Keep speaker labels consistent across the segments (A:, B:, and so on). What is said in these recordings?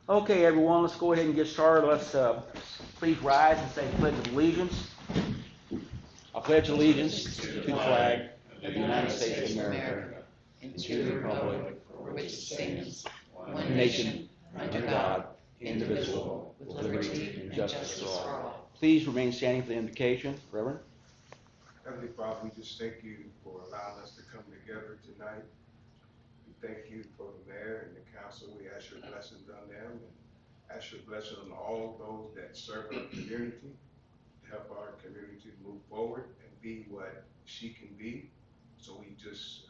A: Okay, everyone, let's go ahead and get started. Let's please rise and say the Pledge of Allegiance. I pledge allegiance to the flag of the United States of America and to the republic for which it stands, one nation, under God, indivisible, with liberty and justice for all. Please remain standing for the invocation. Reverend.
B: Heavenly Father, we just thank you for allowing us to come together tonight. We thank you for the mayor and the council. We ask your blessings on them and ask your blessing on all those that serve our community, to help our community move forward and be what she can be. So we just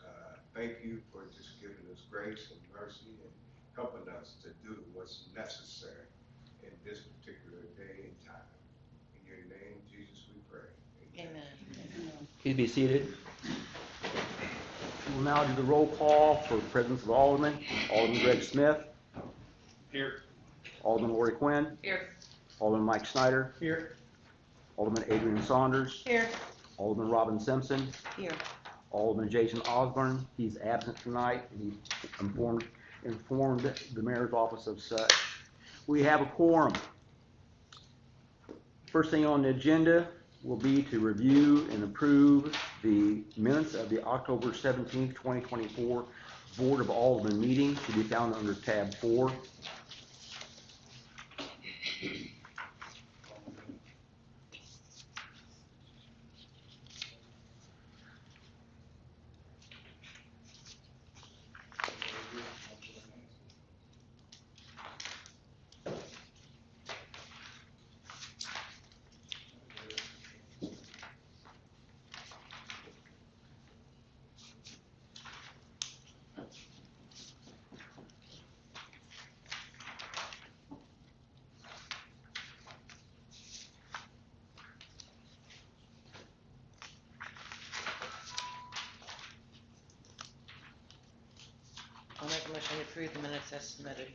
B: thank you for just giving us grace and mercy and helping us to do what's necessary in this particular day and time. In your name, Jesus, we pray. Amen.
A: Please be seated. We will now do the roll call for the presence of Alderman. Alderman Greg Smith.
B: Here.
A: Alderman Lori Quinn.
C: Here.
A: Alderman Mike Snyder.
B: Here.
A: Alderman Adrian Saunders.
C: Here.
A: Alderman Robin Simpson.
C: Here.
A: Alderman Jason Osborne. He's absent tonight, and he informed the mayor's office of such. We have a quorum. First thing on the agenda will be to review and approve the minutes of the October 17th, 2024 Board of Aldermen meeting. Should be found under tab 4.
C: I'll make a motion to approve the minutes as submitted.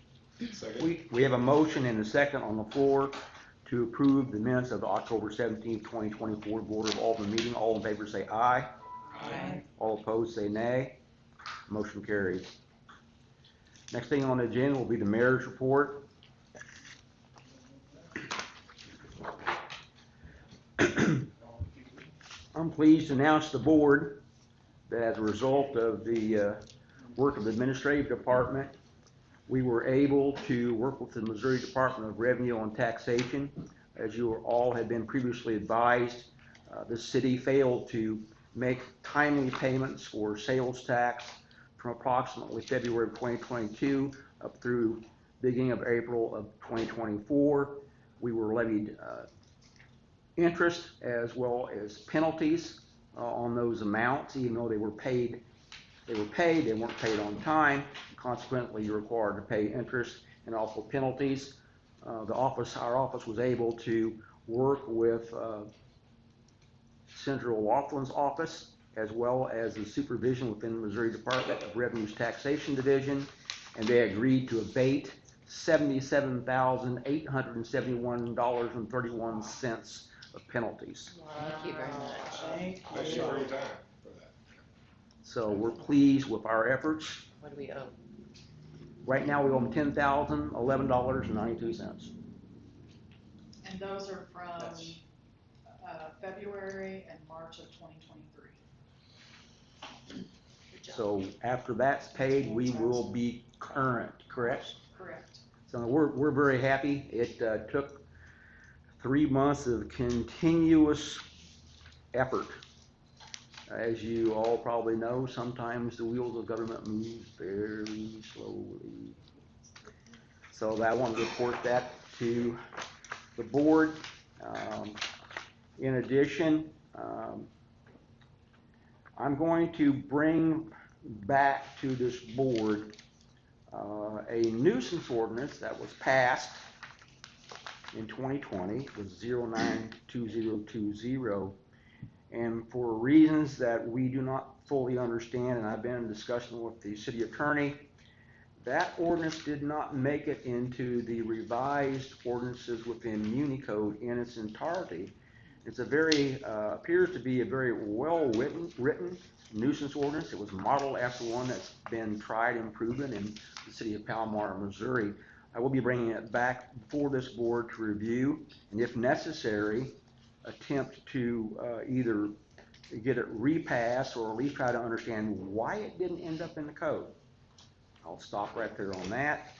B: Second.
A: We have a motion and a second on the floor to approve the minutes of the October 17th, 2024 Board of Aldermen meeting. All in favor say aye.
C: Aye.
A: All opposed say nay. Motion carries. Next thing on the agenda will be the mayor's report. I'm pleased to announce to the board that as a result of the work of the administrative department, we were able to work with the Missouri Department of Revenue on taxation. As you all have been previously advised, the city failed to make timely payments for sales tax from approximately February of 2022 up through beginning of April of 2024. We were levied interest as well as penalties on those amounts, even though they were paid. They weren't paid on time. Consequently, you're required to pay interest and also penalties. Our office was able to work with Senator Laughlin's office, as well as the supervision within the Missouri Department of Revenue's Taxation Division, and they agreed to abate $77,871.31 of penalties.
C: Thank you very much.
B: Thank you for your time for that.
A: So we're pleased with our efforts.
C: What do we owe?
A: Right now, we owe them $10,011.92.
D: And those are from February and March of 2023.
C: Good job.
A: So after that's paid, we will be current, correct?
D: Correct.
A: So we're very happy. It took 3 months of continuous effort. As you all probably know, sometimes the wheels of government move very slowly. So I want to report that to the board. In addition, I'm going to bring back to this board a nuisance ordinance that was passed in 2020. It was 092020. And for reasons that we do not fully understand, and I've been in discussion with the city attorney, that ordinance did not make it into the revised ordinances within Municode in its entirety. It's a appears to be a very well written nuisance ordinance. It was modeled after one that's been tried and proven in the city of Palmyra, Missouri. I will be bringing it back before this board to review, and if necessary, attempt to either get it repassed or at least try to understand why it didn't end up in the code. I'll stop right there on that.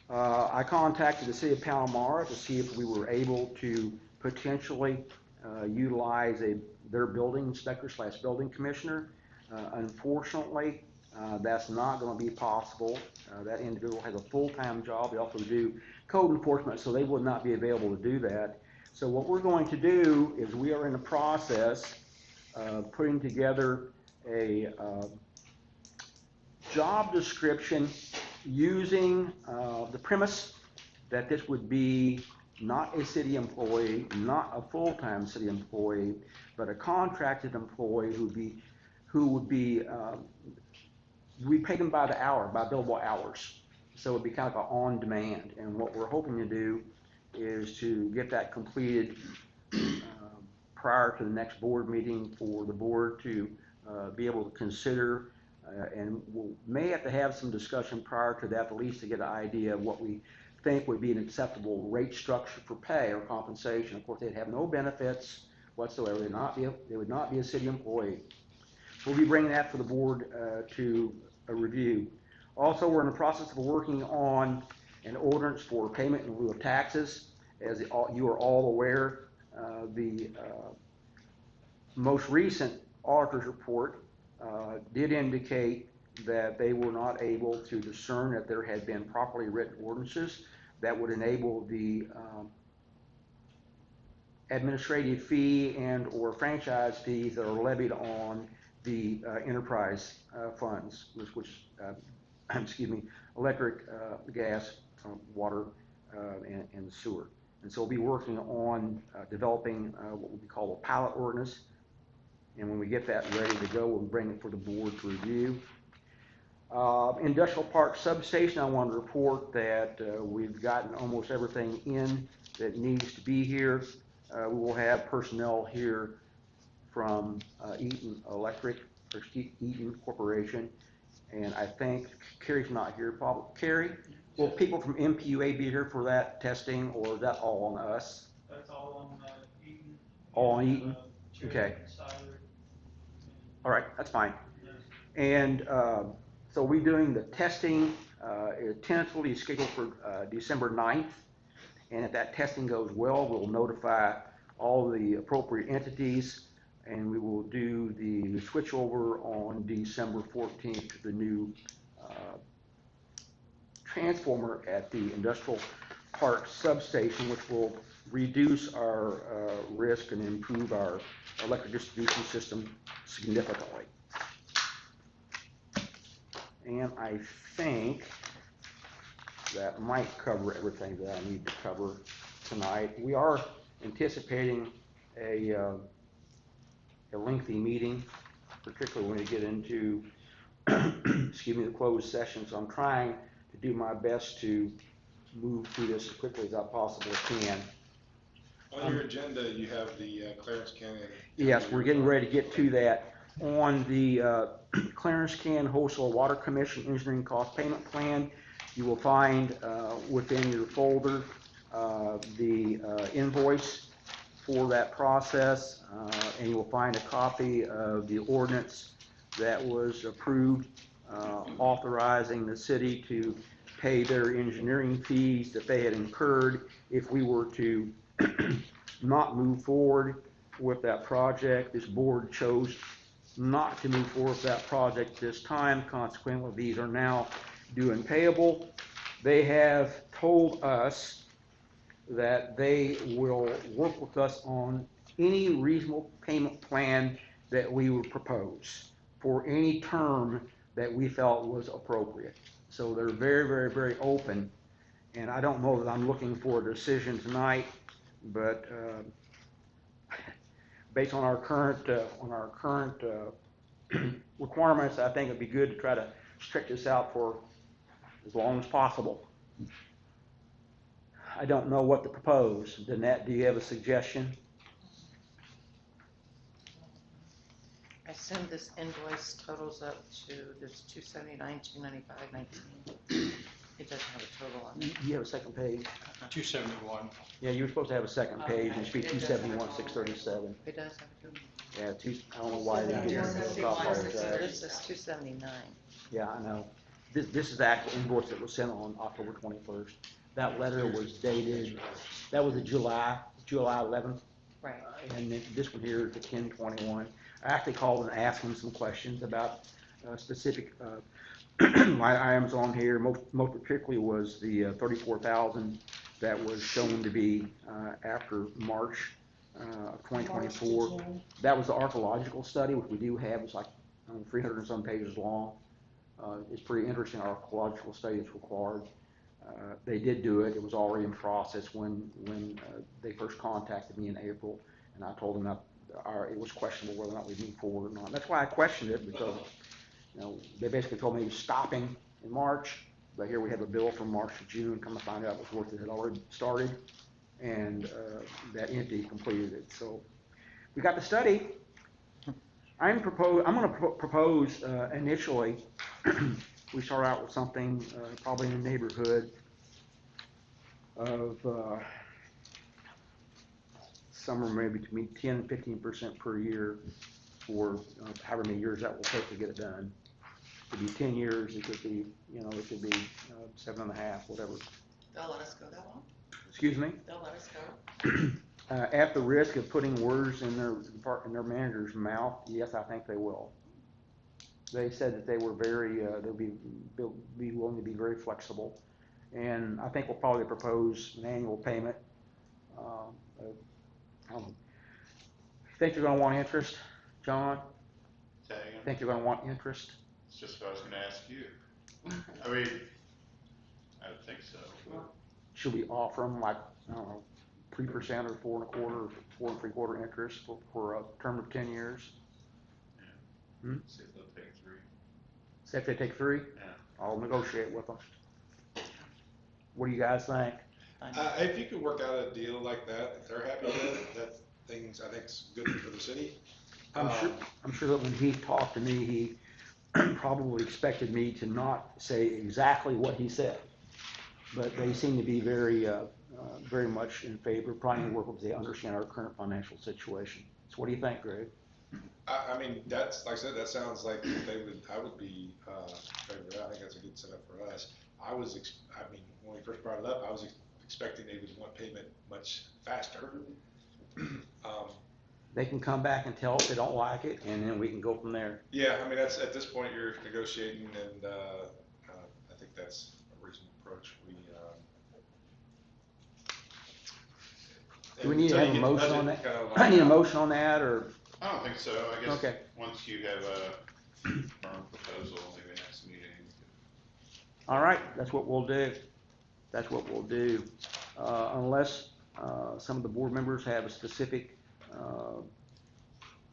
A: I contacted the city of Palomar to see if we were able to potentially utilize their building inspector / building commissioner. Unfortunately, that's not going to be possible. That individual has a full-time job. They also do code enforcement, so they would not be available to do that. So what we're going to do is we are in the process of putting together a job description using the premise that this would be not a city employee, not a full-time city employee, but a contracted employee who would be we pay them by the hour, by billable hours. So it'd be kind of an on-demand. And what we're hoping to do is to get that completed prior to the next board meeting for the board to be able to consider. And we may have to have some discussion prior to that, at least to get an idea of what we think would be an acceptable rate structure for pay or compensation. Of course, they'd have no benefits whatsoever. They would not be a city employee. We'll be bringing that for the board to a review. Also, we're in the process of working on an ordinance for payment in lieu of taxes. As you are all aware, the most recent auditor's report did indicate that they were not able to discern that there had been properly written ordinances that would enable the administrative fee and or franchise fees that are levied on the enterprise funds, which excuse me, electric, gas, water, and sewer. And so we'll be working on developing what we call a pilot ordinance. And when we get that ready to go, we'll bring it for the board to review. Industrial Park Substation, I want to report that we've gotten almost everything in that needs to be here. We will have personnel here from Eaton Electric, or Eaton Corporation, and I think Carrie's not here. Carrie, will people from MPUA be here for that testing, or is that all on us?
E: That's all on Eaton.
A: All on Eaton? Okay. All right, that's fine. And so we're doing the testing, tentatively scheduled for December 9th. And if that testing goes well, we'll notify all the appropriate entities, and we will do the switchover on December 14th to the new transformer at the Industrial Park Substation, which will reduce our risk and improve our electric distribution system significantly. And I think that might cover everything that I need to cover tonight. We are anticipating a lengthy meeting, particularly when we get into excuse me, the closed session. So I'm trying to do my best to move through this as quickly as I possibly can.
F: On your agenda, you have the Clarence County.
A: Yes, we're getting ready to get to that. On the Clarence County Wholesale Water Commission Engineering Cost Payment Plan, you will find within your folder the invoice for that process, and you will find a copy of the ordinance that was approved authorizing the city to pay their engineering fees that they had incurred if we were to not move forward with that project. This board chose not to move forward with that project this time. Consequently, these are now due and payable. They have told us that they will work with us on any reasonable payment plan that we would propose for any term that we felt was appropriate. So they're very, very, very open, and I don't know that I'm looking for a decision tonight, but based on our current requirements, I think it'd be good to try to stretch this out for as long as possible. I don't know what to propose. Danette, do you have a suggestion?
C: I assume this invoice totals up to this $279, $295.19. It doesn't have a total on
A: You have a second page?
E: 271.
A: Yeah, you were supposed to have a second page, it should be 271-637.
C: It does have
A: Yeah, I don't know why they didn't. I apologize.
C: This is 279.
A: Yeah, I know. This is the actual invoice that was sent on October 21st. That letter was dated, that was the July 11th.
C: Right.
A: And then this one here is the 10/21. I actually called and asked him some questions about specific line items on here. Most particularly was the 34,000 that was shown to be after March of 2024. That was the archaeological study, which we do have. It's like 300 and some pages long. It's pretty interesting archaeological study that's required. They did do it. It was already in process when they first contacted me in April, and I told them that it was questionable whether or not we'd move forward or not. That's why I questioned it, because they basically told me it was stopping in March, but here we have a bill from March to June. Come to find out, it was work that had already started, and that entity completed it. So we got the study. I'm going to propose initially. We start out with something probably in the neighborhood of somewhere maybe between 10 and 15% per year for however many years that will take to get it done. It could be 10 years, it could be, it could be 7.5, whatever.
C: They'll let us go that long?
A: Excuse me?
C: They'll let us go?
A: At the risk of putting words in their manager's mouth, yes, I think they will. They said that they were they'll be willing to be very flexible, and I think we'll probably propose an annual payment. I don't know. Think you're going to want interest, John?
G: Say again?
A: Think you're going to want interest?
G: It's just what I was gonna ask you. I mean, I would think so.
A: Should we offer them like, I don't know, 3% or 4.25 or 4.75 interest for a term of 10 years?
G: Yeah. See if they'll take 3.
A: Say if they take 3?
G: Yeah.
A: I'll negotiate with them. What do you guys think?
F: If you could work out a deal like that, if they're happy with it, that thing's, I think, is good for the city.
A: I'm sure that when he talked to me, he probably expected me to not say exactly what he said, but they seem to be very much in favor of trying to work with. They understand our current financial situation. So what do you think, Greg?
F: I mean, that's, like I said, that sounds like I would be in favor of that. I think that's a good setup for us. I mean, when we first brought it up, I was expecting they would want payment much faster.
A: They can come back and tell us they don't like it, and then we can go from there.
F: Yeah, I mean, that's, at this point, you're negotiating, and I think that's a reasonable approach.
A: Do we need to have a
F: until you get the
A: motion on
F: budget
A: that?
F: kinda
A: I
F: lined
A: need a
F: out.
A: motion on that, or?
G: I don't think so. I guess
A: Okay.
G: once you have a firm proposal, maybe next meeting.
A: All right, that's what we'll do. That's what we'll do. Unless some of the board members have a specific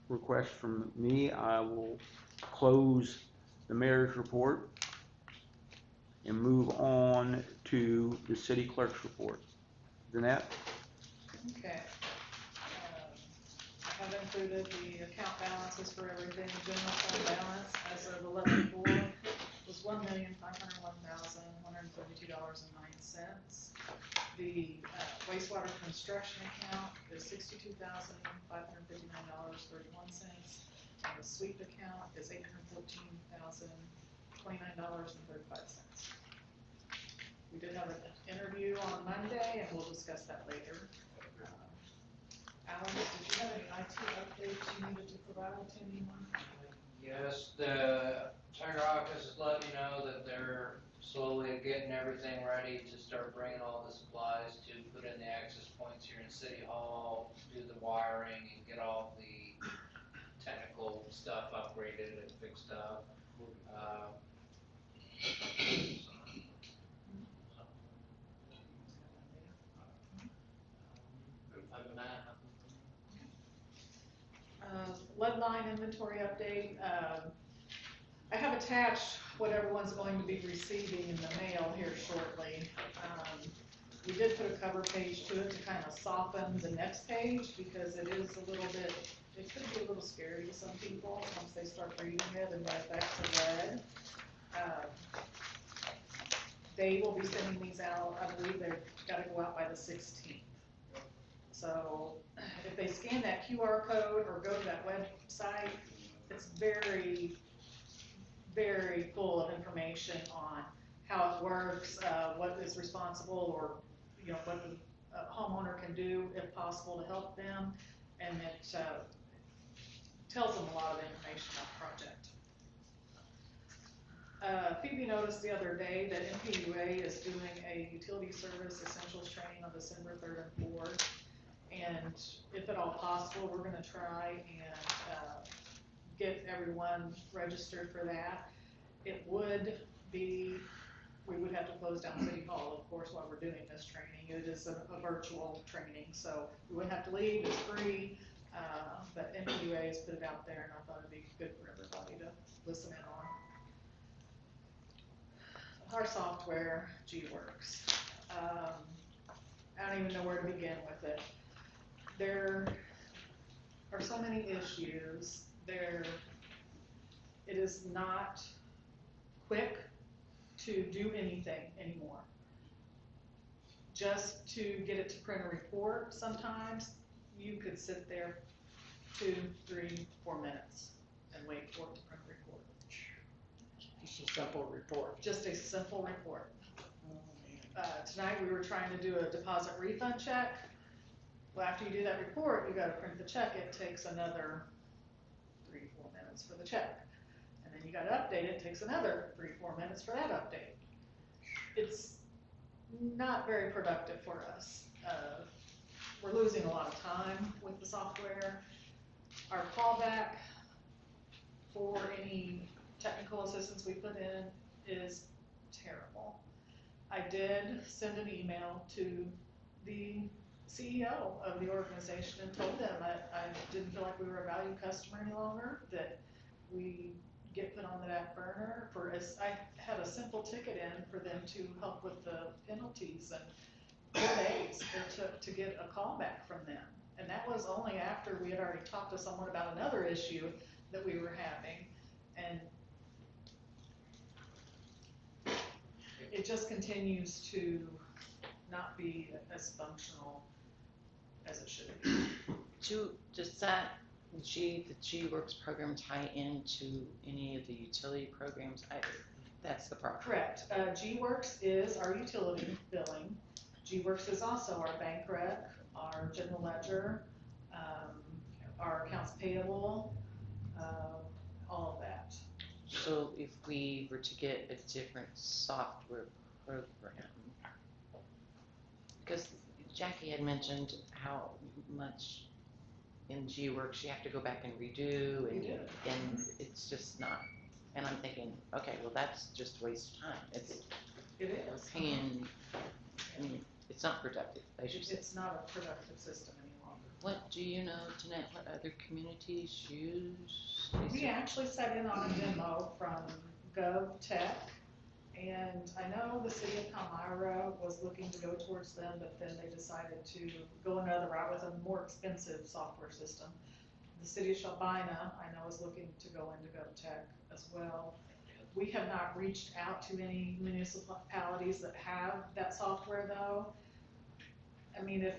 A: request from me, I will close the mayor's report and move on to the city clerk's report. Danette?
D: Okay. I have included the account balances for everything. General fund balance as of 11/4 was $1,501,132.09. The wastewater construction account is $62,559.31. And the sweep account is $814,029.35. We did have an interview on Monday, and we'll discuss that later. Alan, did you have any IT updates you needed to provide to anyone?
H: Yes, the Tiger office is letting me know that they're slowly getting everything ready to start bringing all the supplies to put in the access points here in City Hall, do the wiring, and get all the technical stuff upgraded and fixed up. Other than that,
D: Lead line inventory update. I have attached what everyone's going to be receiving in the mail here shortly. We did put a cover page to it to kind of soften the next page, because it is a little bit, it could be a little scary to some people once they start reading it and right back to lead. They will be sending these out, I believe they've gotta go out by the 16th. So if they scan that QR code or go to that website, it's very, very full of information on how it works, what is responsible, or, you know, what the homeowner can do if possible to help them, and it tells them a lot of information about the project. Phoebe noticed the other day that NPUA is doing a utility service essentials training on December 3rd and 4th. And if at all possible, we're gonna try and get everyone registered for that. It would be, we would have to close down City Hall, of course, while we're doing this training. It is a virtual training, so we wouldn't have to leave, it's free. But NPUA has put it out there, and I thought it'd be good for everybody to listen in on. Our software, G-Works. I don't even know where to begin with it. There are so many issues. It is not quick to do anything anymore. Just to get it to print a report, sometimes you could sit there 2, 3, 4 minutes and wait for it to print a report.
I: Just a simple report.
D: Just a simple report. Tonight we were trying to do a deposit refund check. Well, after you do that report, you gotta print the check. It takes another 3, 4 minutes for the check. And then you gotta update it. It takes another 3, 4 minutes for that update. It's not very productive for us. We're losing a lot of time with the software. Our callback for any technical assistance we put in is terrible. I did send an email to the CEO of the organization and told them I didn't feel like we were a valued customer any longer, that we get put on the back burner for us. I had a simple ticket in for them to help with the penalties, and 4 days it took to get a call back from them. And that was only after we had already talked to someone about another issue that we were having. And it just continues to not be as functional as it should be.
J: Does that the G-Works program tie into any of the utility programs? That's the problem.
D: Correct. G-Works is our utility billing. G-Works is also our bank rec, our general ledger, our accounts payable, all of that.
J: So if we were to get a different software program, because Jackie had mentioned how much in G-Works you have to go back and redo, and it's just not. And I'm thinking, okay, well that's just a waste of time.
D: It
J: We're
D: is.
J: paying. I mean, it's not productive. I should say.
D: It's not a productive system any longer.
J: What do you know, Jeanette? What other communities use?
D: We actually sat in on a demo from GovTech, and I know the city of Palmyra was looking to go towards them, but then they decided to go another route with a more expensive software system. The city of Shelbina, I know, is looking to go into GovTech as well. We have not reached out to any municipalities that have that software though. I mean,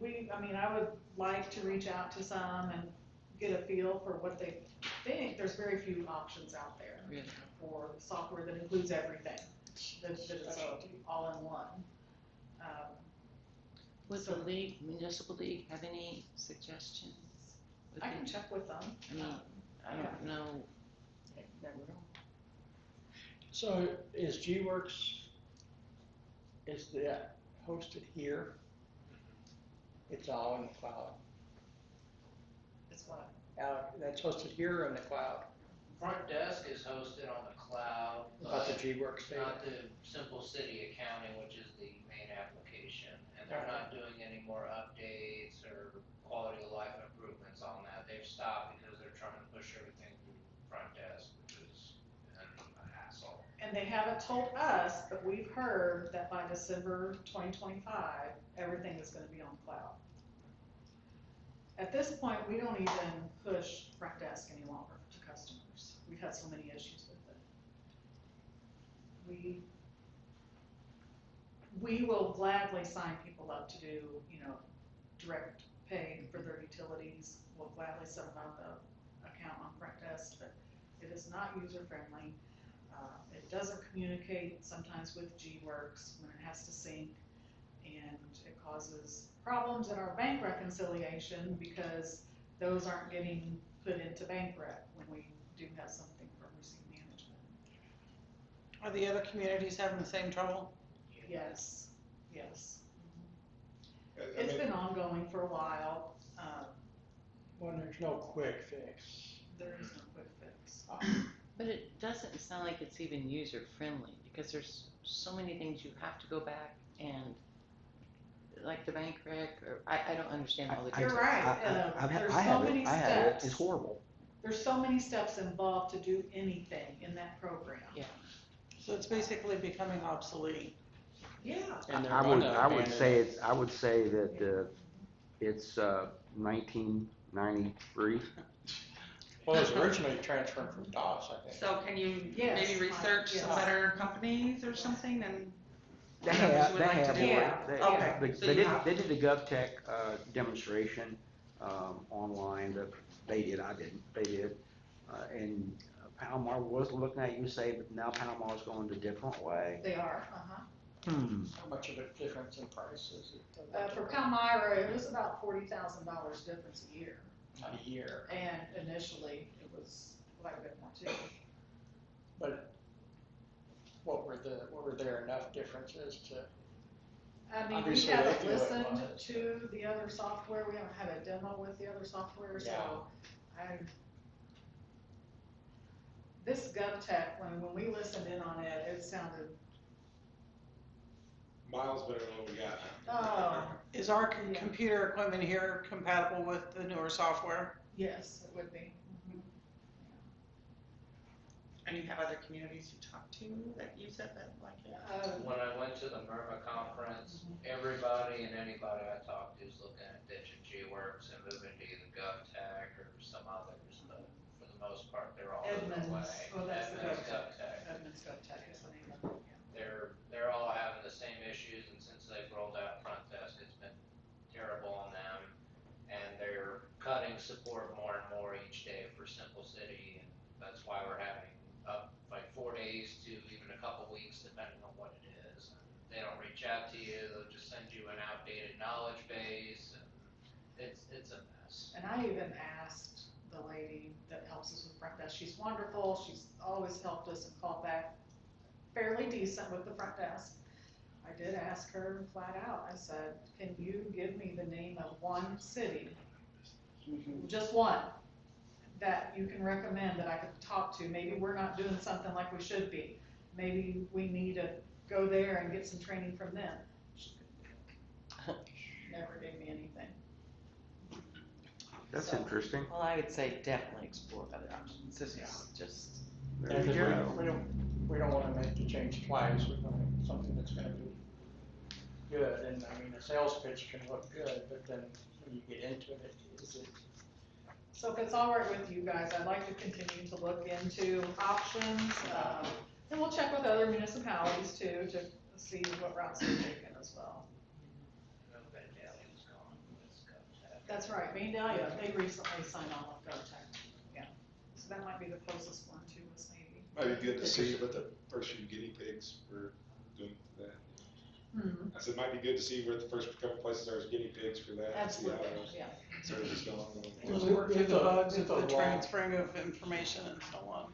D: I would like to reach out to some and get a feel for what they think. There's very few options out there
J: Really?
D: for software that includes everything, that is all in one.
J: Would
D: So-
J: the league, municipal league, have any suggestions? Would
D: I
J: they-
D: can check with them.
J: I mean, I don't know.
I: Never know. So is G-Works, is that hosted here? It's all in the cloud.
D: It's what?
I: That's hosted here or in the cloud?
H: Front desk is hosted on the cloud,
I: About the
H: but
I: G-Works thing?
H: not the Simple City Accounting, which is the main application. And they're not doing any more updates or quality of life improvements on that. They've stopped because they're trying to push everything through front desk, which is a hassle.
D: And they haven't told us, but we've heard that by December 2025, everything is gonna be on cloud. At this point, we don't even push front desk any longer to customers. We've had so many issues with it. we will gladly sign people up to do, direct pay for their utilities. We'll gladly set them up a account on front desk, but it is not user friendly. It doesn't communicate sometimes with G-Works when it has to sync, and it causes problems in our bank reconciliation because those aren't getting put into bank rec when we do have something from receipt management.
K: Are the other communities having the same trouble?
D: Yes, yes.
F: I
D: It's
F: mean,
D: been ongoing for a while.
I: When there's no quick fix.
D: There is no quick fix.
J: But it doesn't sound like it's even user friendly because there's so many things you have to go back and, like the bank rec, or I don't understand all the
D: You're
J: details.
D: right. There's so many
A: I have it,
D: steps.
A: it's horrible.
D: There's so many steps involved to do anything in that program.
J: Yeah.
K: So it's basically becoming obsolete.
D: Yeah.
I: And they're
A: I would,
I: gonna
A: I would
I: abandon
A: say
I: it.
A: it's, I would say that, it's, 1993.
I: Well, it was originally transferred from DOS, I think.
K: So can you
D: Yes,
K: maybe research some
D: yes.
K: better companies or something and?
A: They
K: That's what
A: have,
K: you would
A: they
K: like to
A: have,
K: do?
D: Yeah,
A: they,
K: okay.
A: they,
K: So
A: they
K: you
A: did,
K: have-
A: they did the GovTech, demonstration, online, they did, I didn't, they did. And Palomar was looking at, you say, but now Palomar's going a different way.
D: They are, uh-huh.
I: How much of a difference in price is it?
D: For Palmyra, it was about $40,000 difference a year.
I: A year.
D: And initially, it was quite a bit more too.
I: But were there enough differences to?
D: I mean, we
I: Obviously,
D: haven't
I: they feel it
D: listened
I: was.
D: to the other software, we haven't had a demo with the other software, so this GovTech, when we listened in on it, it sounded,
F: miles better than what we got.
D: oh,
K: Is our
D: Yeah.
K: computer equipment here compatible with the newer software?
D: yes, it would be.
K: And you have other communities you talk to that use it that like it?
H: When I went to the MIRMA conference, everybody and anybody I talked to is looking at ditching G-Works and moving to either GovTech or some others, but for the most part, they're all moving
D: Edmunds,
H: away.
D: well, that's the
H: Edmunds
D: GovTech. Edmunds GovTech is the name of it, yeah.
H: They're all having the same issues, and since they've rolled out front desk, it's been terrible on them. And they're cutting support more and more each day for Simple City, and that's why we're having up like 4 days to even a couple weeks, depending on what it is. And they don't reach out to you; they'll just send you an outdated knowledge base, and it's a mess.
D: And I even asked the lady that helps us with front desk, she's wonderful, she's always helped us and called back fairly decent with the front desk. I did ask her flat out, I said, can you give me the name of one city, just one, that you can recommend that I could talk to? Maybe we're not doing something like we should be. Maybe we need to go there and get some training from them. She never gave me anything.
A: That's
J: So-
A: interesting.
J: Well, I would say definitely explore other options. This is just,
A: There
I: And
A: you
I: we
A: go.
I: we don't wanna make the change twice, we wanna make something that's gonna be good, and I mean, a sales pitch can look good, but then when you get into it, is it?
D: So if it's all right with you guys, I'd like to continue to look into options. And we'll check with other municipalities too, to see what routes they're taking as well.
H: Vandalia's gone, it's GovTech.
D: That's right, Vandalia, they recently signed on with GovTech, yeah. So that might be the closest one to us maybe.
F: Might be good to see what the first few guinea pigs were doing for that. I said, it might be good to see where the first couple places are as guinea pigs for that. and see how
D: Absolutely,
F: those
D: yeah.
F: services going.
I: It's
K: We'll work through the bugs
I: it's
K: of
I: a
K: the
I: long-
K: transferring of information and so on.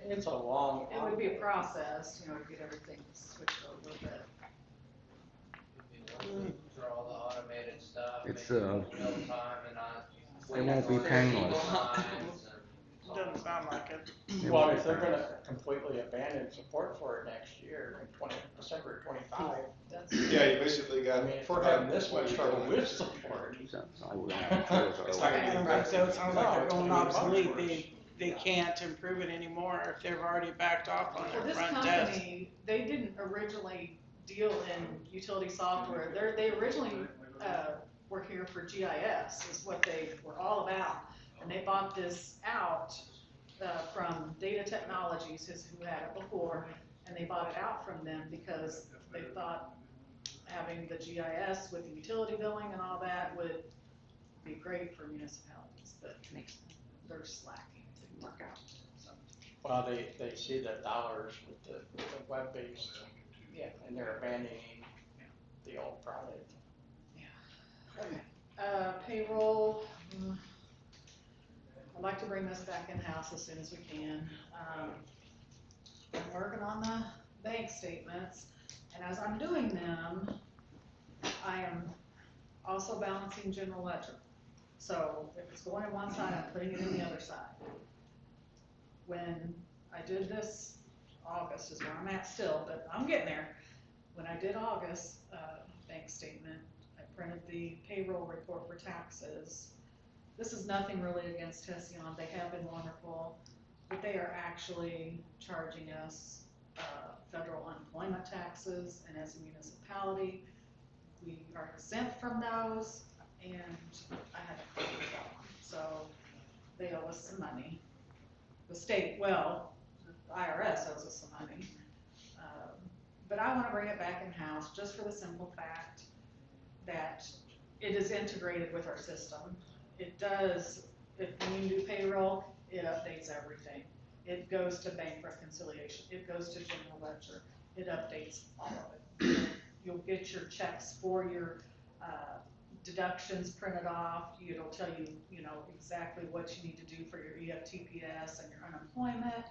I: It's a long.
D: It would be a process, to get everything switched over, but
H: For all the automated stuff,
A: It's,
H: maybe real time and not.
A: it won't be painless.
K: Doesn't sound like it.
I: Well, if they're gonna completely abandon support for it next year, in December 25,
D: that's.
F: Yeah, you basically got.
I: I mean, if we're having this much trouble with support.
A: Sounds like we're gonna have trails
F: It's
A: over.
F: not gonna be
K: Right, so it sounds like they're going
I: No, it's gonna be much
K: obsolete, they can't improve it anymore if they've already backed off on
D: Well,
K: their
D: this
K: front desk.
D: company, they didn't originally deal in utility software. They originally, were here for GIS, is what they were all about. And they bought this out, from Data Technologies, who had it before, and they bought it out from them because they thought having the GIS with the utility billing and all that would be great for municipalities, but
J: Makes
D: they're slacking, it didn't work out, so.
I: Well, they see the dollars with the web-based,
D: Yeah.
I: and they're abandoning the old product.
D: Okay, payroll, I'd like to bring this back in-house as soon as we can. I'm working on the bank statements, and as I'm doing them, I am also balancing general ledger. So if it's going on one side, I'm putting it in the other side. When I did this, August is where I'm at still, but I'm getting there. When I did August, bank statement, I printed the payroll report for taxes. This is nothing really against Tession, they have been wonderful, but they are actually charging us federal unemployment taxes, and as a municipality, we are exempt from those, and I had to pay it all. So they owe us some money. The state, well, the IRS owes us some money. But I want to bring it back in-house just for the simple fact that it is integrated with our system. It does, if when you do payroll, it updates everything. It goes to bank reconciliation, it goes to general ledger, it updates all of it. You'll get your checks for your deductions printed off. It'll tell you, you know, exactly what you need to do for your EFTPS and your unemployment.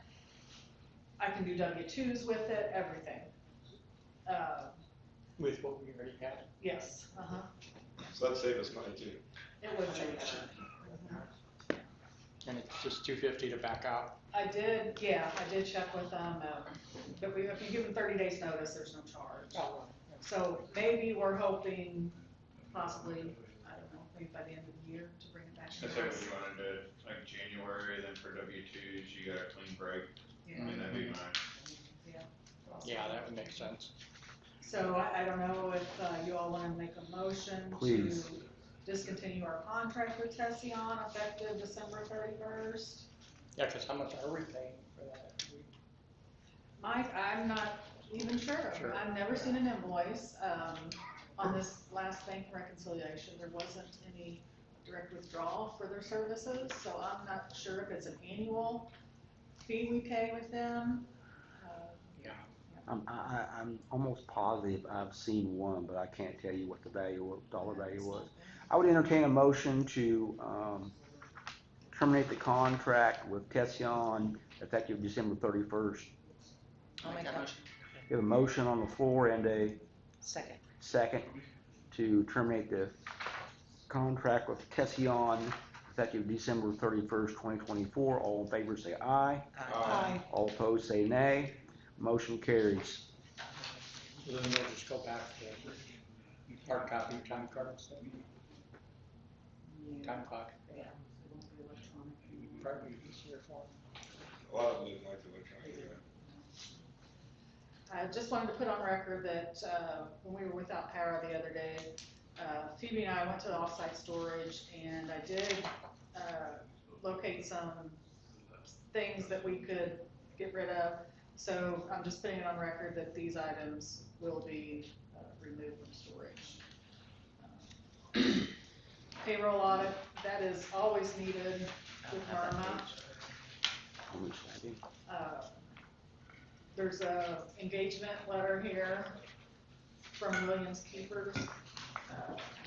D: I can do W-2s with it, everything.
I: With what we already had.
D: Yes,
F: So that'd save us money too.
D: it would save money.
I: And it's just $250 to back out.
D: I did check with them, but if you give them 30 days notice, there's no charge.
I: Oh,
D: So maybe we're hoping possibly, I don't know, maybe by the end of the year to bring it back.
G: I say if you wanted to, like January, then for W-2s, you got a clean break, I mean, that'd be fine.
I: yeah, that would make sense.
D: So I don't know if you all want to make a motion
A: Please.
D: to discontinue our contract with Tession effective December 31st.
I: Yeah, because how much are we paying for that?
D: Mike, I'm not even sure.
I: Sure.
D: I've never seen an invoice. On this last bank reconciliation, there wasn't any direct withdrawal for their services, so I'm not sure if it's an annual fee we pay with them.
A: I'm almost positive I've seen one, but I can't tell you what the value, dollar value was. I would entertain a motion to terminate the contract with Tession effective December 31st.
J: I'll make that motion.
A: We have a motion on the floor and a
J: Second.
A: to terminate the contract with Tession effective December 31st, 2024. All in favor say aye.
D: Aye.
A: All opposed say nay. Motion carries.
I: So then we'll just go back to hard copy time cards. Time clock.
D: Yeah, it won't be electronic.
I: Probably easier for
F: A lot of them didn't like the electronic.
D: I just wanted to put on record that when we were without power the other day, Phoebe and I went to the offsite storage, and I did locate some things that we could get rid of. So I'm just putting it on record that these items will be removed from storage. Payroll audit, that is always needed with Irma. There's a engagement letter here from Williams Keepers.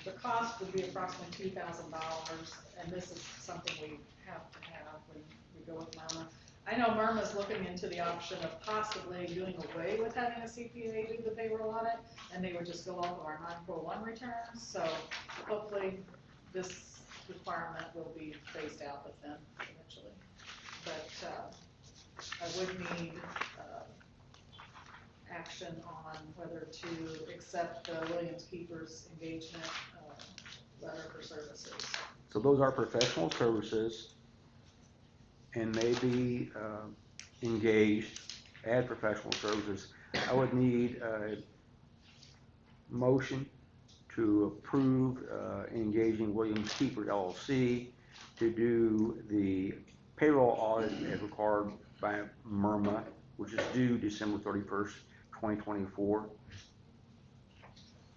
D: The cost would be approximately $2,000, and this is something we have to have when we go with Myrna. I know Myrna's looking into the option of possibly doing away with having a CPA do the payroll audit, and they would just go off of our 941 returns. So hopefully this requirement will be phased out with them eventually. But I would need action on whether to accept the Williams Keepers engagement letter for services.
A: So those are professional services, and may be engaged as professional services. I would need a motion to approve engaging Williams Keeper LLC to do the payroll audit as required by MIRMA, which is due December 31st, 2024.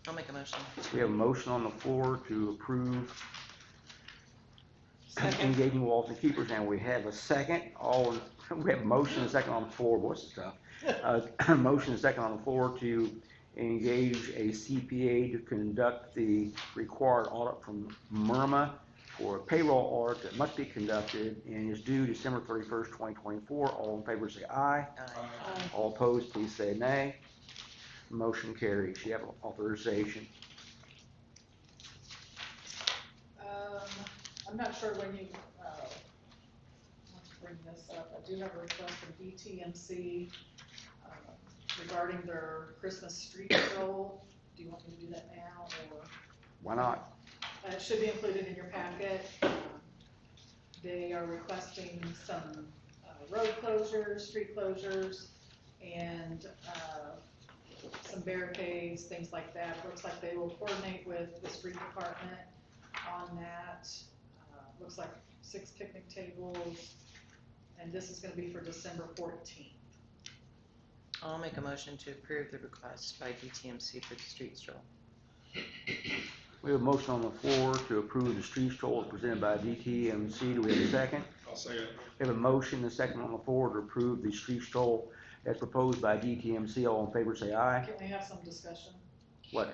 J: I'll make a motion.
A: We have a motion on the floor to approve
D: Second.
A: engaging walls and keepers, and we have a second. We have a motion and a second on the floor. What's the stuff? Motion and a second on the floor to engage a CPA to conduct the required audit from MIRMA for a payroll audit that must be conducted and is due December 31st, 2024. All in favor say aye. All opposed, please say nay. Motion carries. You have authorization.
D: I'm not sure when you, want to bring this up. I do have a request from DTMC regarding their Christmas street stroll. Do you want me to do that now, or?
A: Why not?
D: It should be included in your packet. They are requesting some road closures, street closures, and some barricades, things like that. It looks like they will coordinate with the street department on that. Looks like 6 picnic tables, and this is gonna be for December 14th.
J: I'll make a motion to approve the request by DTMC for the street stroll.
A: We have a motion on the floor to approve the street stroll as presented by DTMC. Do we have a second?
F: I'll second it.
A: We have a motion and a second on the floor to approve the street stroll as proposed by DTMC. All in favor say aye.
D: Can we have some discussion?
A: What?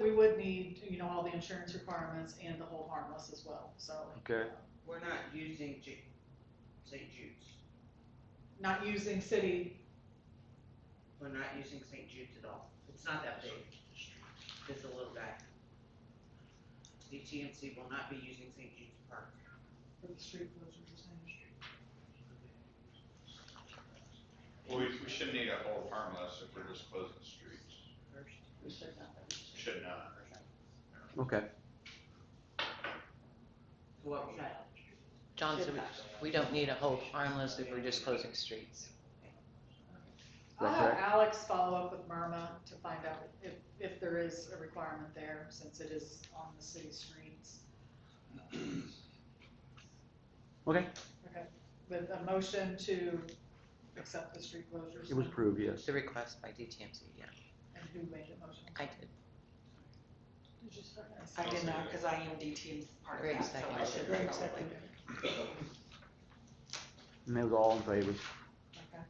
D: We would need, all the insurance requirements and the hold harmless as well, so.
A: Okay.
K: We're not using St. Jude's.
D: Not using city,
K: We're not using St. Jude's at all. It's not that big. It's a little guy. DTMC will not be using St. Jude's Park.
D: for the street closures, you're saying?
G: Well, we shouldn't need a hold harmless if we're just closing the streets.
K: We should not.
G: Should not.
A: Okay.
K: What was that?
J: John, so we don't need a hold harmless if we're just closing streets.
D: I'll
A: That's
D: have
A: right.
D: Alex follow up with Myrna to find out if there is a requirement there, since it is on the city streets.
A: Okay.
D: Okay, with a motion to accept the street closures.
A: It was approved, yes.
J: The request by DTMC, yeah.
D: And who made the motion?
J: I did.
D: Did you second?
K: I did not, because I am DT's part of
J: Greg
K: that, so I
J: seconded.
K: should
D: Greg
K: probably.
D: seconded.
A: And it was all in favor.
D: Okay.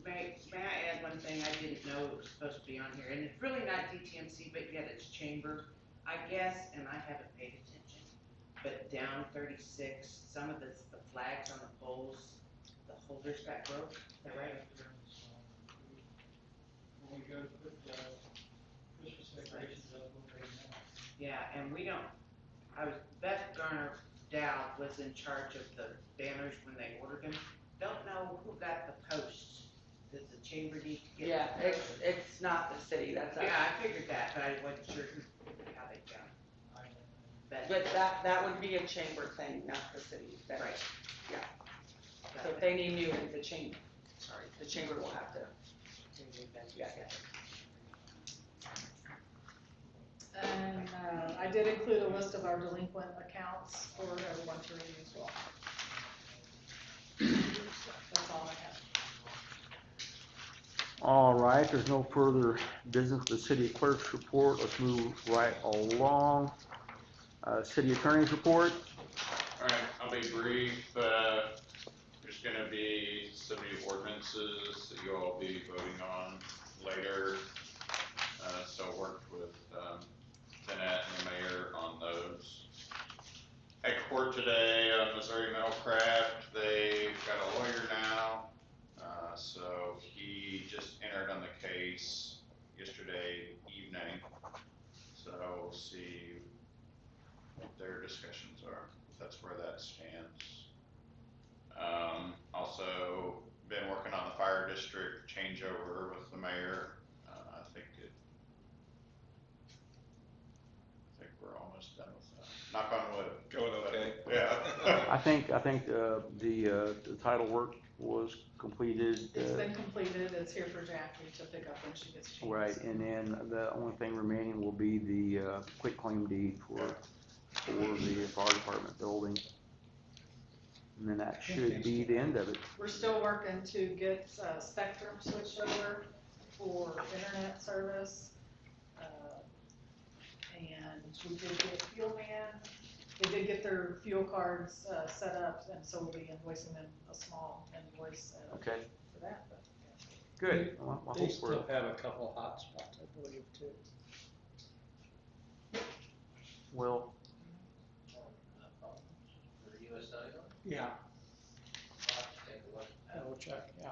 K: May I add one thing? I didn't know it was supposed to be on here, and it's really not DTMC, but yet it's chamber, I guess, and I haven't paid attention. But down 36, some of the flags on the poles, the holders got broke, is that right?
E: When we go to put the Christmas decorations up, we'll pay now.
K: Yeah, and we don't, Beth Garner Dow was in charge of the banners when they ordered them. Don't know who got the posts. Does the chamber need to get?
L: Yeah,
K: the
L: it's,
K: posts?
L: it's not the city, that's us.
K: Yeah, I figured that, but I wasn't sure how they got it.
L: But that would be a chamber thing, not the city. That-
K: Right.
L: Yeah. So if they need new, the chamber, sorry, the chamber will have to. Yeah.
D: And I did include a list of our delinquent accounts for everyone to review as well. That's all I have.
A: All right, there's no further business with the city clerk's report. Let's move right along. City attorney's report.
G: Alright, I'll be brief, there's gonna be some new ordinances that you'll all be voting on later. So worked with, Jeanette and the mayor on those. At court today, Missouri Metalcraft, they've got a lawyer now, so he just entered on the case yesterday evening. So we'll see what their discussions are. That's where that stands. Also been working on the fire district changeover with the mayor. I think we're almost done with that. Knock on wood.
F: Going okay?
G: Yeah.
A: I think the title work was completed.
D: It's been completed, it's here for Jackie to pick up when she gets a chance.
A: Right, and then the only thing remaining will be the quitclaim deed for the fire department building. And then that should be the end of it.
D: We're still working to get Spectrum switched over for internet service. And we did get Fuel Man, they did get their fuel cards set up, and so we'll be invoicing them a small invoice
A: Okay,
D: for that. But,
A: good. Well, I
I: They
A: hope we're,
I: still have a couple hot spots, I believe, too.
A: well,
H: For US Cellular,
I: Yeah,
H: I'll have to take a look.
I: I will check, yeah.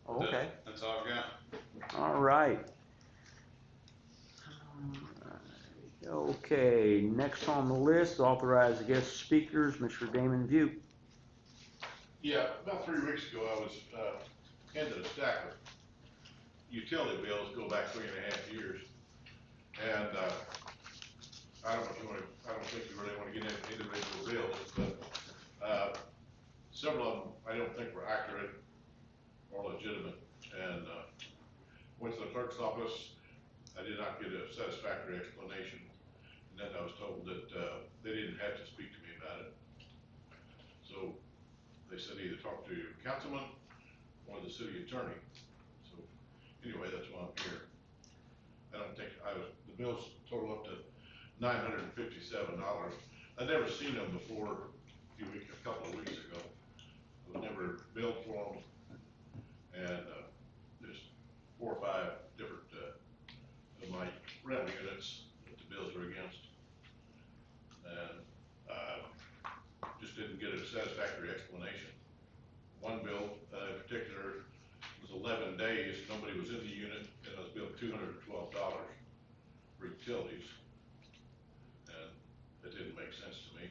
A: okay,
G: That's all I've got.
A: all right. Okay, next on the list, authorized guest speakers, Mr. Damon View.
M: Yeah, about 3 weeks ago, I was, handed a stack of utility bills, go back 3.5 years. And, I don't know if you wanna, I don't think you really wanna get into individual bills, but, several of them I don't think were accurate or legitimate. And, went to the clerk's office, I did not get a satisfactory explanation. And then I was told that, they didn't have to speak to me about it. So they said either talk to your councilman or the city attorney. So anyway, that's why I'm here. I don't think the bills total up to $957. I'd never seen them before a couple of weeks ago. I was never billed for them. And, there's 4 or 5 different, of my rental units that the bills are against. And, just didn't get a satisfactory explanation. One bill, in particular, was 11 days, nobody was in the unit, and I was billed $212 for utilities. And it didn't make sense to me.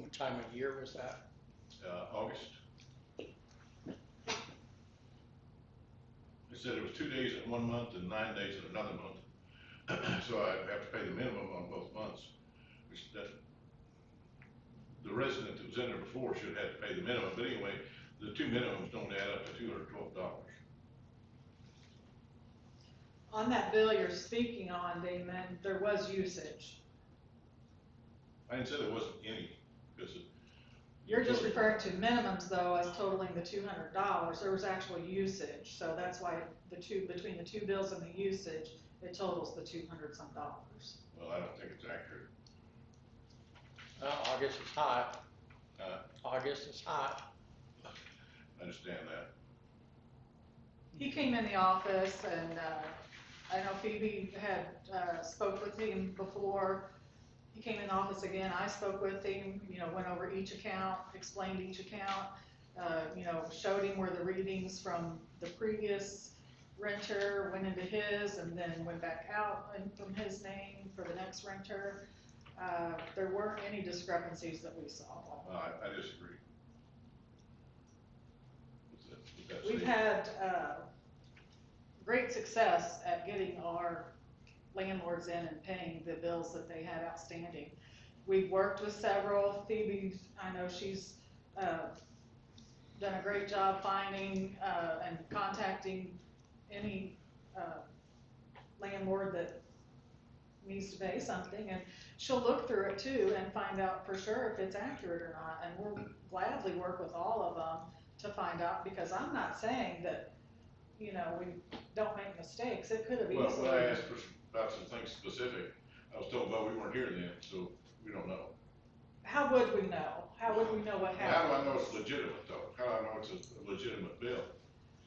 I: What time of year was that?
M: August. They said it was 2 days in 1 month and 9 days in another month. So I'd have to pay the minimum on both months, which the resident that was in there before should have to pay the minimum, but anyway, the 2 minimums don't add up to $212.
D: On that bill you're speaking on, Damon, there was usage.
M: I didn't say there wasn't any, because
D: You're just referring to minimums though as totaling the $200. There was actual usage, so that's why between the two bills and the usage, it totals the $200-some.
M: well, I don't think it's accurate.
I: August is hot.
M: Uh,
I: August is hot.
M: I understand that.
D: He came in the office and, I know Phoebe had, spoke with him before. He came in the office again, I spoke with him, went over each account, explained each account, showed him where the readings from the previous renter went into his and then went back out and from his name for the next renter. There weren't any discrepancies that we saw.
M: I disagree. With that
D: We've
M: statement.
D: had, great success at getting our landlords in and paying the bills that they had outstanding. We've worked with several. Phoebe, I know she's done a great job finding and contacting any landlord that needs to pay something, and she'll look through it too and find out for sure if it's accurate or not, and we'll gladly work with all of them to find out, because I'm not saying that, we don't make mistakes. It could have
M: Well,
D: easily.
M: when I asked about some things specific, I was told, well, we weren't here then, so we don't know.
D: How would we know? How would we know what
M: How
D: happened?
M: do I know it's legitimate though? How do I know it's a legitimate bill?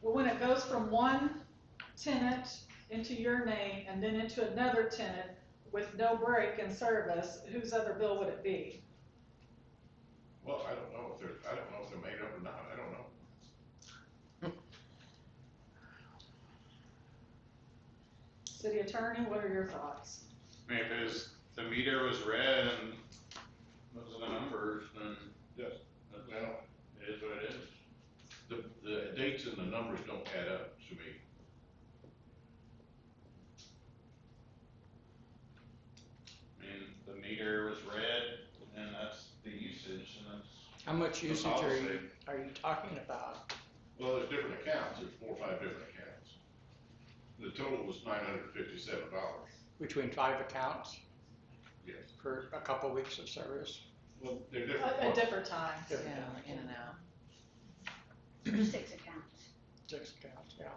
D: Well, when it goes from one tenant into your name and then into another tenant with no break in service, whose other bill would it be?
M: Well, I don't know if they're made up or not. I don't know.
D: City attorney, what are your thoughts?
G: I mean, if the meter was red and those are the numbers, then
M: Yes. Well,
G: it is what it is.
M: the dates and the numbers don't add up to me.
G: I mean, the meter was red and that's the usage and that's.
I: How much
G: the
I: usage
G: policy.
I: are you talking about?
M: Well, there's different accounts. There's 4 or 5 different accounts. The total was $957.
I: Between 5 accounts
M: Yes.
I: for a couple weeks of service?
M: Well, they're different.
D: At different times.
J: Yeah, in and out.
N: 6 accounts.
I: 6 accounts, yeah.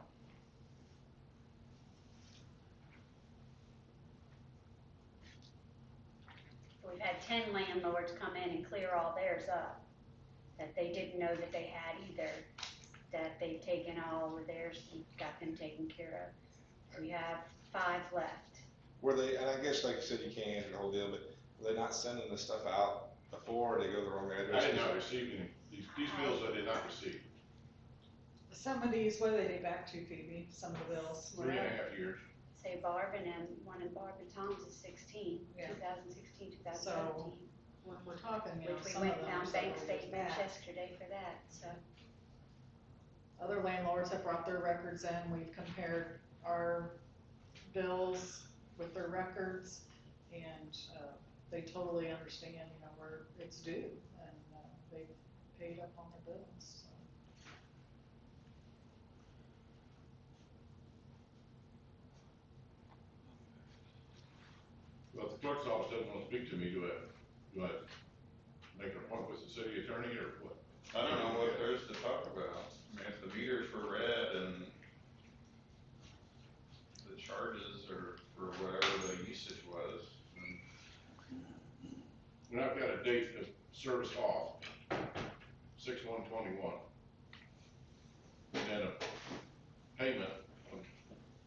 N: We've had 10 landlords come in and clear all theirs up, that they didn't know that they had either, that they've taken all of theirs and got them taken care of. We have 5 left.
F: Were they, and I guess like you said, you can't answer the whole deal, but were they not sending the stuff out before, or they go to the wrong address?
M: I did not receive any, these bills I did not receive,
D: Some of these, what do they date back to, Phoebe? Some of the bills?
M: 3.5 years.
N: Say Barb and one in Barb and Tom's is 16,
D: Yeah.
N: 2016,
D: So,
N: 2017.
D: when we're talking, you know,
N: Which we
D: some of
N: went
D: them
N: down
D: are
N: bank
D: several years
N: statements
D: back.
N: yesterday for that, so.
D: Other landlords have brought their records in, we've compared our bills with their records, and, they totally understand, you know, where it's due, and, they've paid up on their bills, so.
M: Well, if the clerk's office doesn't want to speak to me, do I make an appointment with the city attorney or what?
G: I don't know what there is to talk about. I mean, if the meters were read and the charges are for whatever the usage was, then
M: When I've got a date of service off, 6/1/21, and then a payment of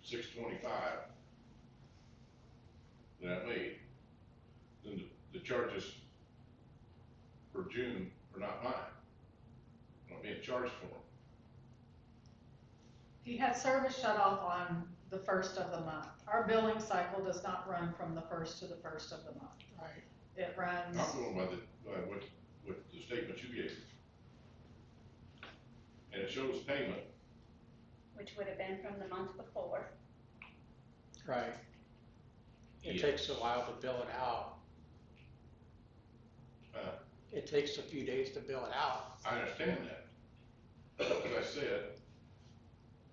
M: 6/25 that I made, then the charges for June are not mine. I'm not being charged for them.
D: He had service shut off on the first of the month. Our billing cycle does not run from the first to the first of the month.
I: Right.
D: It runs,
M: I'm going by what the statement you gave me. And it shows payment.
N: Which would have been from the month before.
I: Right. It
G: Yes.
I: takes a while to bill it out. It takes a few days to bill it out.
M: I understand that. As I said,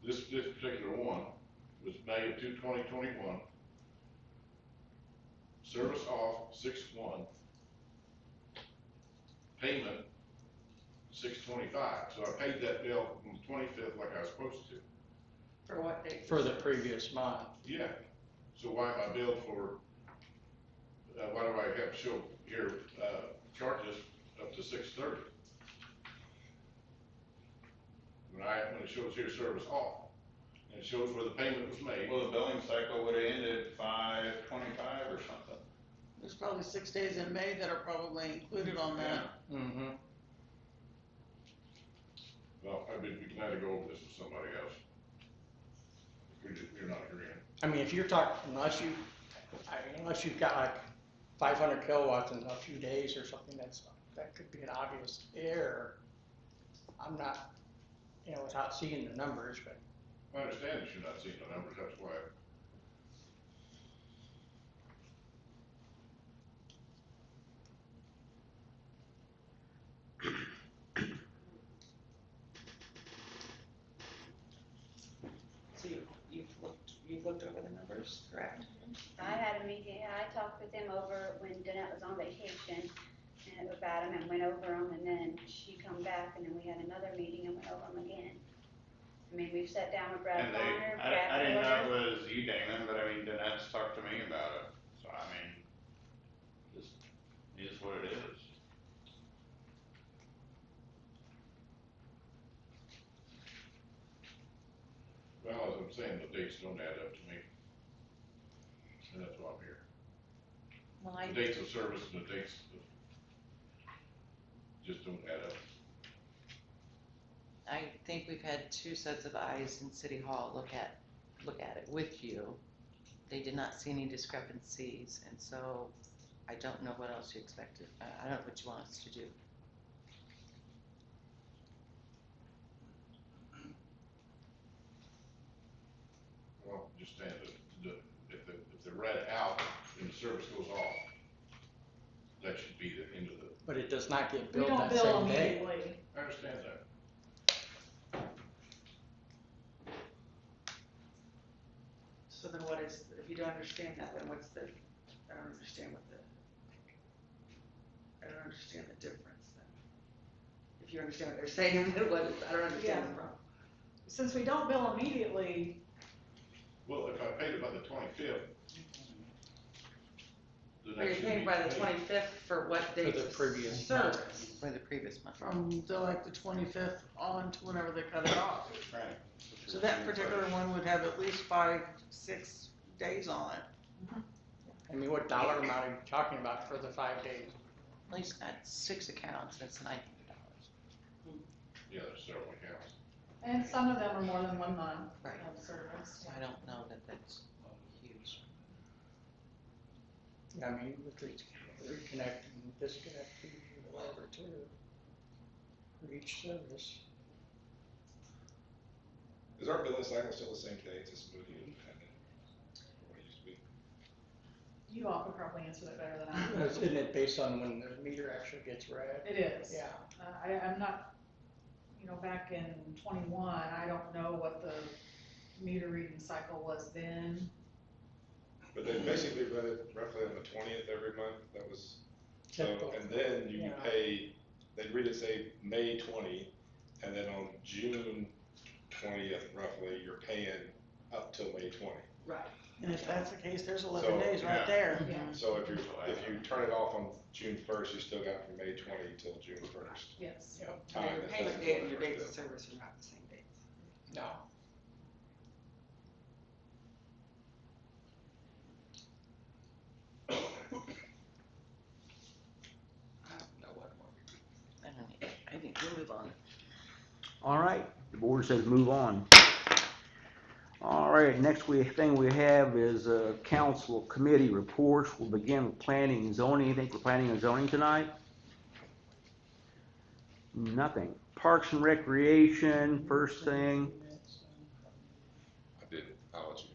M: this particular one was May of 2021. Service off 6/1. Payment 6/25. So I paid that bill on the 25th like I was supposed to.
L: For what date?
I: For the previous month.
M: Yeah. So why am I billed for, why do I have to show here, charges up to 6/30? When it shows here service off, and it shows where the payment was made.
G: well, the billing cycle would have ended 5/25 or something.
L: There's probably 6 days in May that are probably included on that.
I: Mm-hmm.
M: Well, I'd be glad to go over this with somebody else. We're not agreeing.
I: I mean, if you're talking, unless you've got like 500 kilowatts in a few days or something, that could be an obvious error. I'm not, without seeing the numbers, but.
M: I understand that you're not seeing the numbers, that's why.
L: So you've looked over the numbers, correct?
N: I had a meeting, I talked with them over when Danette was on vacation, and about them, and went over them, and then she come back, and then we had another meeting and went over them again. I mean, we've sat down with Brad
G: And
N: Bonner,
G: I
N: Brad
G: didn't know
N: Porter.
G: it was you, Damon, but I mean, Danette's talked to me about it, so I mean, just, it is what it is.
M: Well, as I'm saying, the dates don't add up to me. And that's why I'm here.
L: Well,
M: The dates of service and the dates of, just don't add up.
J: I think we've had 2 sets of eyes in City Hall look at it with you. They did not see any discrepancies, and so I don't know what else you expected. I don't know what you want us to do.
M: Well, just saying that if they're read out and the service goes off, that should be the end of the,
I: But it does not get
D: we
I: billed
D: don't
I: that
D: bill
I: same day.
D: immediately.
M: I understand that.
L: so then what is, if you don't understand that, then what's the, I don't understand what the, I don't understand the difference then. If you understand what they're saying, then what is, I don't understand the problem.
D: Since we don't bill immediately,
M: Well, if I paid it by the 25th.
L: Or you're paying by the 25th for what date?
I: the previous month.
L: Service.
J: For the previous month.
L: From the, like, the 25th on to whenever they cut it off.
M: Right.
L: So that particular one would have at least 5, 6 days on it.
I: I mean, what dollar amount are you talking about for the 5 days?
J: Well, he's got 6 accounts, that's $900.
M: Yeah, there's several accounts.
D: and some of them are more than 1 month
J: Right.
D: of service.
J: So I don't know that that's huge.
I: I mean, with the reconnect and disconnect fees or whatever too, for each service.
F: Is our billing cycle still the same day to smooth you independent? What it used to be?
D: You all could probably answer that better than I.
I: Isn't it based on when the meter actually gets read?
D: It is.
I: Yeah.
D: I'm not, back in 21, I don't know what the meter reading cycle was then.
F: But they basically read it roughly on the 20th every month, that was, so,
I: Typical.
F: and then you
I: Yeah.
F: pay, they'd read it, say, May 20, and then on June 20th roughly, you're paying up till May 20.
L: Right. And if that's the case, there's 11
F: So,
L: days right
G: yeah.
L: there.
D: Yeah.
F: So if you turn it off on June 1st, you still got from May 20 till June 1st.
D: Yes.
F: Time
L: Your
F: that
L: payment
F: doesn't
L: date and your
F: work.
L: dates of service are not the same dates.
I: No.
L: I don't know what more.
J: I think we'll move on.
A: All right, the board says move on. All right, next thing we have is council committee reports. We'll begin with planning and zoning. You think we're planning and zoning tonight? Nothing. Parks and recreation, first thing.
F: I did, I'll let you,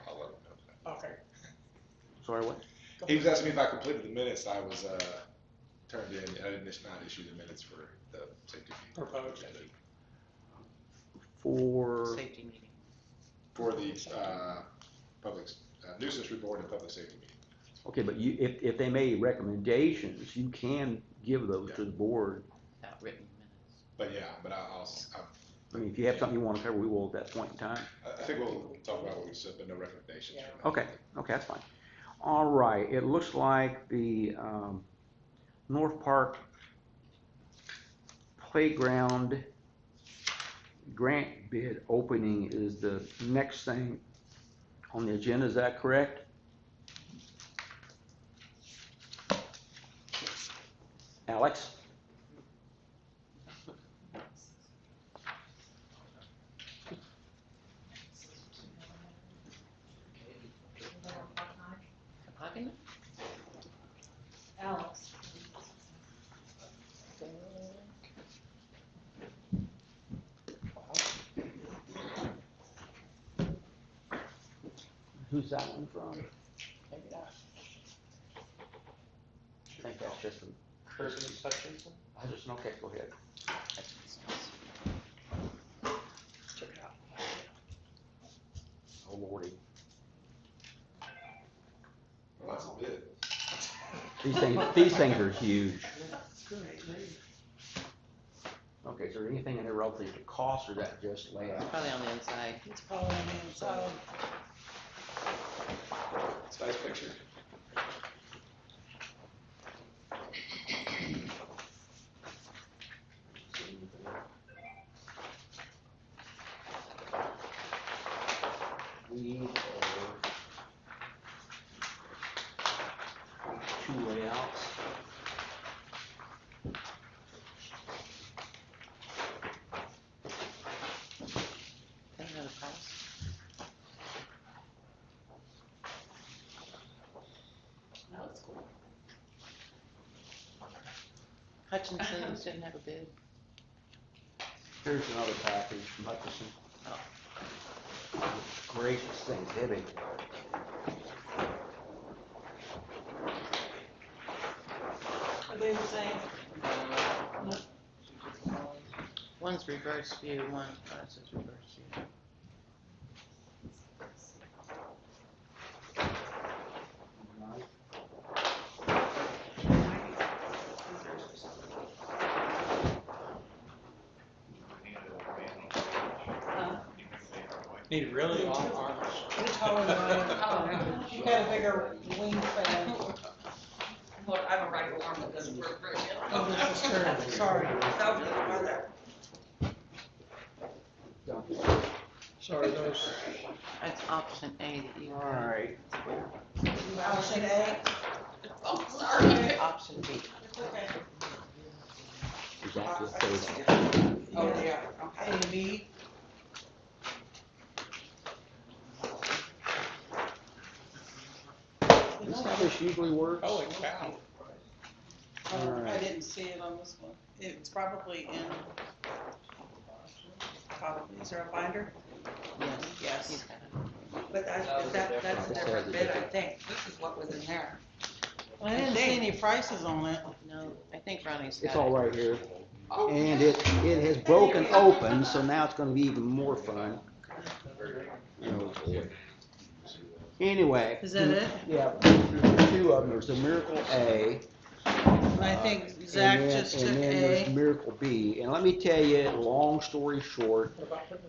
F: I'll let them know that.
I: Okay.
A: Sorry, what?
F: He was asking me if I completed the minutes, I was, turned in, I didn't not issue the minutes for the safety meeting.
I: Proposed.
A: For,
J: Safety meeting.
F: For the, public, nuisance report and public safety meeting.
A: okay, but if they made recommendations, you can give those to the board.
J: Without written minutes.
F: But yeah, but
A: I mean, if you have something you want to cover, we will at that point in time.
F: I think we'll talk about what we said, but no recommendations.
I: Yeah.
F: from
A: Okay, that's fine. All right, it looks like the North Park Playground grant bid opening is the next thing on the agenda, is that correct? Alex?
J: Talking?
D: Alex.
A: Who's that one from?
I: Maybe not.
A: I think that's just from
I: Kirby Hutchinson?
A: okay, go ahead.
I: Check it out.
A: Oh lordy.
F: Well, that's a bid.
A: These things are huge. Okay, is there anything in there relative to cost, or is that just layout?
J: Probably on the inside.
L: It's probably on the inside.
F: It's a nice picture.
A: We are two layouts.
J: They know the price.
L: That looks cool.
J: Hutchinson's didn't have a bid.
A: Here's another package from Hutchison.
J: Oh.
A: Gracious, thing's heavy.
L: Are they the same? No.
J: One's reverse view, one, this is reverse view.
I: Need really long arms.
L: You're taller than I am. You got a bigger wingspan.
C: Look, I have a right arm that doesn't work very well.
L: Oh, this is terrible, sorry.
I: Sorry, those.
J: That's option A that you.
A: All right.
L: Option A?
C: Oh, sorry.
J: Option B.
L: Okay.
A: Is that the third?
L: Oh, yeah, okay. A and B?
A: Is this how this usually works?
I: Holy cow.
L: I didn't see it on this one. It's probably in, is there a binder? Yes.
C: But that's a different bid, I think. This is what was in there.
L: I didn't see any prices on it.
J: No, I think Ronnie's got it.
A: It's all right here. And it has broken open, so now it's gonna be even more fun. Oh, boy. Anyway.
L: Is that it?
A: Yeah, there's two of them. There's the Miracle A.
L: I think Zach
A: and then-
L: just took
A: And then there's
L: A.
A: Miracle B. And let me tell you, long story short,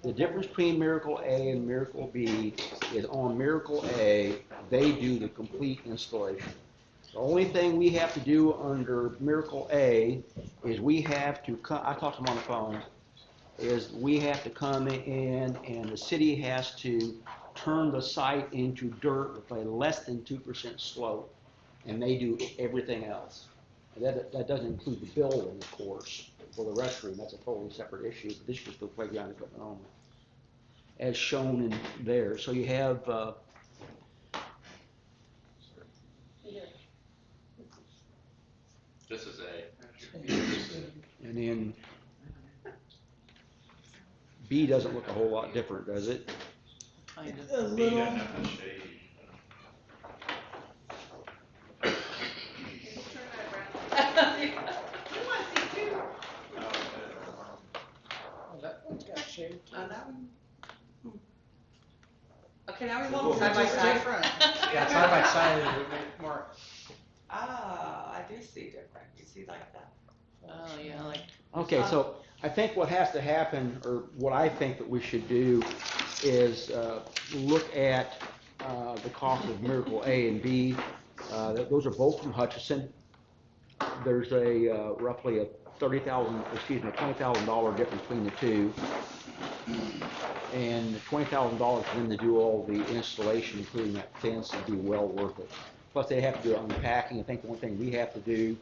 A: the difference between Miracle A and Miracle B is on Miracle A, they do the complete installation. The only thing we have to do under Miracle A is we have to come, I talked to them on the phone, is we have to come in and the city has to turn the site into dirt with a less than 2% slope, and they do everything else. That doesn't include the building, of course, for the restroom, that's a totally separate issue, but this is just the playground equipment only, as shown in there. So you have,
G: This is A.
A: and then B doesn't look a whole lot different, does it?
J: Kind of.
L: A
G: B
L: little,
G: doesn't have the shade.
I: Oh, that one's got shade too.
C: That one. Okay, now we
A: Cool.
C: want side by
L: It's
C: side.
L: different.
I: Yeah, side by side, it would make more.
C: Ah, I do see different. You see like that?
J: Oh, yeah, like.
A: Okay, so I think what has to happen, or what I think that we should do, is look at the cost of Miracle A and B. Those are both from Hutchison. There's a roughly a $20,000 difference between the two. And $20,000 for them to do all the installation, including that fence, would be well worth it. Plus they have to do unpacking. I think the one thing we have to do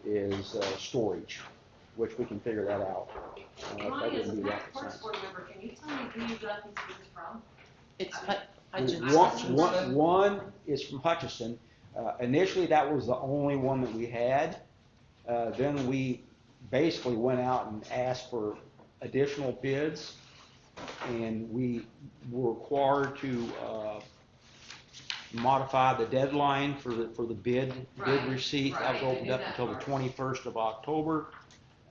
A: is storage, which we can figure that out. That
O: Ronnie, as a
A: wouldn't be rocket
O: parks
A: science.
O: board member, can you tell me who you got these bids from?
J: It's Hutchinson.
A: One is from Hutchison. Initially, that was the only one that we had. Then we basically went out and asked for additional bids, and we were required to modify the deadline for the bid receipt. That was
O: Right,
A: opened up until the 21st of October,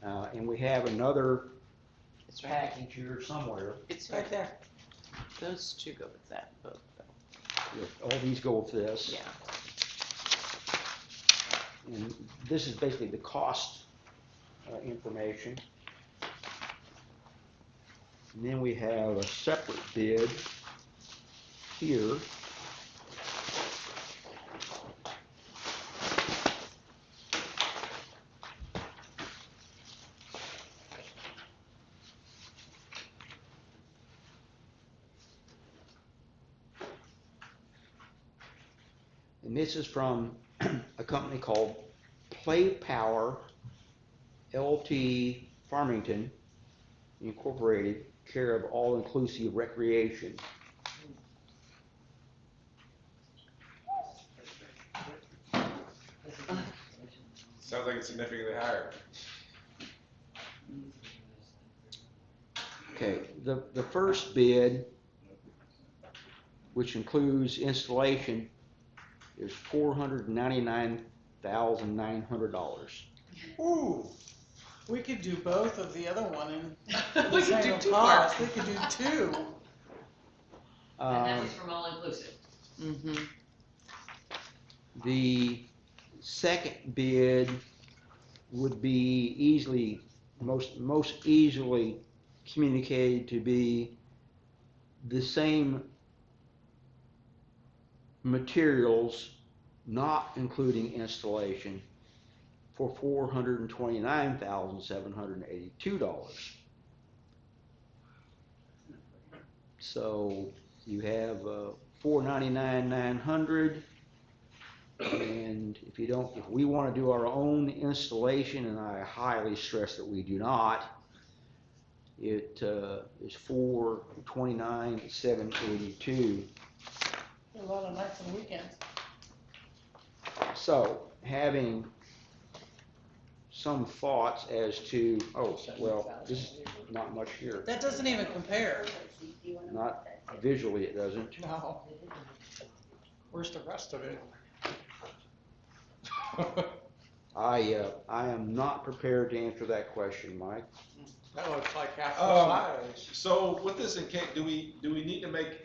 A: and we have another
J: It's right.
A: package here somewhere.
J: It's
L: Right there.
J: Those two go with that book, though.
A: All these go with this.
J: Yeah.
A: And this is basically the cost information. And then we have a separate bid here. And this is from a company called Play Power LT Farmington Incorporated, care of All Inclusive Recreation.
F: Sounds like it's significantly higher.
A: Okay, the first bid, which includes installation, is $499,900.
L: Ooh, we could do both of the other one and
C: We
L: the
C: could do
L: same
C: two
L: cost.
C: parts.
L: We could do two.
O: And that was from all inclusive.
J: Mm-hmm.
A: The second bid would be most easily communicated to be the same materials, not including installation, for $429,782. So you have $499,900, and if we want to do our own installation, and I highly stress that we do not, it is $429,782.
I: A lot of nights and weekends.
A: So, having some thoughts as to, oh, well, this is not much here.
I: That doesn't even compare.
A: Not visually, it doesn't.
I: No. Where's the rest of it?
A: I am not prepared to answer that question, Mike.
I: That looks like half the size.
F: So with this in case, do we need to make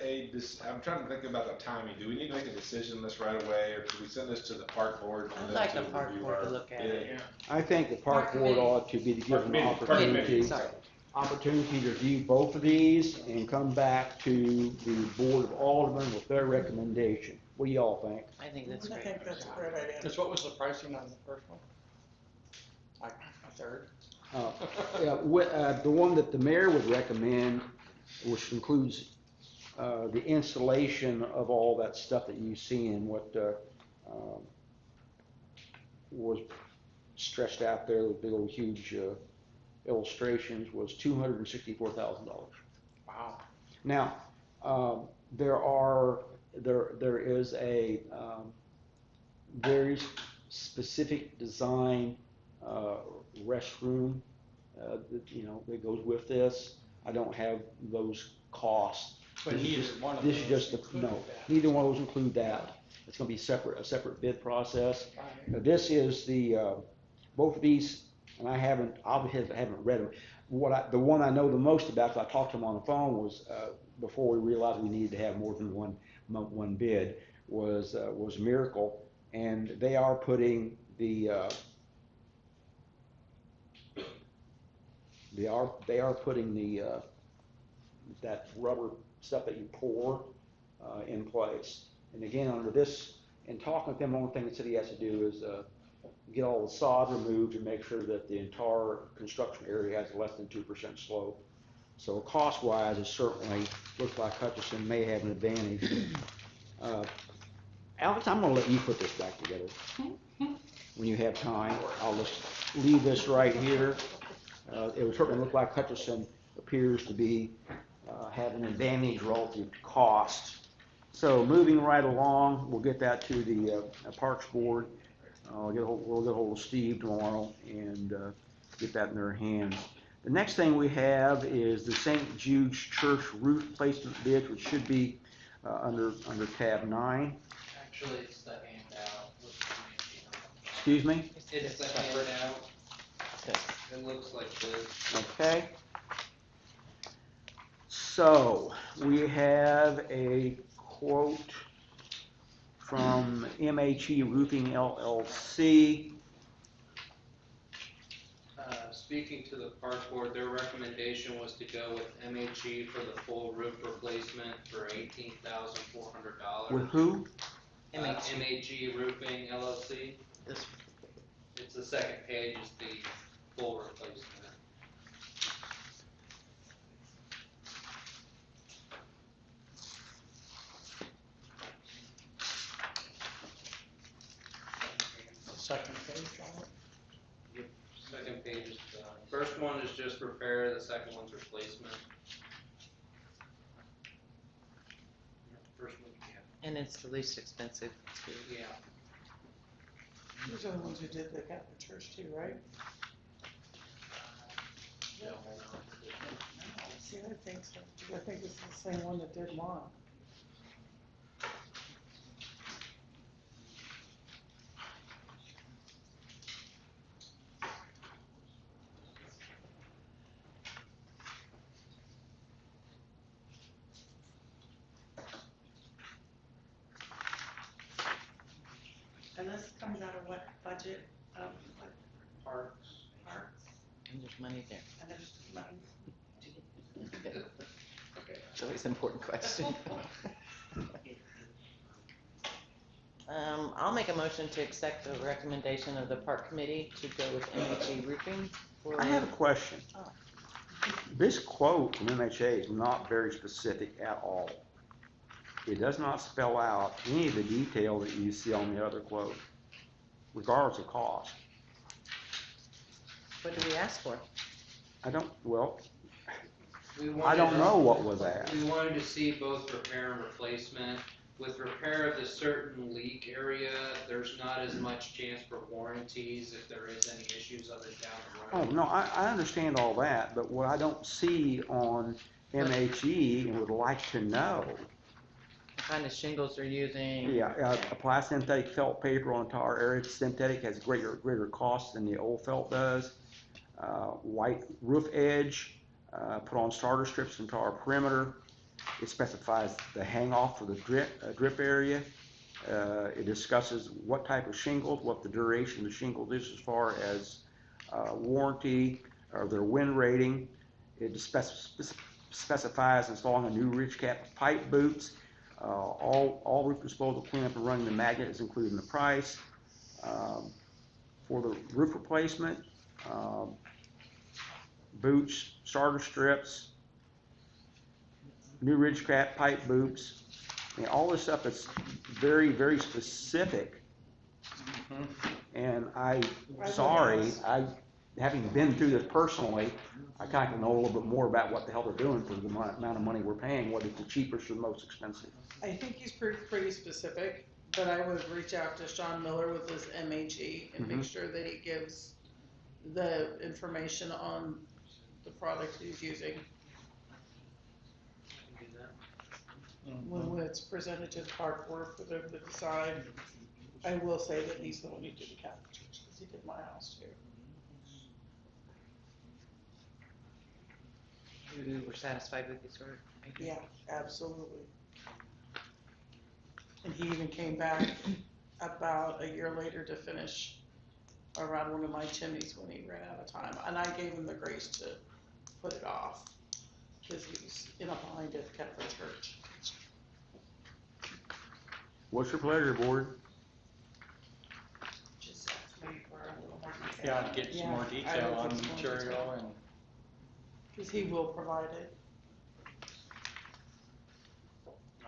F: I'm trying to think about the timing. Do we need to make a decision on this right away, or should we send this to the park board? for
J: I'd
F: them
J: like
F: to
J: the park
F: review
J: board to
F: our
J: look at
F: bid?
J: it.
A: I think the park board ought to be given an opportunity to review both of these and come back to the Board of Aldermen with their recommendation. What do y'all think?
J: I think that's
I: I
J: great.
I: think that's a great idea. Because what was the pricing on the first one? Like a third?
A: The one that the mayor would recommend, which includes the installation of all that stuff that you see and what was stretched out there, the big old huge illustrations, was $264,000.
I: Wow.
A: Now, there is a very specific design restroom that goes with this. I don't have those costs.
I: But neither one of
A: This is
I: those
A: just
I: included that.
A: neither one of those include that. It's going to be a separate bid process.
I: Right.
A: Now, this is both of these, and I haven't read them. The one I know the most about, 'cause I talked to him on the phone, was before we realized we needed to have more than one bid, was Miracle, and they are putting that rubber stuff that you pour in place. And again, under this, and talking with them, the only thing the city has to do is get all the sod removed and make sure that the entire construction area has less than 2% slope. So cost-wise, it certainly looks like Hutchison may have an advantage. Alex, I'm gonna let you put this back together when you have time. I'll just leave this right here. It would certainly look like Hutchison appears to be have an advantage relative to cost. So moving right along, we'll get that to the Parks Board. We'll get a hold of Steve tomorrow and get that in their hands. The next thing we have is the St. Jude's Church roof placement bid, which should be under tab 9.
H: Actually, it's the handout.
A: Excuse me?
H: It's the handout. It looks like this.
A: Okay. So we have a quote from MHE Roofing LLC.
H: Speaking to the park board, their recommendation was to go with MHE for the full roof replacement for $18,400.
A: With who?
H: MHE Roofing LLC.
J: This,
H: It's the second page is the full replacement.
I: Second page on it.
H: Second page is done. First one is just repair, the second one's replacement. First one, yeah.
J: and it's the least expensive too.
H: Yeah.
I: These are the ones who did the Catholic Church too, right? See, I think so. I think it's the same one that did mine.
C: And this comes out of what budget, what
H: Parks.
C: parks,
J: And there's money there.
C: and there's money.
J: So always an important question. I'll make a motion to accept the recommendation of the park committee to go with MHE roofing for.
A: I have a question.
J: Oh.
A: This quote from MHA is not very specific at all. It does not spell out any of the detail that you see on the other quote, regardless of cost.
J: What did we ask for?
A: I don't, well,
H: We
A: I
H: wanted
A: don't
H: to-
A: know what was asked.
H: We wanted to see both repair and replacement. With repair of the certain leak area, there's not as much chance for warranties if there is any issues of it down the
A: Oh,
H: road.
A: no, I understand all that, but what I don't see on MHE and would like to know,
J: What kind of shingles they're using?
A: yeah, a plastic synthetic felt paper on entire area. Synthetic has greater cost than the old felt does. White roof edge, put on starter strips entire perimeter. It specifies the hang off for the drip area. It discusses what type of shingles, what the duration of the shingles is as far as warranty or their wind rating. It specifies installing a new ridge cap pipe boots. All roof disposal cleanup and running the magnet is included in the price. For the roof replacement, boots, starter strips, new ridge cap pipe boots, and all this stuff is very, very specific. And having been through this personally, I kind of know a little bit more about what the hell they're doing for the amount of money we're paying, what is the cheapest or the most expensive.
D: I think he's pretty specific, but I would reach out to Sean Miller with his MHE and make sure that he gives the information on the product he's using when it's presented to the park board for them to decide. I will say that he's the one who did the Catholic church, because he did my house too.
J: You were satisfied with these work?
D: Yeah, absolutely. And he even came back about a year later to finish around one of my chimneys when he ran out of time. And I gave him the grace to put it off, because he was in a bind at the Catholic church.
A: What's your pleasure, board?
D: Just ask me for a little more detail.
I: Yeah, get some more
D: I
I: detail
D: will
I: on
D: get some more
I: material
D: detail.
I: and.
D: Because he will provide it.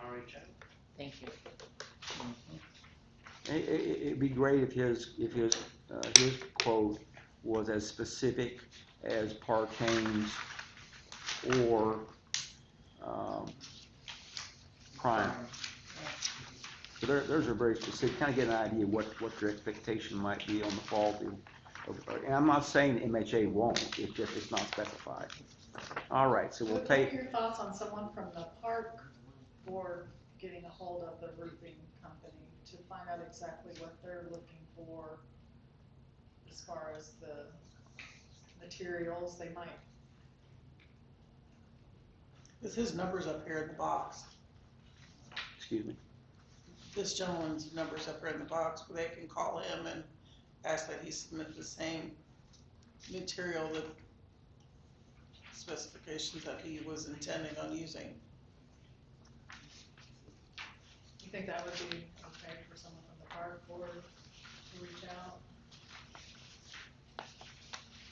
H: All right, Chad.
J: Thank you.
A: It'd be great if his quote was as specific as Parkane's or Prime. So those are very specific, kind of get an idea what your expectation might be on the quality and I'm not saying MHA won't, it's not specified. All right, so we'll
D: What
A: take.
D: are your thoughts on someone from the park board getting a hold of the roofing company to find out exactly what they're looking for as far as the materials they might? Because his number's up here in the box.
A: Excuse me.
D: This gentleman's number's up here in the box, where they can call him and ask that he submit the same material, that specifications that he was intending on using. You think that would be okay for someone from the park board to reach out?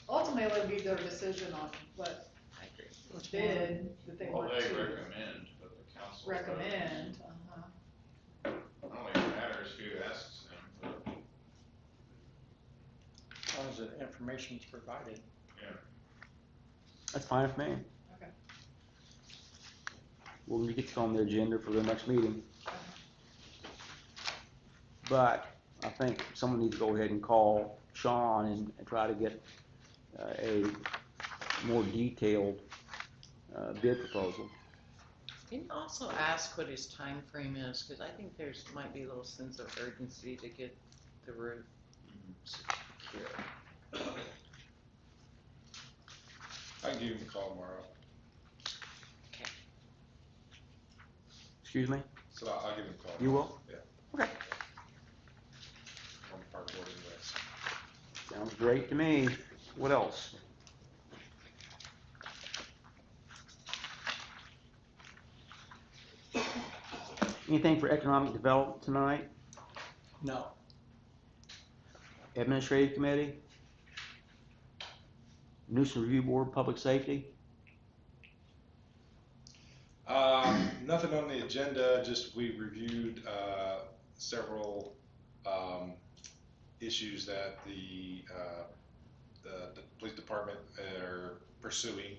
D: Ultimately, it would be their decision on what bid that they
G: Well,
D: want
G: they
D: to
G: recommend, but the council.
D: recommend.
G: It only matters who asks them, but,
I: As long as the information's provided.
G: yeah.
A: That's fine with me.
D: Okay.
A: We'll get this on the agenda for the next meeting. But I think someone needs to go ahead and call Sean and try to get a more detailed bid proposal.
J: Can you also ask what his time frame is? Because I think there's might be a little sense of urgency to get the roof secure.
F: I can give him a call tomorrow,
A: Excuse me?
F: so I'll give him a call.
A: You will?
F: Yeah.
A: Okay.
F: On the park board anyway.
A: Sounds great to me. What else? Anything for economic development tonight?
I: No.
A: Administrative committee? Nuisance review board, public safety?
F: Nothing on the agenda, just we reviewed, several, issues that the police department are pursuing.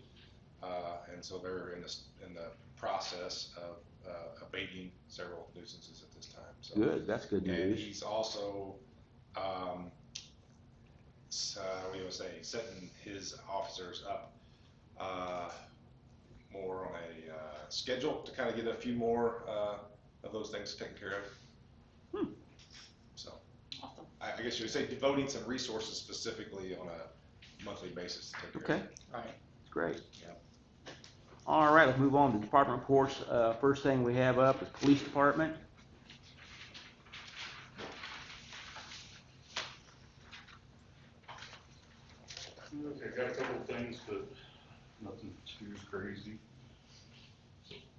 F: And so they're in the process of, abating several nuisances at this time, so.
A: Good, that's good
F: And
A: news.
F: he's also, what do you want to say, setting his officers up, more on a schedule to kind of get a few more of those things taken care of. So,
L: Awesome.
F: I guess you would say devoting some resources specifically on a monthly basis to take care of
A: Okay,
F: it.
I: Right.
A: great.
F: Yeah.
A: All right, let's move on to department reports. First thing we have up is police department.
P: Okay, got a couple of things, but nothing too crazy.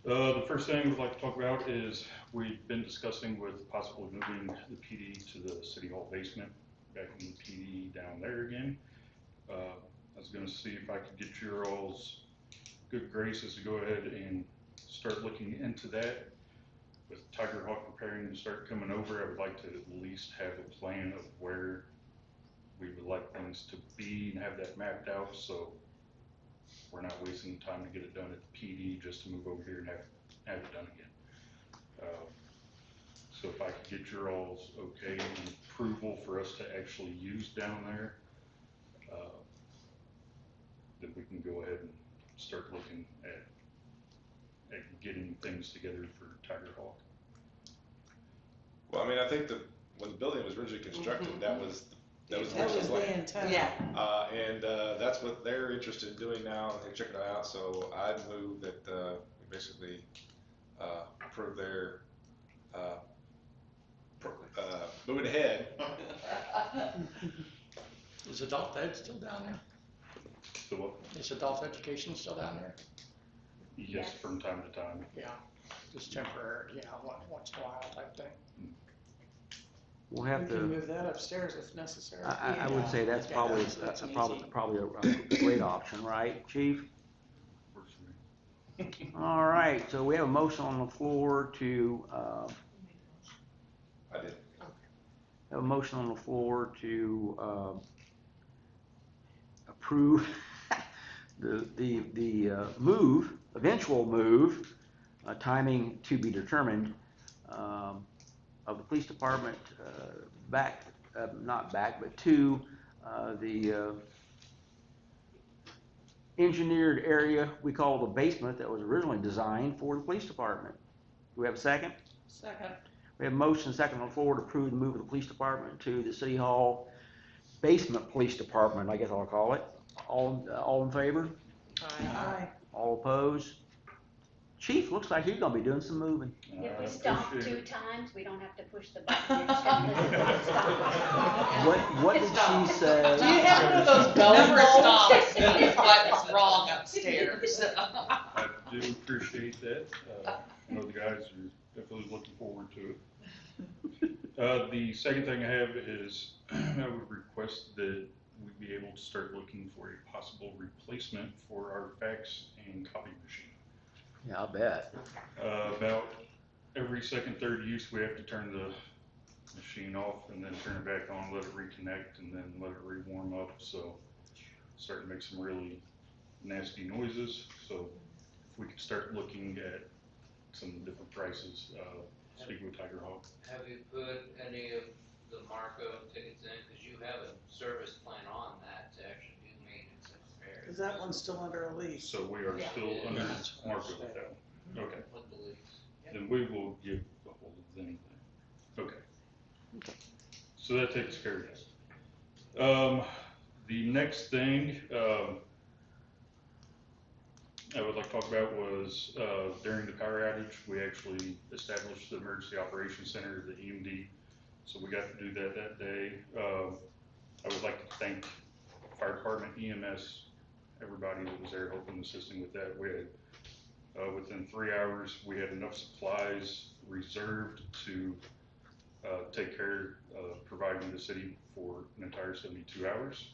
P: The first thing we'd like to talk about is we've been discussing with possibly moving the PD to the city hall basement, back in the PD down there again. I was gonna see if I could get your all's good graces to go ahead and start looking into that. With Tiger Hawk preparing to start coming over, I would like to at least have a plan of where we would like things to be and have that mapped out, so we're not wasting time to get it done at the PD just to move over here and have it done again. So if I could get your all's okay and approval for us to actually use down there, then we can go ahead and start looking at getting things together for Tiger Hawk.
F: Well, I mean, I think that when the building was originally constructed, that was the plan.
C: intent. Yeah.
F: And that's what they're interested in doing now, and they're checking it out, so I'd move that we basically approve their moving ahead.
I: Is adult ed still down there?
P: So what?
I: Is adult education still down there?
P: Yes, from time to time.
I: Yeah, just temporary, yeah, once in a while type thing.
A: We'll have
D: We can
A: to,
D: move that upstairs if necessary.
A: I would say that's
I: Yeah,
A: probably,
I: that's easy.
A: probably a great option, right, chief?
P: Works for me.
A: All right, so we have a motion on the floor to,
F: I did.
A: have a motion on the floor to, approve the move, eventual move, timing to be determined, of the police department, back, not back, but to, the, engineered area we call the basement that was originally designed for the police department. Do we have a second?
L: Second.
A: We have a motion second on the floor to approve the move of the police department to the city hall basement police department, I guess I'll call it. All in favor?
L: Aye.
A: All opposed? Chief, looks like he's gonna be doing some moving.
N: If we
P: I
N: stomp
P: appreciate
N: two
P: it.
N: times, we don't have to push the button. You just have to let it stop.
A: What did she say?
L: Do you have one of those bell
O: Number of
L: phones?
O: stomps means what's wrong upstairs.
P: I do appreciate that. I know the guys are definitely looking forward to it. The second thing I have is I would request that we be able to start looking for a possible replacement for our fax and copy machine.
A: Yeah, I'll bet.
P: About every second, third use, we have to turn the machine off and then turn it back on, let it reconnect, and then let it re-warm up. So start to make some really nasty noises. So if we could start looking at some different prices, speaking with Tiger Hawk.
H: Have you put any of the Marco tickets in, cause you have a service plan on that to actually do maintenance and repairs?
D: Cause that one's still under a lease.
P: So we are still under Marco with that one. Okay.
H: With the lease.
P: Then we will give a hold of anything. Okay. So that takes care of that. The next thing, I would like to talk about was, during the power outage, we actually established the Emergency Operations Center, the EMD. So we got to do that day. I would like to thank Fire Department, EMS, everybody that was there helping, assisting with that. We had Within 3 hours, we had enough supplies reserved to take care of providing the city for an entire 72 hours.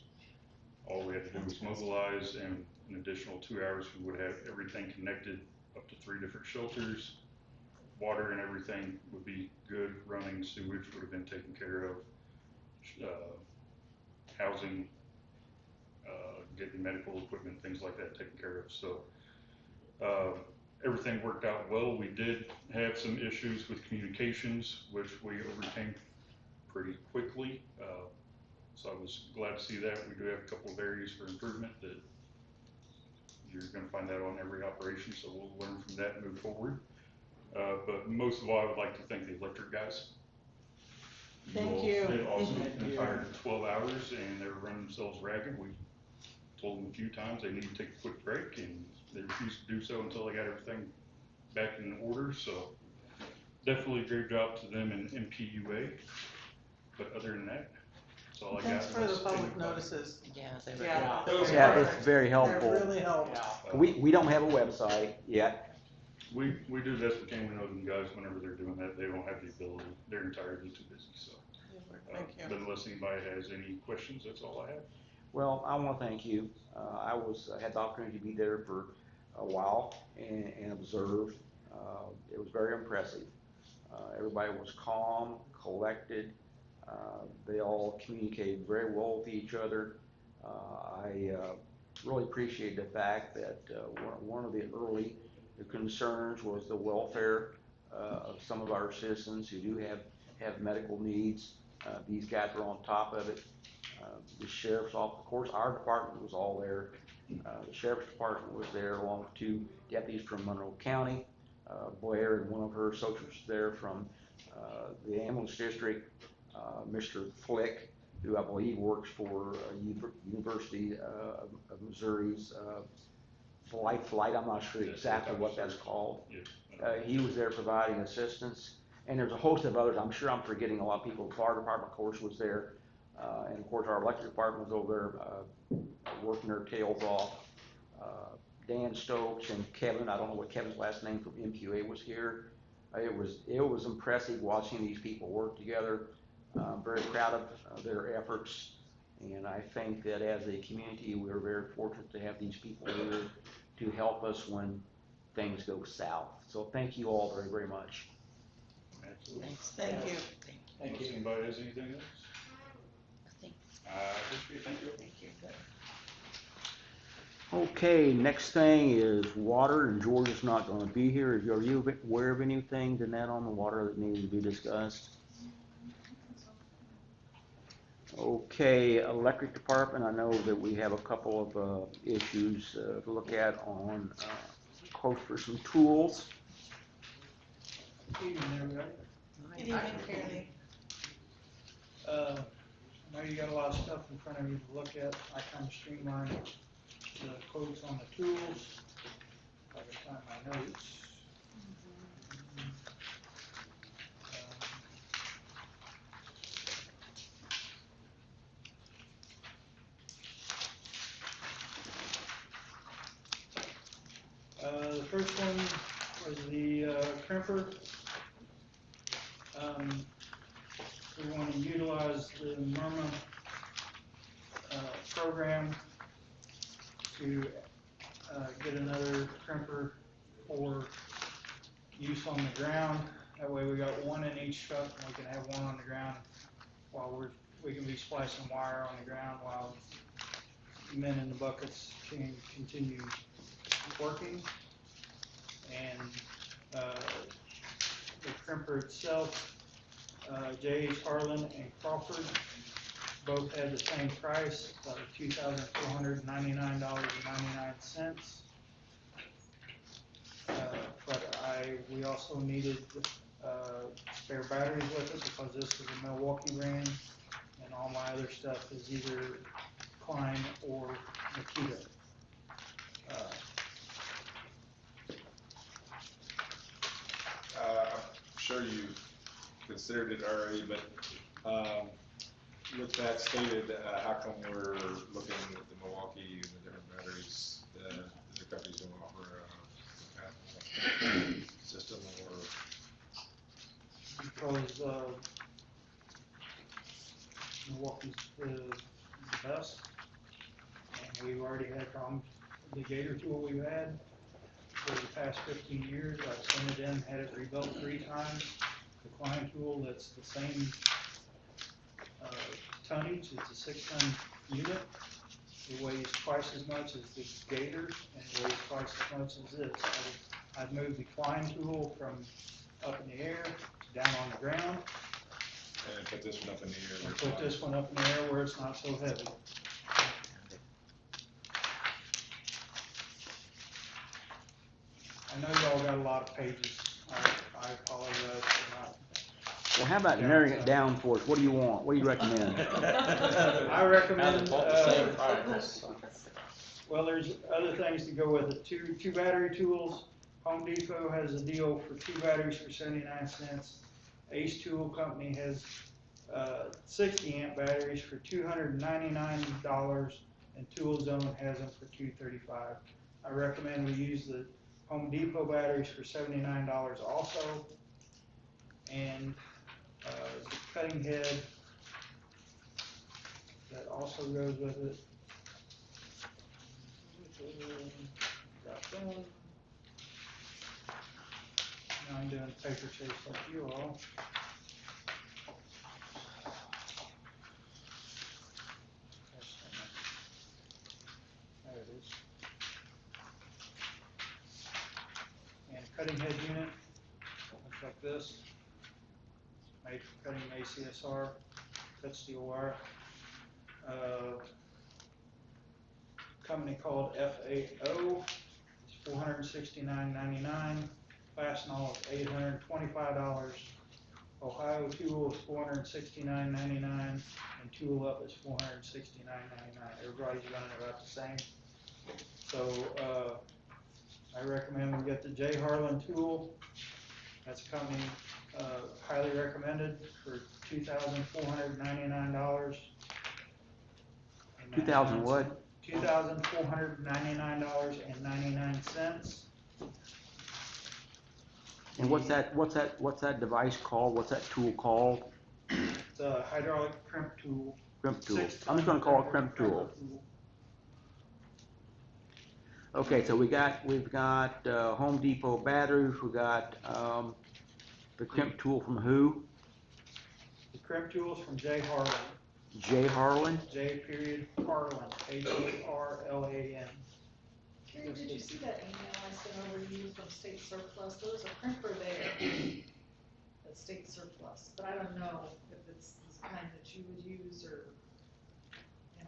P: All we had to do was mobilize, and an additional 2 hours, we would have everything connected up to 3 different shelters. Water and everything would be good, running, sewage would have been taken care of, housing, getting medical equipment, things like that taken care of. So everything worked out well. We did have some issues with communications, which we overcame pretty quickly. So I was glad to see that. We do have a couple of areas for improvement that you're going to find out on every operation, so we'll learn from that and move forward. But most of all, I would like to thank the electric guys.
I: Thank you.
P: They also an entire 12 hours, and they were running themselves ragged. We told them a few times they need to take a quick break, and they refused to do so until they got everything back in order. So definitely a great job to them and MPUA. But other than that, that's all I got.
L: Thanks for the public notices.
J: Yeah, they were.
L: Yeah.
A: Yeah, it's very helpful.
L: That really helped.
A: We don't have a website yet.
P: We do the best we can. We know them guys, whenever they're doing that, they don't have the ability. They're entirely too busy. So,
L: Thank you.
P: but unless anybody has any questions, that's all I have.
A: Well, I want to thank you. I had the opportunity to be there for a while and observe. It was very impressive. Everybody was calm, collected. They all communicated very well with each other. I really appreciate the fact that one of the early concerns was the welfare of some of our citizens who do have medical needs. These guys were on top of it. The sheriff's office, of course, our department was all there. The sheriff's department was there, along with 2 deputies from Monroe County. Blair and one of her associates was there from the ambulance district. Mr. Flick, who I believe works for University of Missouri's Flight, I'm not sure exactly what that's called. He was there providing assistance, and there's a host of others. I'm sure I'm forgetting a lot of people. The fire department, of course, was there, and of course our electric department was over there working their tails off. Dan Stokes and Kevin, I don't know what Kevin's last name from MQA was here. It was impressive watching these people work together. I'm very proud of their efforts, and I think that as a community, we're very fortunate to have these people here to help us when things go south. So thank you all very, very much.
P: Absolutely.
J: Thanks.
L: Thank you.
P: Unless anybody has anything else?
J: Thank
P: Thank you.
J: Thank you.
A: Okay, next thing is water, and George is not going to be here. Are you aware of anything, Danette, on the water that needs to be discussed? Okay, electric department, I know that we have a couple of issues to look at on quotes for some tools.
I: Evening, everybody.
L: Good evening, Fairleigh.
I: I know you got a lot of stuff in front of you to look at. I kind of streamlined the quotes on the tools. I can find my notes. The first one was the crimper. We want to utilize the MIRMA program to get another crimper for use on the ground. That way we got one in each truck, and we can have one on the ground while we can be splicing wire on the ground while men in the buckets can continue working. And the crimper itself, Jay's, Harlan, and Crawford both had the same price, $2,499.99. But we also needed spare batteries with it because this is a Milwaukee brand, and all my other stuff is either Klein or Makita.
F: I'm sure you've considered it already, but with that stated, how come we're looking at the Milwaukee and the different batteries that the companies don't offer compatible system or?
E: Because, Milwaukee's the best, and we've already had problems. The Gator tool we've had for the past 15 years, I've sent it in, had it rebuilt 3 times. The Klein tool, that's the same tonnage, it's a 6-ton unit. It weighs twice as much as the Gator, and it weighs twice as much as this. I've moved the Klein tool from up in the air to down on the ground,
F: And put this one up in the air.
E: and put this one up in the air where it's not so heavy. I know y'all got a lot of pages. I apologize for not.
A: Well, how about narrowing it down for us? What do you want? What do you recommend?
E: I recommend, well, there's other things to go with it. Two battery tools. Home Depot has a deal for 2 batteries for 79 cents. Ace Tool Company has 60 amp batteries for $299, and Tool Zone has them for $235. I recommend we use the Home Depot batteries for $79 also, and the cutting head that also goes with it. Got that. Now I'm doing paper chase like you all. There it is. And cutting head unit, looks like this. Made for cutting ACSR, cut steel wire. Company called FAO, it's $469.99. Fastenal is $825. Ohio Tool is $469.99, and Tool Up is $469.99. Everybody's running about the same. So I recommend we get the J. Harlan Tool. That's a company highly recommended for $2,499.
A: 2,000 what?
E: $2,499.99.
A: And what's that device called? What's that tool called?
E: The hydraulic crimp tool.
A: Crimp tool. I'm just gonna call it crimp tool. Okay, so we've got Home Depot batteries. We got the crimp tool from who?
E: The crimp tool is from J. Harlan.
A: J. Harlan.
E: J. Harlan. Harlan.
D: Carrie, did you see that email I sent over to you from State Surplus? There was a crimper there at State Surplus, but I don't know if it's the kind that you would use or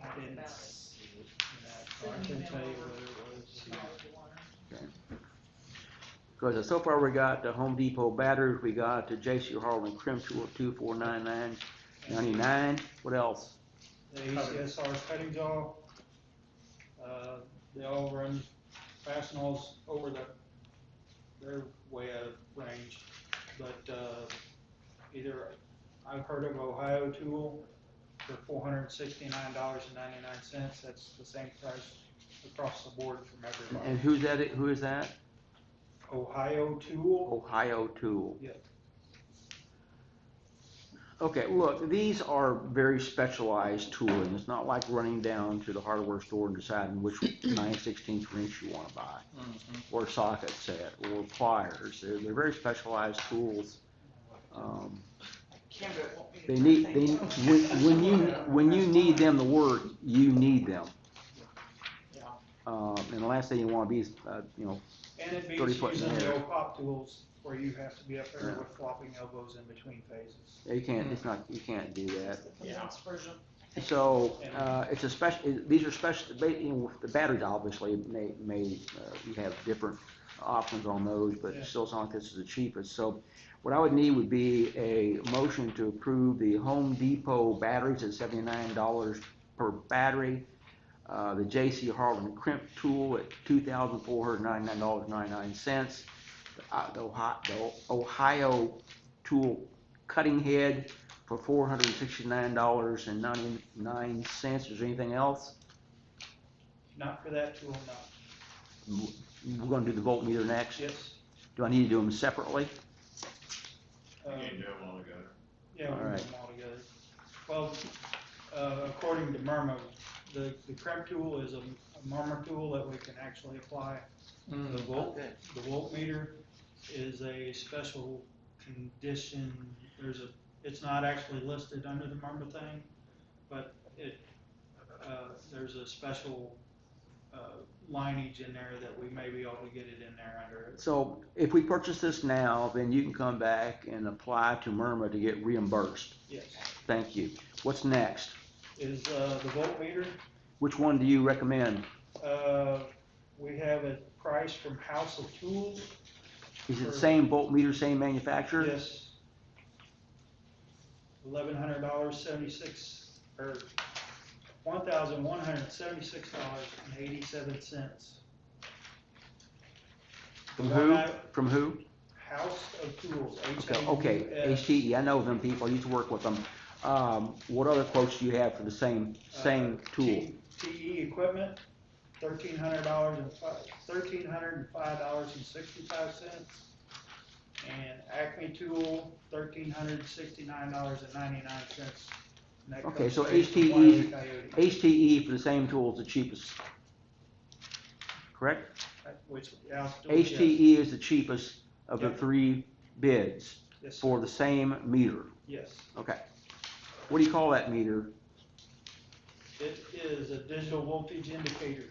E: I didn't
D: about it.
E: see it. I can tell you what it was.
A: Okay. Because so far we got the Home Depot batteries. We got the J.C. Harlan crimp tool at $2,499.99. What else?
E: The ACSR cutting jaw. They all run Fastenals over they're way out of range. But either I've heard of Ohio Tool for $469.99. That's the same price across the board from everybody.
A: And who is that?
E: Ohio Tool.
A: Ohio Tool.
E: Yeah.
A: Okay, look, these are very specialized tooling. It's not like running down to the hardware store and deciding which 9/16 wrench you want to buy, or socket set, or pliers. They're very specialized tools. When you need them to work, you need them. And the last thing you want to be is,
E: And it
A: 30
E: beats
A: foot in
E: using
A: the
E: the
A: air.
E: old pop tools where you have to be up there with flopping elbows in between phases.
A: Yeah, you can't. It's not. You can't do that.
E: So,
A: it's a special. These are special. The batteries obviously may you have different options on those, but it still sounds like this is the cheapest. So, what I would need would be a motion to approve the Home Depot batteries at $79 per battery. The J.C. Harlan crimp tool at $2,499.99. The Ohio Tool cutting head for $469.99. Is there anything else?
E: not for that tool, no.
A: We're going to do the voltmeter next.
E: Yes.
A: Do I need to do them separately?
M: You can do them all together.
E: Yeah, we
A: All
E: can
A: right.
E: do them all together. Well, according to Murma, the crimp tool is a Murma tool that we can actually apply. The volt, the voltmeter is a special condition, it's not actually listed under the Murma thing, but there's a special, lineage in there that we may be able to get it in there under it.
A: So if we purchase this now, then you can come back and apply to Murma to get reimbursed.
E: Yes.
A: Thank you. What's next?
E: Is, the voltmeter,
A: Which one do you recommend?
E: we have a price from House of Tools.
A: Is it the same voltmeter, same manufacturer?
E: Yes. $1,100, 76, or $1,176.87.
A: From who? From who?
E: House of Tools,
A: Okay,
E: H-A-U-S.
A: HTE, I know them people, I used to work with them. What other quotes do you have for the same tool?
E: TE equipment, $1,305.65. And Acme tool, $1,369.99.
A: Okay, so HTE for the same tool is the cheapest. Correct?
E: Which, yeah,
A: HTE is the cheapest of the
E: Yep.
A: 3 bids
E: Yes, sir.
A: for the same meter.
E: Yes.
A: Okay. What do you call that meter?
E: It is a digital voltage indicator.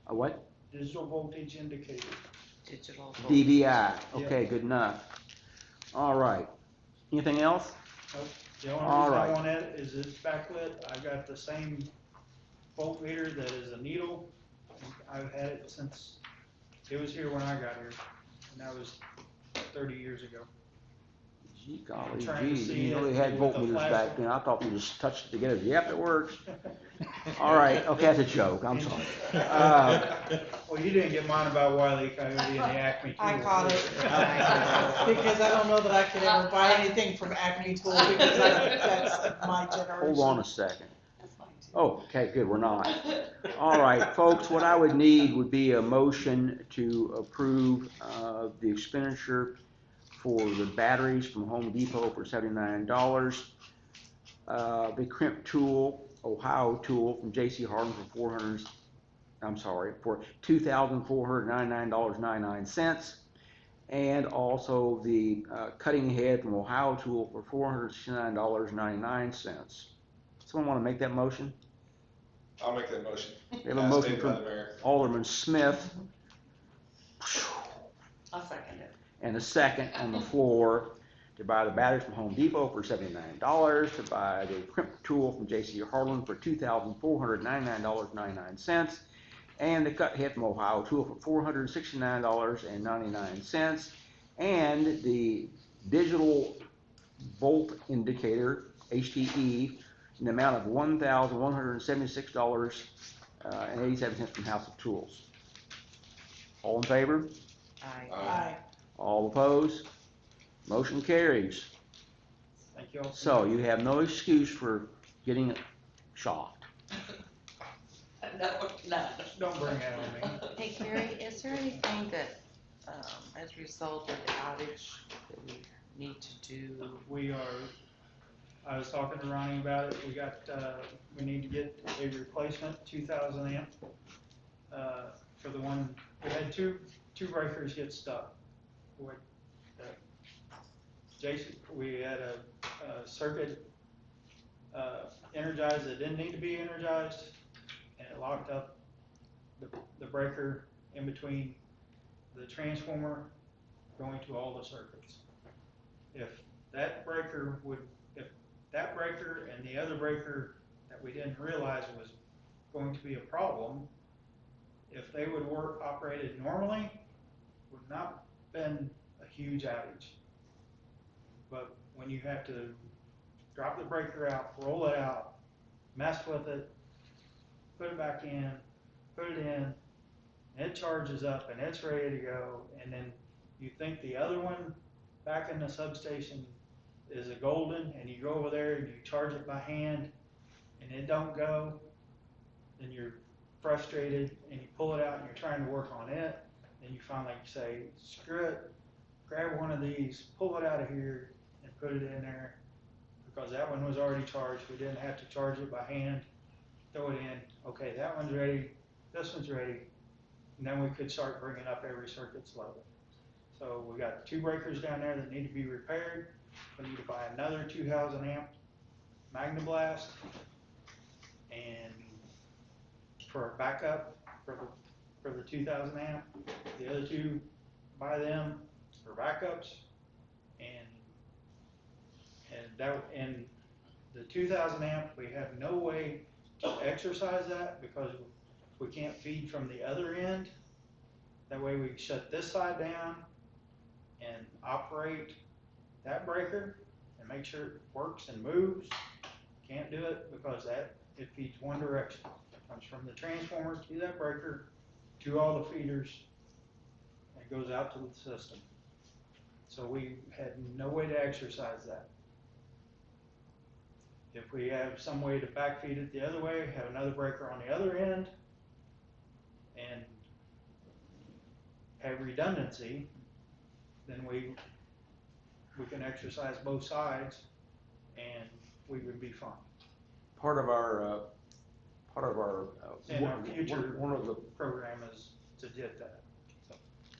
A: A what?
E: Digital voltage indicator.
J: Digital.
A: DVI. Okay, good enough. All right. Anything else?
E: Nope. The only
A: All
E: reason I
A: right.
E: want it is it's backlit. I've got the same voltmeter that is a needle. I've had it since, it was here when I got here, and that was 30 years ago.
A: Gee golly,
E: Trying to
A: gee,
E: see
A: you know
E: it
A: they had
E: with a
A: voltmeters
E: flash.
A: back then. I thought we just touched it together. Yep, it works. All right. Okay, that's a joke. I'm sorry.
E: Well, you didn't get mine about Wile E. Coyote and the Acme tool.
C: I caught it. Because I don't know that I could ever buy anything from Acme Tool because that's my generation.
A: Hold on a second.
C: That's fine too.
A: Oh, okay, good, we're not. All right, folks, what I would need would be a motion to approve the expenditure for the batteries from Home Depot for $79. The crimp tool, Ohio tool from J.C. Harden for for $2,499.99. And also the cutting head from Ohio tool for $469.99. Someone want to make that motion?
F: I'll make that motion.
A: We have a
F: As
A: motion
F: stated by
A: from
F: the mayor.
A: Alderman Smith
C: I'll second it.
A: and a second on the floor to buy the batteries from Home Depot for $79, to buy the crimp tool from J.C. Harlan for $2,499.99, and the cut head from Ohio tool for $469.99, and the digital volt indicator, HTE, in the amount of $1,176.87 from House of Tools. All in favor?
J: Aye.
C: Aye.
A: All opposed? Motion carries.
E: Thank you all.
A: So you have no excuse for getting shocked.
C: No, none.
E: Don't bring that on me.
J: Hey Carrie, is there anything that, as a result of the outage that we need to do?
E: I was talking to Ronnie about it. We need to get a replacement 2,000 amp, for the one, we had two breakers get stuck. Jason, we had a circuit, energized that didn't need to be energized, and it locked up the breaker in between the transformer going to all the circuits. If that breaker and the other breaker that we didn't realize was going to be a problem, if they would operated normally, would not been a huge outage. But when you have to drop the breaker out, roll it out, mess with it, put it back in, put it in, and it charges up and it's ready to go, and then you think the other one back in the substation is a golden, and you go over there and you charge it by hand and it don't go, then you're frustrated and you pull it out and you're trying to work on it, and you finally say, screw it, grab one of these, pull it out of here and put it in there, because that one was already charged, we didn't have to charge it by hand, throw it in, okay, that one's ready, this one's ready, and then we could start bringing up every circuit's level. So we got 2 breakers down there that need to be repaired, we need to buy another 2,000 amp Magna Blast, and for a backup, for the 2,000 amp, the other 2, buy them for backups, and the 2,000 amp, we have no way to exercise that because we can't feed from the other end. That way we shut this side down and operate that breaker and make sure it works and moves. Can't do it because it feeds one direction. It comes from the transformer to that breaker to all the feeders and goes out to the system. So we had no way to exercise that. If we have some way to backfeed it the other way, have another breaker on the other end, and have redundancy, then we can exercise both sides, and we would be fine.
A: Part of our
E: And our future
A: one of the
E: program is to get that.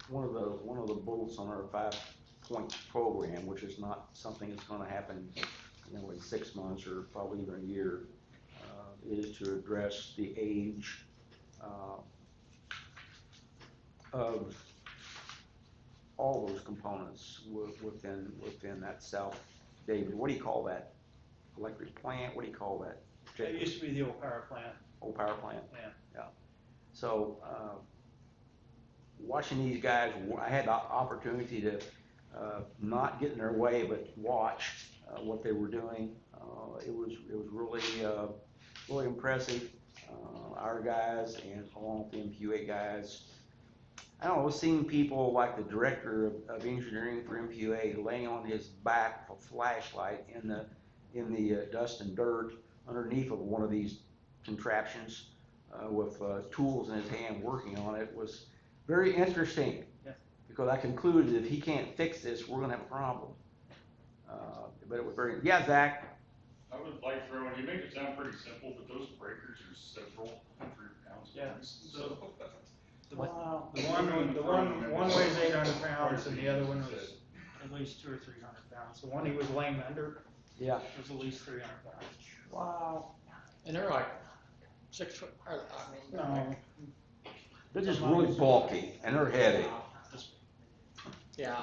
A: one of the bullets on our 5-point program, which is not something that's going to happen in 6 months or probably even a year, is to address the age of all those components within that South David. What do you call that? Electric plant? What do you call that?
E: It used to be the old power plant.
A: Old power plant.
E: Yeah.
A: So, watching these guys, I had the opportunity to not get in their way, but watch what they were doing. It was really impressive. Our guys and along with the MPUA guys. I don't know, seeing people like the director of engineering for MPUA laying on his back with a flashlight in the dust and dirt underneath of one of these contraptions with tools in his hand working on it was very interesting.
E: Yeah.
A: Because I concluded if he can't fix this, we're gonna have a problem. But it was very, yeah, Zach?
P: I would like throwing, you make it sound pretty simple, but those breakers are several hundred pounds.
E: Yeah.
P: So.
E: The one weighs 800 pounds, and the other one was at least 200 or 300 pounds. The one he was laying under,
A: yeah,
E: was at least 300 pounds.
I: Wow. And they're like 6 foot,
E: No.
A: They're just really bulky and they're heavy.
I: Yeah.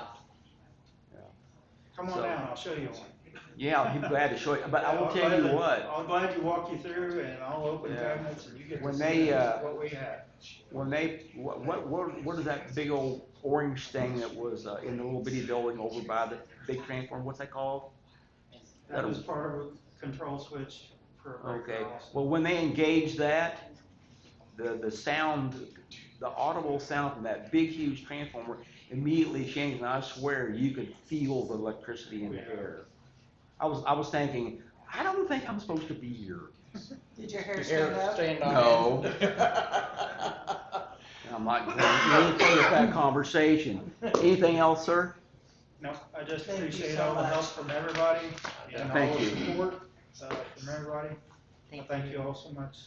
E: Come on
A: So-
E: down, I'll show you one.
A: Yeah, I'll be glad to show you, but I will tell you what.
E: I'll gladly walk you through, and I'll open
A: Yeah.
E: cabinets, and you get to
A: When
E: see
A: they,
E: what we have.
A: What is that big old orange thing that was in the little bitty building over by the big transformer? What's that called?
E: That was part of a control switch for a breaker
A: Okay.
E: also.
A: Well, when they engage that, the sound, the audible sound from that big huge transformer immediately changed, and I swear you could feel the electricity in the air. I was thinking, I don't think I'm supposed to be here.
C: Did your hair stand up?
I: Stand on
A: No.
I: end.
A: I'm not going any further with that conversation. Anything else, sir?
E: No, I just
C: Thank you
E: appreciate
C: so
E: all the help
C: much.
E: from everybody, and all
A: Thank
E: the
A: you.
E: support, from everybody. Thank you all so much.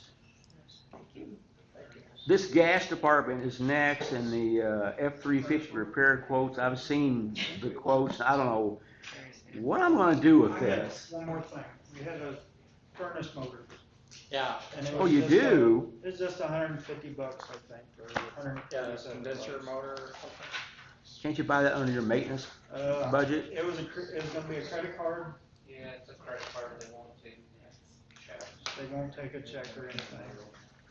A: This gas department is next, and the F-350 repair quotes, I've seen the quotes, I don't know what I'm gonna do with
E: I had
A: this.
E: one more thing, we had a furnace motor.
I: Yeah.
E: And it
A: Oh,
E: was
A: you
E: just
A: do?
E: It's just $150, I think, or
I: Yeah,
E: $157.
I: condenser motor or something.
A: Can't you buy that under your maintenance budget?
E: It was gonna be a credit card,
H: Yeah, it's a credit card, they won't take checks.
E: they won't take a check or anything.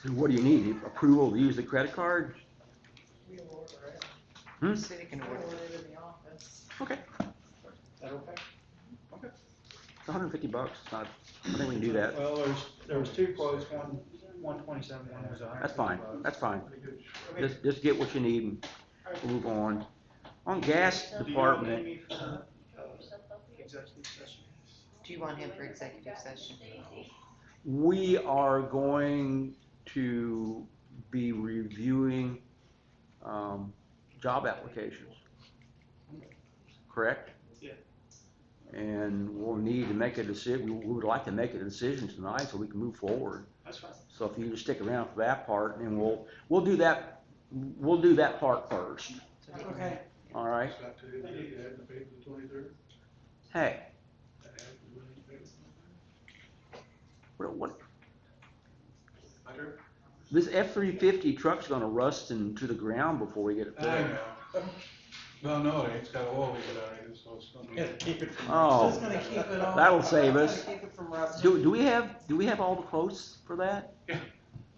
A: So what do you need, approval to use the credit card?
C: We'll order it.
A: Hmm?
J: City can
C: We'll
J: order
C: order
J: it.
C: it in the office.
A: Okay,
E: Is that okay? Okay.
A: it's $150, it's not, I think we can do that.
E: Well, there was 2 quotes, one 127, one was $150.
A: That's fine, that's fine. Just get what you need and move on. On gas
E: Do you
A: department,
E: need me for, executive session?
J: Do you want him for executive session?
A: we are going to be reviewing, job applications. correct?
E: Yeah.
A: And we'll need to make a decision, we would like to make a decision tonight so we can move forward.
E: That's fine.
A: So if you just stick around for that part, and we'll do that part first,
C: Okay.
A: all right?
M: Got to, you had to pay for the 23rd?
A: Hey, what, this F-350 truck's gonna rust into the ground before we get it
M: I
A: fixed.
M: know. Well, no, it ain't. It's got oil leak on it, so it's gonna be.
I: Yeah, keep it from.
A: Oh.
C: Just gonna keep it on.
A: That'll save us.
C: Gonna keep it from rusting.
A: Do we have all the quotes for that?
M: Yeah.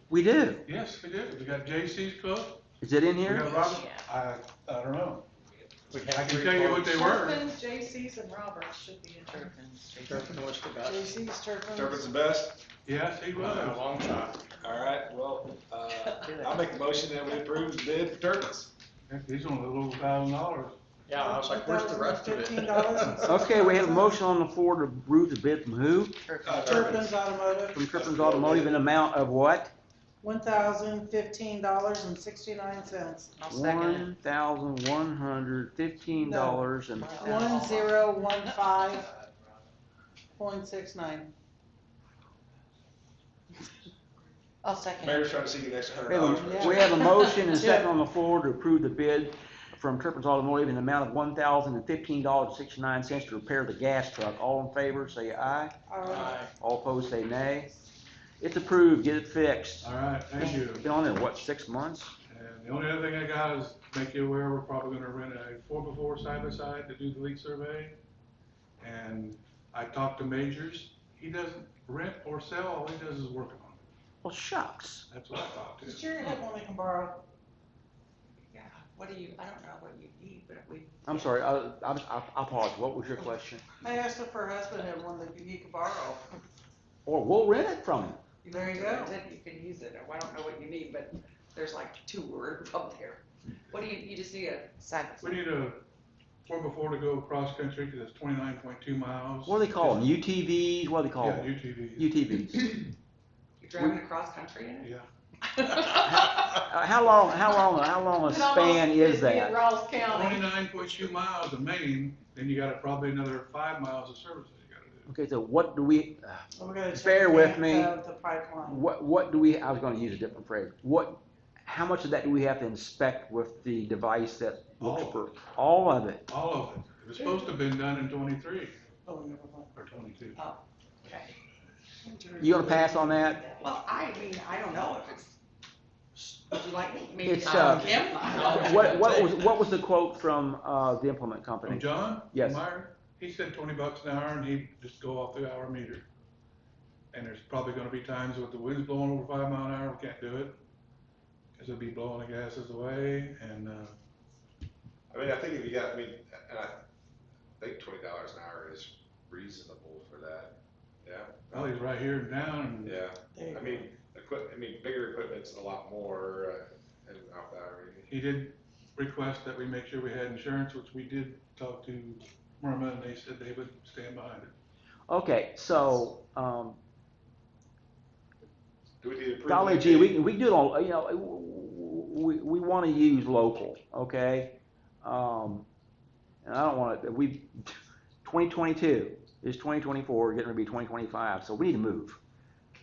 A: We do.
M: Yes, we do. We got J.C.'s quote.
A: Is it in
M: We
A: here?
M: got Robert. I don't know.
I: We
M: I
I: have
M: can
I: three
M: tell you what
I: quotes.
M: they were.
D: Turpin's, J.C.'s, and Roberts should be in there.
I: Turpin was the best.
C: JC's, Turpin's.
F: Turpin's the best?
M: Yes, he
I: A
M: was.
I: long shot.
F: All right, well, I'll make the motion that we approve the bid for Turpin's.
M: He's only a little $1,000.
I: Yeah, I was like, where's the rest of it?
C: $15.69.
A: Okay, we have a motion on the floor to approve the bid from who?
C: Turpin's Automotive,
A: From Trippin's Automotive, an amount of what?
C: $1,015.69.
J: I'll second it.
A: $1,115 and,
C: 1015.69.
J: I'll second
F: Mayor's
J: it.
F: trying to see you next
A: we have
F: $100.
A: we have a motion and a second on the floor to approve the bid from Trippin's Automotive in the amount of $1,015.69 to repair the gas truck. All in favor, say aye.
I: Aye.
A: All opposed, say nay. It's approved, get it fixed.
M: All right, thank you.
A: Been on there, what, 6 months?
M: And the only other thing I got is make you aware, we're probably gonna rent a 4x4 side-by-side to do the leak survey. And I talked to Majors, he doesn't rent or sell, all he does is work on it.
A: Well, shucks.
M: That's what I talked to.
C: Does Jerry have one they can borrow?
L: Yeah, what do you, I don't know what you need, but we.
A: I'm sorry, I apologize. What was your question?
C: I asked if her husband had one that he could borrow.
A: Or we'll rent it from him.
C: There you go.
L: You can use it, I don't know what you need, but there's like two words up there. What do you just need a.
J: Side by
M: We
J: side.
M: need a 4x4 to go cross-country, because it's 29.2 miles.
A: What do they call them? UTVs? What do they call
M: Yeah,
A: them?
M: UTVs.
A: UTVs.
L: You're driving across country in it?
M: Yeah.
A: How long a span is
D: It'd be in
A: that?
D: Ross County.
M: 29.2 miles of Maine, then you got probably another 5 miles of service that you gotta do.
A: Okay, so what do we,
C: We're gonna check
A: bear with
C: the-
A: me.
C: The pipeline.
A: what do we, I was gonna use a different phrase. How much of that do we have to inspect with the device that looks for? All of it.
M: All of it. It was supposed to have been done in 23
C: Oh, never mind.
M: or 22.
L: Okay.
A: You gonna pass on that?
L: Well, I mean, I don't know if it's, would you like me? Maybe
A: It's,
L: Tom Kim? I don't know.
A: What was the quote from, the implement company?
M: From John?
A: Yes.
M: Meyer, he said $20 an hour and he'd just go off the hour meter. And there's probably gonna be times with the wind's blowing over 5 mile an hour, we can't do it. Cause it'll be blowing the gases away and,
F: I mean, I think if you got, and I think $20 an hour is reasonable for that, yeah?
M: well, he's right here in town and.
F: Yeah,
C: There you
F: I mean, bigger equipment's a lot more, and off the hour.
M: He did request that we make sure we had insurance, which we did talk to Murma, and they said they would stand behind it.
A: Okay, so,
F: Do we need to approve?
A: golly
F: it?
A: gee, we can do it all, we wanna use local, okay? And I don't wanna, 2022 is 2024, getting ready to be 2025, so we need to move.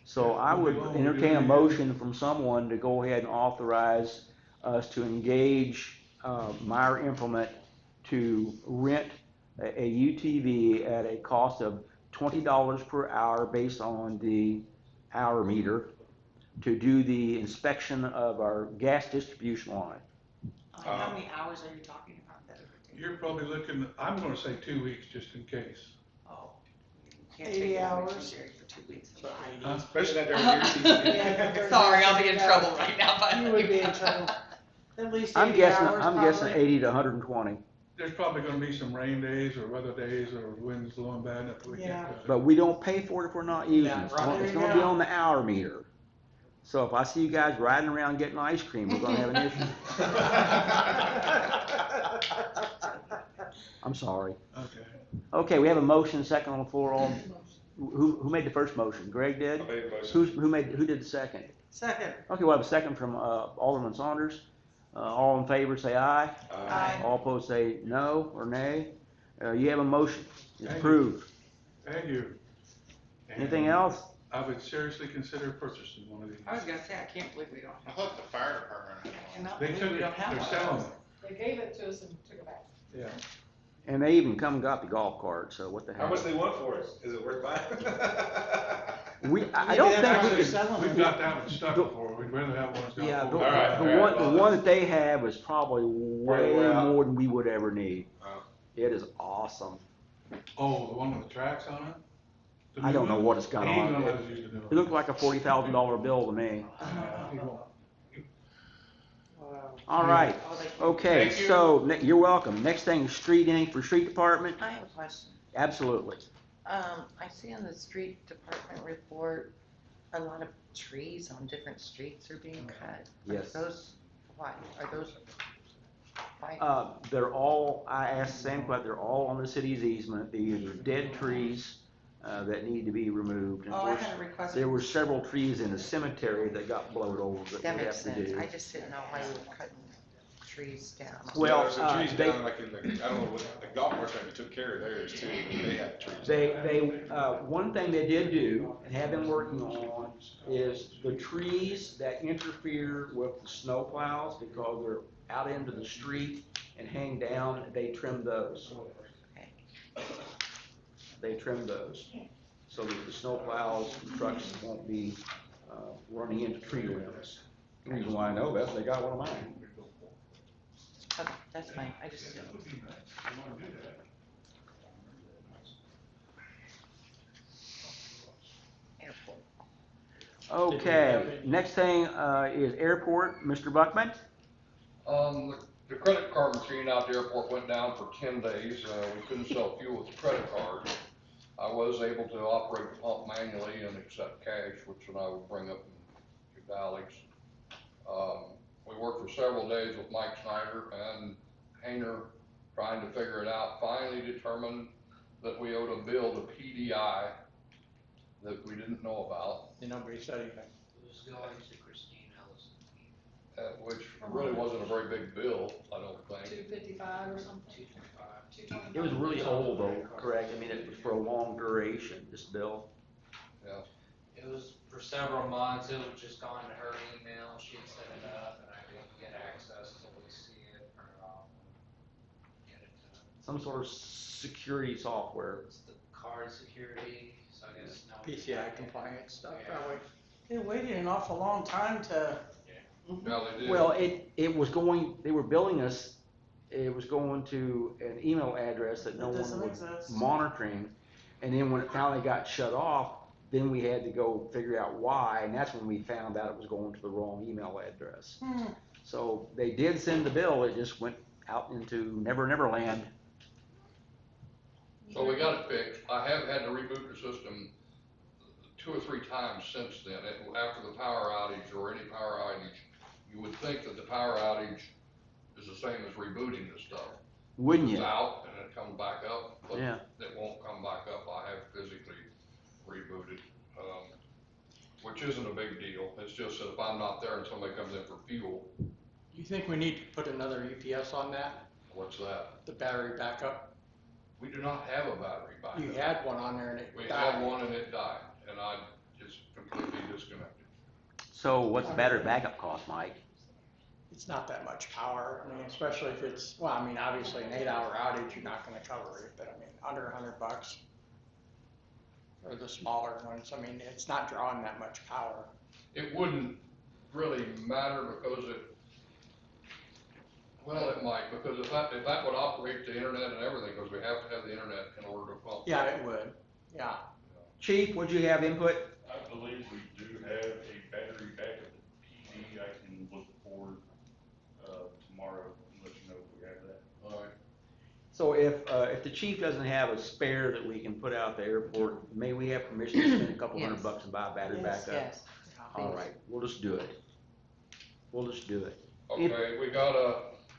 A: So
M: Yeah,
A: I would
M: moving on,
A: entertain a
M: moving on.
A: motion from someone to go ahead and authorize us to engage, Meyer Implement to rent a UTV at a cost of $20 per hour based on the hour meter to do the inspection of our gas distribution line.
L: How many hours are you talking about that?
M: You're probably looking, I'm gonna say 2 weeks, just in case.
L: Oh. You can't
C: 80
L: take it away
C: hours.
L: from Jerry for 2 weeks.
M: Huh?
F: Especially that during your season.
C: Yeah,
L: Sorry, I'll be in trouble right now, but.
C: You would be in trouble. At least
A: I'm
C: 80
A: guessing,
C: hours,
A: I'm guessing
C: probably.
A: 80 to 120,
M: There's probably gonna be some rain days or weather days or winds blowing bad enough that we
C: Yeah.
M: can't do it.
A: but we don't pay for it if we're not using it.
I: Yeah,
A: It's
I: right.
A: gonna- It's gonna be on the hour meter. So if I see you guys riding around getting ice cream, we're gonna have an issue. I'm sorry.
M: Okay.
A: Okay, we have a motion, second on the floor. Who made the first motion? Greg did?
F: I made a motion.
A: Who did the second?
C: Second.
A: Okay, we'll have a second from, Alderman Saunders. All in favor, say aye.
C: Aye.
A: All opposed, say no or nay. You have a motion, it's
Q: Thank you.
A: approved.
Q: Thank you.
A: Anything
Q: And
A: else?
Q: I would seriously consider purchasing one of these.
L: I was gonna say, I can't believe we don't
G: I
L: have.
G: thought the fire department had
L: I
G: one.
L: cannot
Q: They
L: believe
Q: took
L: we
Q: it,
L: don't have
Q: they're
L: one.
Q: selling it.
D: They gave it to us and took it back.
Q: Yeah.
A: And they even come and got the golf cart, so what the
F: How
A: heck?
F: much they want for it? Is it worth buying?
A: I don't think we
Q: Actually,
A: could.
Q: we've got that one stuck before, we'd rather have one that's got.
A: Yeah,
Q: full-
A: the one that they have is probably way
F: wore out.
A: more than we would ever need.
F: Oh.
A: It is awesome.
Q: Oh, the one with the tracks on it? The
A: I
Q: new
A: don't know
Q: one?
A: what it's got
Q: He ain't
A: on
Q: gonna
A: it.
Q: let us use the new
A: It
Q: one.
A: looked like a $40,000 bill to me.
Q: He won't.
A: All right, okay,
F: Thank you.
A: so, you're welcome. Next thing is street ink for street department.
J: I have a question.
A: Absolutely.
J: I see on the street department report, a lot of trees on different streets are being cut.
A: Yes.
J: Are those, why, are those, why?
A: They're all, I asked the same question, they're all on the city's easement. These are dead trees, that need to be removed. And of
C: Oh, I
A: course,
C: had a request.
A: there were several trees in the cemetery that got blowed over that
J: That
A: we
J: makes
A: have to
J: sense.
A: do.
J: I just didn't know why we were cutting trees down.
A: Well,
F: Yeah, there's some trees
A: they-
F: down like in the, I don't know what, the golf course maybe took care of theirs too, but they had trees.
A: One thing they did do and have been working on is the trees that interfere with the snow plows because they're out into the street and hang down, they trim those. They trim those so that the snow plows and trucks won't be, running into tree limbs. The reason why I know that, they got one of mine.
J: Okay, that's fine. I just, airport.
A: Okay, next thing, is airport, Mr. Buckman.
R: The credit card machine out at the airport went down for 10 days. We couldn't sell fuel with credit cards. I was able to operate the pump manually and accept cash, which then I would bring up and give to Alex. We worked for several days with Mike Snyder and Hayner trying to figure it out. Finally determined that we owed a bill to PDI that we didn't know about.
I: And nobody said anything.
H: It was going to Christine Ellison.
R: Which really wasn't a very big bill, I don't think.
D: 255 or something? 225.
A: It was really old though, correct? I mean, it was for a long duration, this bill.
R: Yeah.
H: It was for several months, it was just gone to her email, she'd set it up, and I didn't get access till we see it, print it off, and get it to them.
A: Some sort of security software.
H: It's the card security, so I guess now.
I: PCI compliant stuff,
H: Yeah.
I: probably.
C: They waited an awful long time to.
R: Yeah, they did.
A: Well, it was going, they were billing us, it was going to an email address that no
C: That
A: one
C: doesn't
A: was
C: exist.
A: monitoring. And then when it finally got shut off, then we had to go figure out why, and that's when we found out it was going to the wrong email address. So they did send the bill, it just went out into Never Never Land.
R: So we got it fixed. I have had to reboot the system 2 or 3 times since then. After the power outage or any power outage, you would think that the power outage is the same as rebooting the stuff.
A: Wouldn't
R: It's
A: you?
R: out and it comes back up, but
A: Yeah.
R: it won't come back up. I have physically rebooted, which isn't a big deal. It's just that if I'm not there and somebody comes in for fuel,
I: You think we need to put another UPS on that,
R: what's that?
I: the battery backup?
R: We do not have a battery backup.
I: You had one on there and it
R: We
I: died.
R: had one and it died, and I just completely disconnected.
A: So what's the battery backup cost, Mike?
I: It's not that much power, I mean, especially if it's, well, I mean, obviously an 8-hour outage, you're not gonna cover it, but I mean, under $100. Or the smaller ones, I mean, it's not drawing that much power.
R: It wouldn't really matter because well, it might, because if that would operate the internet and everything, because we have to have the internet in order to pump.
I: Yeah, it would, yeah.
A: Chief, would you have input?
P: I believe we do have a battery backup at PD. I can look forward, tomorrow and let you know if we have that.
R: All right.
A: So if the chief doesn't have a spare that we can put out at the airport, may we have permission to spend a couple
J: Yes.
A: $100 and buy a battery
C: Yes.
A: backup?
J: Yes.
A: All right, we'll just do it. We'll just do it.
R: Okay,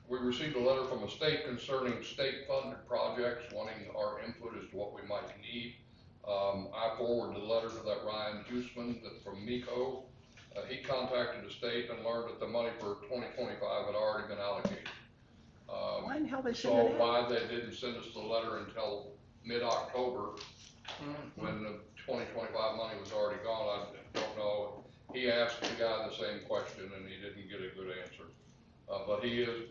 R: we received a letter from the state concerning state-funded projects, wanting our input as to what we might need. I forwarded the letter to that Ryan Huesman from MECO. He contacted the state and learned that the money for 2025 had already been allocated.
A: Why in the hell they
R: So
A: send it out?
R: why they didn't send us the letter until mid-October, when the 2025 money was already gone, I don't know. He asked the guy the same question and he didn't get a good answer. But he is,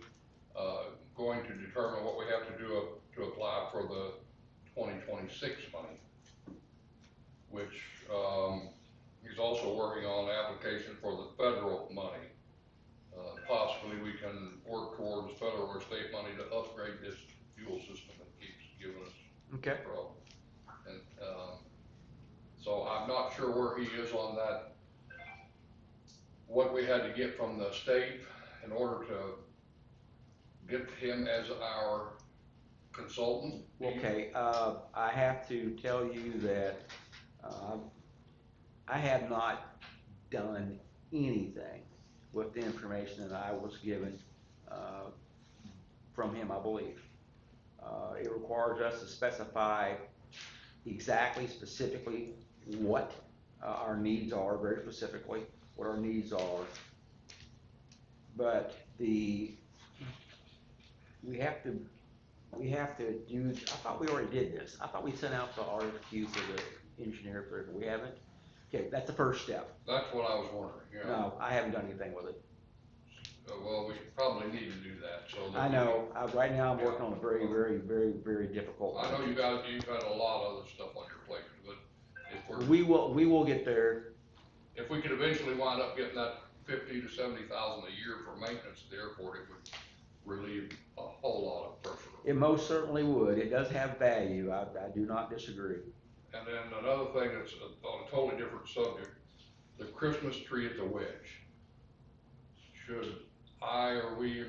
R: going to determine what we have to do to apply for the 2026 money, which, he's also working on an application for the federal money. Possibly we can work towards federal or state money to upgrade this fuel system that keeps giving us
A: Okay.
R: trouble. And, so I'm not sure where he is on that, what we had to get from the state in order to get him as our consultant.
A: Okay, I have to tell you that, I have not done anything with the information that I was given, from him, I believe. It requires us to specify exactly, specifically what our needs are, very specifically, what our needs are. But we have to do, I thought we already did this. I thought we sent out the RFQ for the engineer, for we haven't? Okay, that's the first step.
R: That's what I was wondering, yeah.
A: No, I haven't done anything with it.
R: Well, we probably need to do that, so. That
A: I know, right now I'm working on a very, very, very, very difficult.
R: I know you've got a lot of other stuff on your plate, but if
A: We will get there.
R: if we could eventually wind up getting that 50 to 70,000 a year for maintenance at the airport, it would relieve a whole lot of pressure.
A: It most certainly would. It does have value. I do not disagree.
R: And then another thing that's on a totally different subject, the Christmas tree at the Wedge. Should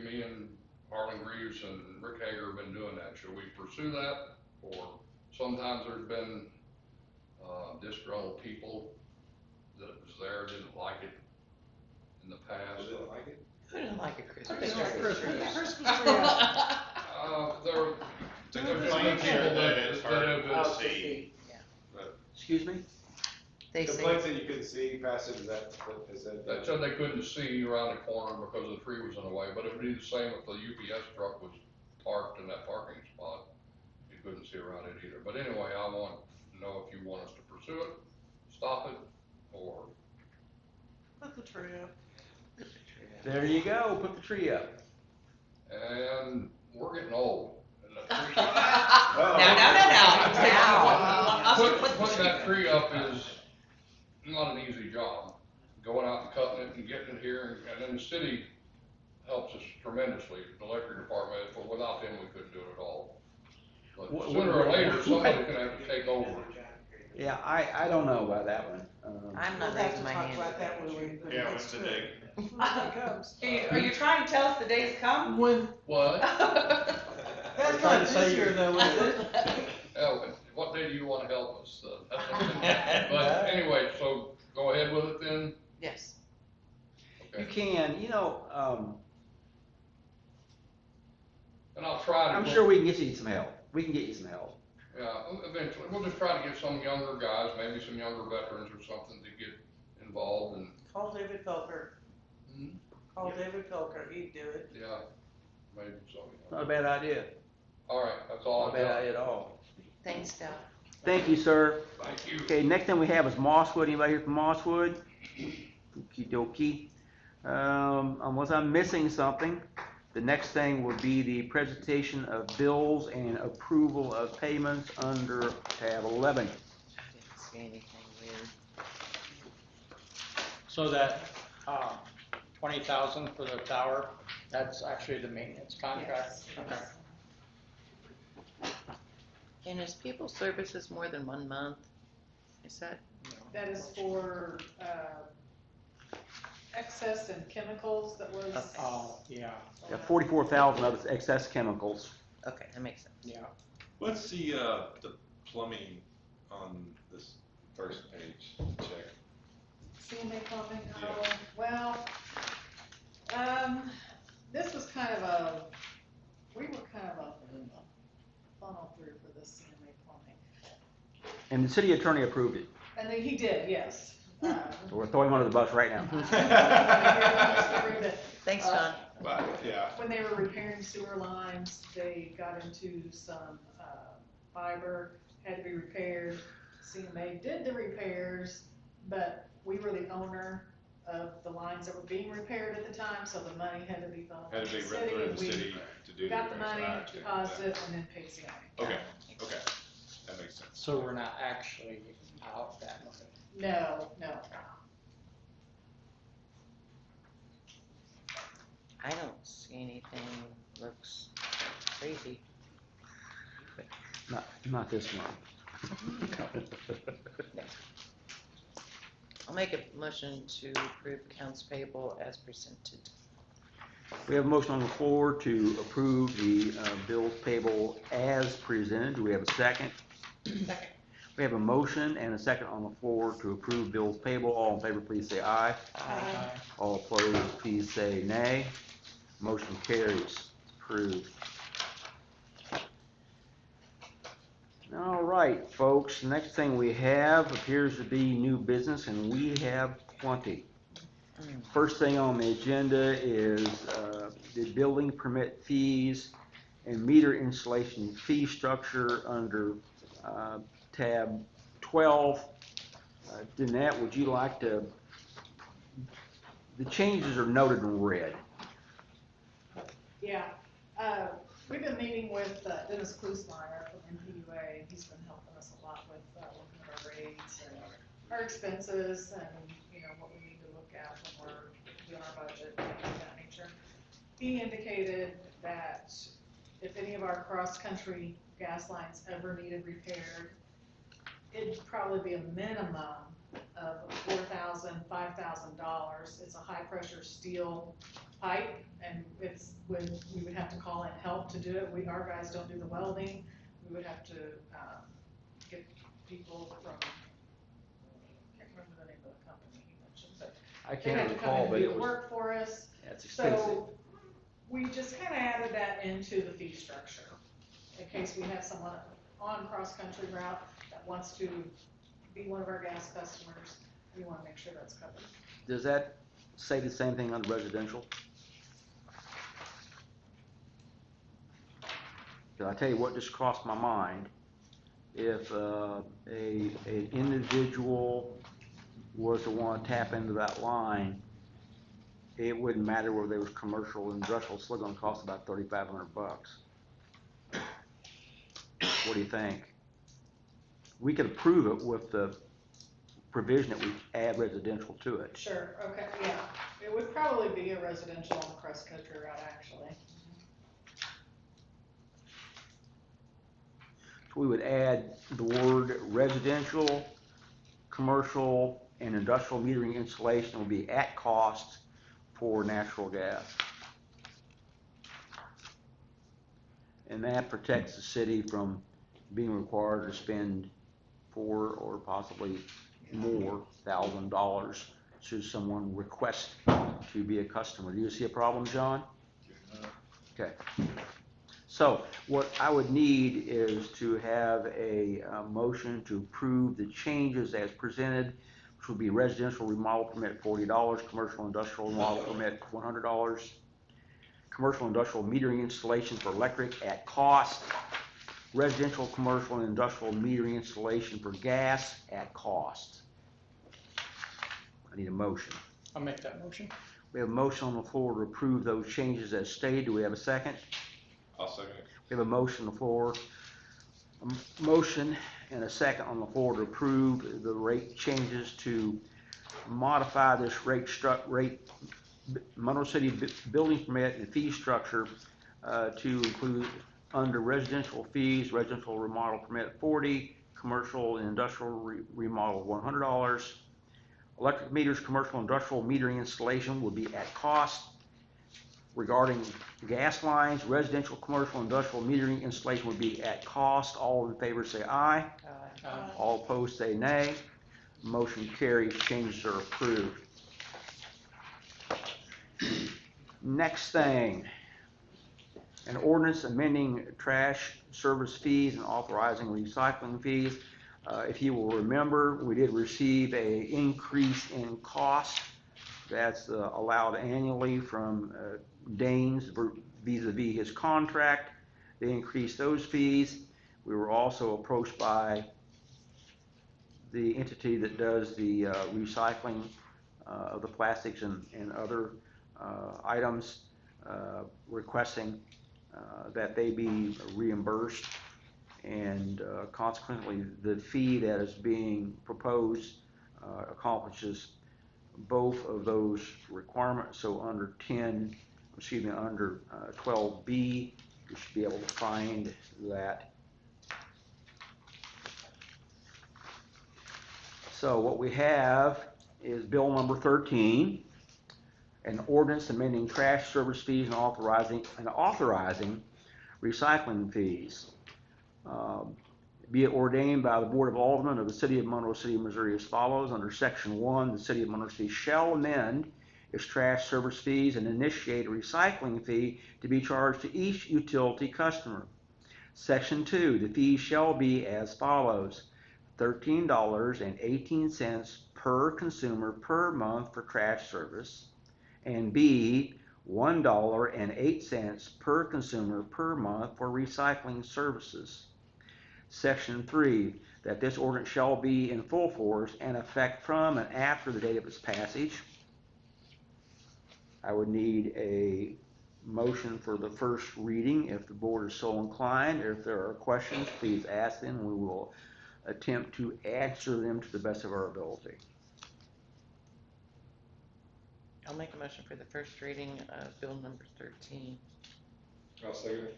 R: me and Harlan Greaves and Rick Hager have been doing that, should we pursue that? Or sometimes there's been, disgruntled people that was there, didn't like it in the past.
B: Didn't like it?
J: Who doesn't like a Christmas
C: Christmas
J: tree?
C: tree. Christmas tree up.
R: There's
G: Complaints
R: people
G: here that
R: that
G: it's hard
R: have
G: to see.
A: Excuse me?
J: They say,
B: Complaints that you couldn't see past it, is that?
R: They said they couldn't see around the corner because the tree was in the way, but it would be the same if the UPS truck was parked in that parking spot. You couldn't see around it either. But anyway, I want to know if you want us to pursue it, stop it, or.
C: Put the tree up.
A: There you go, put the tree up.
R: And we're getting old. And that tree, putting that tree up is not an easy job. Going out and cutting it and getting it here, and then the city helps us tremendously, the electric department, but without them, we couldn't do it at all. But sooner or later, somebody's gonna have to take over.
A: Yeah, I don't know about that one.
J: I'm not
C: We'll have
J: raising
C: to
J: my
C: talk
J: hand.
C: about that when we.
G: Yeah, what's the date?
C: When it comes.
L: Are you trying to tell us the day's come?
C: When,
R: What?
C: that's not this year though, is it?
R: What day do you wanna help us? But anyway, so go ahead with it then?
J: Yes.
A: You
R: Okay.
A: can,
R: And I'll try to.
A: I'm sure we can get you some help. We can get you some help.
R: Yeah, eventually, we'll just try to get some younger guys, maybe some younger veterans or something to get involved and,
C: Call David Felker. Call David Felker, he'd do it.
R: yeah, maybe so.
A: Not a bad idea.
R: All right, that's all
A: Not a
R: I've
A: bad
R: got.
A: idea at all.
J: Thanks, Dell.
A: Thank you, sir.
R: Thank you.
A: Okay, next thing we have is Mosswood. Anybody here from Mosswood? Okey dokey. Unless I'm missing something, the next thing will be the presentation of bills and approval of payments under tab 11.
J: I didn't see anything weird.
I: So that, 20,000 for the tower, that's actually the maintenance contract? Okay.
J: And is people services more than 1 month? Is that?
D: That is for, excess and chemicals that was.
I: Oh, yeah,
A: Yeah, 44,000 of it's excess chemicals.
J: Okay, that makes sense.
I: yeah.
S: What's the plumbing on this first page? Check.
D: CMA plumbing,
S: Yeah.
D: well, this was kind of we were kind of a funnel through for this CMA plumbing.
A: And the city attorney approved it.
D: And then he did, yes.
A: So we're throwing him under the bus right now.
J: Thanks, Don.
F: But, yeah.
D: When they were repairing sewer lines, they got into some, fiber, had to be repaired. CMA did the repairs, but we were the owner of the lines that were being repaired at the time, so the money had to be funneled
F: Had to
D: to
F: be
D: the
F: run
D: city.
F: through
D: And
F: the city to do
D: we
F: the
D: got the
F: repairs.
D: money,
F: I understand.
D: deposited,
F: Yeah.
D: and then paid CMA.
F: Okay, okay, that makes sense.
I: So we're not actually out that money.
D: No.
J: I don't see anything looks crazy.
A: Not this month.
J: I'll make a motion to approve accounts payable as presented.
A: We have a motion on the floor to approve the bills payable as presented. Do we have a second?
C: Second.
A: We have a motion and a second on the floor to approve bills payable. All in favor, please say aye.
C: Aye.
A: All opposed, please say nay. Motion carries. Approved. All right, folks, the next thing we have appears to be new business, and we have plenty. First thing on the agenda is the building permit fees and meter installation fee structure under tab 12. Danette, would you like to, the changes are noted in red.
D: Yeah, we've been meeting with Dennis Klusmeyer from NPUA, and he's been helping us a lot with looking at our rates and our expenses and, you know, what we need to look at when we're doing our budget and things of that nature. He indicated that if any of our cross-country gas lines ever needed repaired, it'd probably be a minimum of $4,000, $5,000. It's a high-pressure steel pipe, and it's when we would have to call in help to do it. Our guys don't do the welding. We would have to get people from, I can't remember the name of the company he mentioned, but
A: I
D: they
A: can't
D: have to come
A: recall,
D: in
A: but
D: and
A: it
D: do the
A: was,
D: work for us.
A: yeah, it's expensive.
D: So we just kind of added that into the fee structure in case we have someone on cross-country route that wants to be one of our gas customers. We want to make sure that's covered.
A: Does that say the same thing on residential? I'll tell you what just crossed my mind. If an individual was to want to tap into that line, it wouldn't matter whether they was commercial or industrial, it's still going to cost about $3,500. What do you think? We could approve it with the provision that we add residential to it.
D: Sure, okay, yeah. It would probably be a residential on cross-country route, actually.
A: We would add the word residential, commercial, and industrial metering installation will be at cost for natural gas. And that protects the city from being required to spend $4,000 or possibly more $1,000 should someone request to be a customer. Do you see a problem, John? Okay. So what I would need is to have a motion to approve the changes as presented, which would be residential remodel permit $40, commercial industrial remodel permit $100, commercial industrial metering installation for electric at cost, residential, commercial, and industrial metering installation for gas at cost. I need a motion.
I: I'll make that motion.
A: We have a motion on the floor to approve those changes as stated. Do we have a second?
F: I'll second it.
A: We have a motion on the floor, a motion and a second on the floor to approve the rate changes to modify this rate Monroe City building permit and fee structure to include under residential fees, residential remodel permit $40, commercial and industrial remodel $100. Electric meters, commercial and industrial metering installation will be at cost. Regarding gas lines, residential, commercial, industrial metering installation would be at cost. All in favor say aye.
I: Aye.
A: All opposed say nay. Motion carries. Changes are approved. Next thing, an ordinance amending trash service fees and authorizing recycling fees. If you will remember, we did receive an increase in cost that's allowed annually from Danes vis-a-vis his contract. They increased those fees. We were also approached by the entity that does the recycling of the plastics and other items, requesting that they be reimbursed, and consequently the fee that is being proposed accomplishes both of those requirements. So under 12B, you should be able to find that. So what we have is bill number 13, an ordinance amending trash service fees and authorizing recycling fees. Be it ordained by the Board of Aldermen of the City of Monroe City, Missouri as follows. Under Section 1, the City of Monroe City shall amend its trash service fees and initiate a recycling fee to be charged to each utility customer. Section 2, the fees shall be as follows. $13.18 per consumer per month for trash service, and B, $1.08 per consumer per month for recycling services. Section 3, that this ordinance shall be in full force and effect from and after the date of its passage. I would need a motion for the first reading if the board is so inclined. If there are questions, please ask them. We will attempt to answer them to the best of our ability.
J: I'll make a motion for the first reading of bill number 13.
F: I'll second it.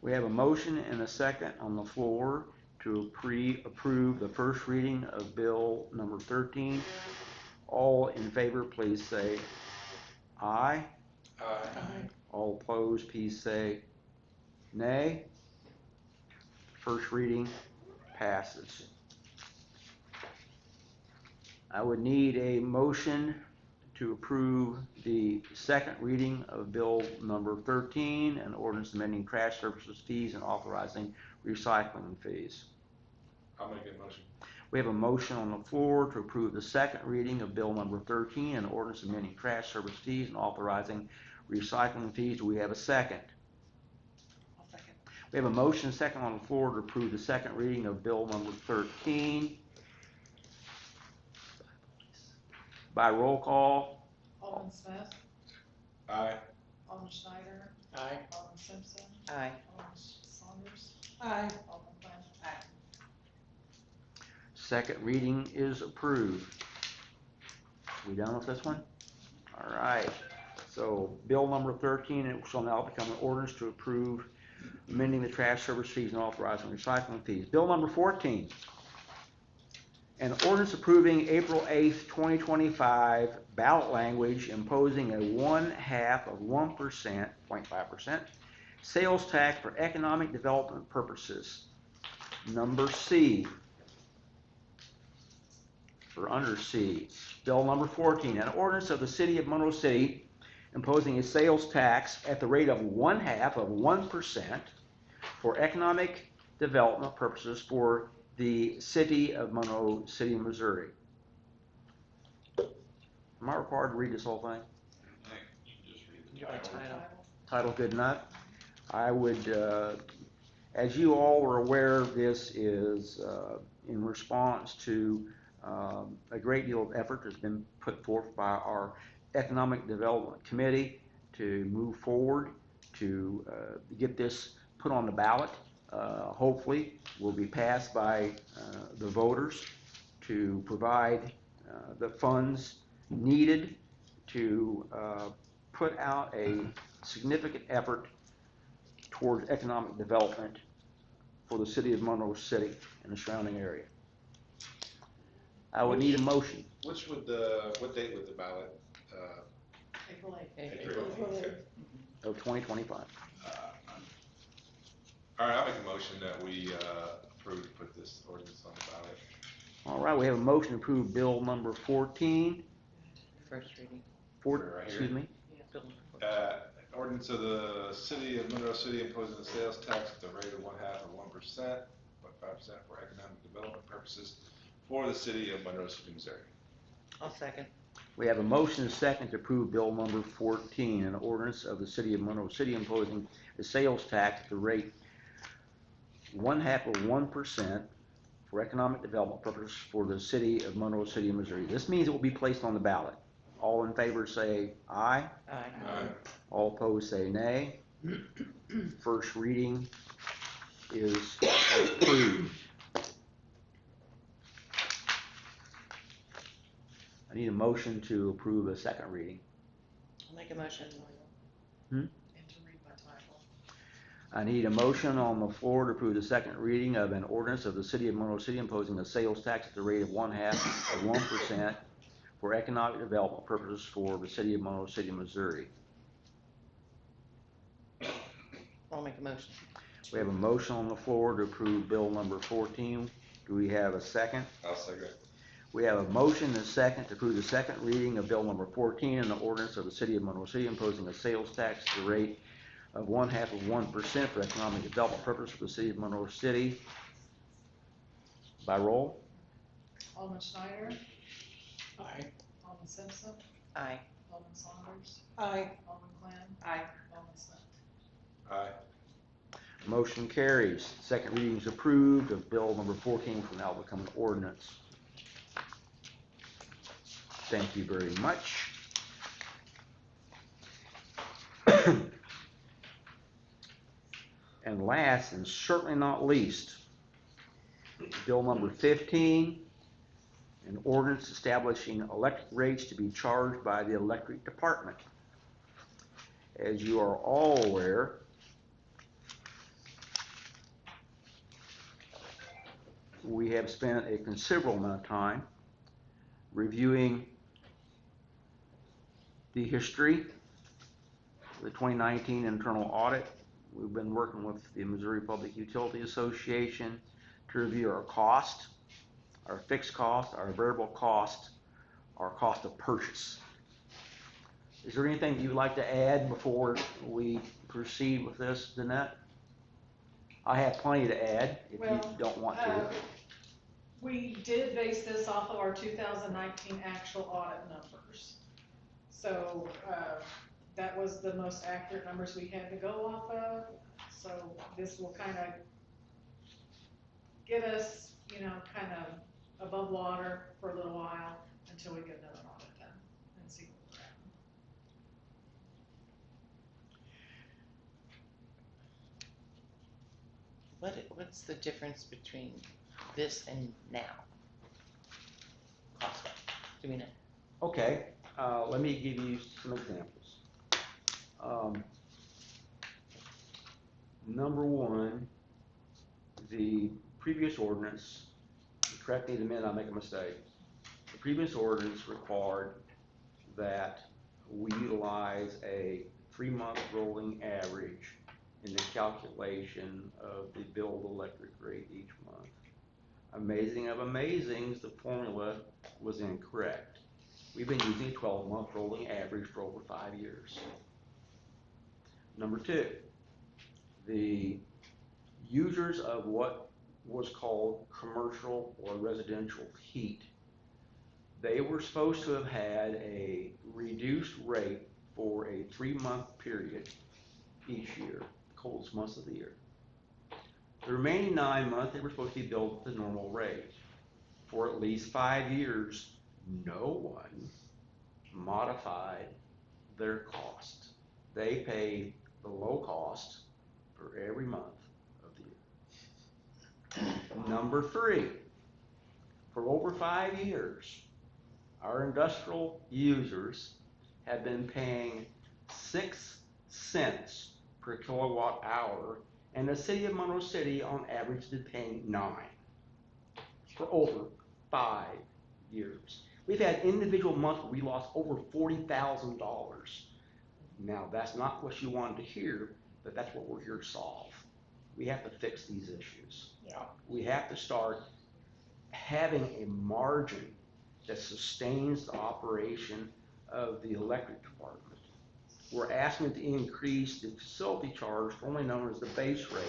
A: We have a motion and a second on the floor to approve the first reading of bill number 13. All in favor, please say aye.
F: Aye.
A: All opposed, please say nay. First reading passes. I would need a motion to approve the second reading of bill number 13, an ordinance amending trash services fees and authorizing recycling fees.
F: I'll make a motion.
A: We have a motion on the floor to approve the second reading of bill number 13, an ordinance amending trash service fees and authorizing recycling fees. Do we have a second?
L: I'll second.
A: We have a motion and second on the floor to approve the second reading of bill number 13. By roll call.
D: Alderman Smith,
F: Aye.
D: Alderman Schneider,
I: Aye.
D: Alderman Simpson,
J: Aye.
D: Alderman Saunders,
C: Aye.
D: Alderman Flynn.
L: Aye.
A: Second reading is approved. We done with this one? All right. So bill number 13, it shall now become an ordinance to approve amending the trash service fees and authorizing recycling fees. Bill number 14, an ordinance approving April 8th, 2025 ballot language imposing a 0.5% sales tax for economic development purposes. Number C, or under C, bill number 14, an ordinance of the City of Monroe City imposing a sales tax at the rate of 0.5% for economic development purposes for the City of Monroe City, Missouri. Am I required to read this whole thing?
J: You got a title.
A: Title good enough? I would, as you all are aware, this is in response to a great deal of effort that's been put forth by our Economic Development Committee to move forward to get this put on the ballot. Hopefully will be passed by the voters to provide the funds needed to put out a significant effort towards economic development for the City of Monroe City and the surrounding area. I would need a motion.
F: What date would the ballot?
D: April 8th.
F: April 8th.
A: Of 2025.
F: All right, I'll make a motion that we approve to put this ordinance on the ballot.
A: All right, we have a motion to approve bill number 14.
J: First reading.
F: Right
A: Excuse me.
J: Bill number 14.
F: Ordinance of the City of Monroe City imposing a sales tax at the rate of 0.5% for economic development purposes for the City of Monroe City, Missouri.
J: I'll second.
A: We have a motion and a second to approve bill number 14, an ordinance of the city of Monroe City imposing a sales tax at the rate 0.5% for economic development purposes for the city of Monroe City, Missouri. This means it will be placed on the ballot. All in favor say aye.
J: Aye.
A: All opposed say nay. First reading is approved. I need a motion to approve a second reading.
J: I'll make a motion.
D: And to read by title.
A: I need a motion on the floor to approve the second reading of an ordinance of the city of Monroe City imposing a sales tax at the rate of 0.5% for economic development purposes for the city of Monroe City, Missouri.
J: I'll make a motion.
A: We have a motion on the floor to approve bill number 14. Do we have a second?
S: I'll second.
A: We have a motion and a second to approve the second reading of bill number 14 and the ordinance of the city of Monroe City imposing a sales tax at the rate of 0.5% for economic development purposes for the city of Monroe City. By roll.
D: Alderman Schneider,
I: Aye.
D: Alderman Simpson,
J: Aye.
D: Alderman Saunders,
C: Aye.
D: Alderman Quinn,
L: Aye.
D: Alderman Smith.
B: Aye.
A: Motion carries. Second reading is approved of bill number 14 from now become an ordinance. Thank you very much. And last and certainly not least, bill number 15, an ordinance establishing electric rates to be charged by the electric department. As you are all aware, we have spent a considerable amount of time reviewing the history of the 2019 internal audit. We've been working with the Missouri Public Utility Association to review our cost, our fixed cost, our variable cost, our cost of purchase. Is there anything you'd like to add before we proceed with this, Danette? I have plenty to add if you don't want to.
D: We did base this off of our 2019 actual audit numbers. So that was the most accurate numbers we had to go off of. So this will kind of get us, kind of above water for a little while until we get another audit done and see where we're at.
J: What's the difference between this and now? Cost-wise, do we know?
A: Okay, let me give you some examples. Number one, the previous ordinance, correct me the minute I make a mistake, the previous ordinance required that we utilize a 3-month rolling average in the calculation of the billed electric rate each month. Amazing of amazings, the formula was incorrect. We've been using a 12-month rolling average for over 5 years. Number two, the users of what was called commercial or residential heat, they were supposed to have had a reduced rate for a 3-month period each year, the coldest months of the year. The remaining 9 months, they were supposed to be billed at the normal rate. For at least 5 years, no one modified their cost. They paid the low cost for every month of the year. Number three, for over 5 years, our industrial users have been paying 6 cents per kilowatt hour, and the city of Monroe City on average has been paying 9 for over 5 years. We've had individual months where we lost over $40,000. Now, that's not what you wanted to hear, but that's what we're here to solve. We have to fix these issues.
I: Yeah.
A: We have to start having a margin that sustains the operation of the electric department. We're asking to increase the facility charge, formerly known as the base rate,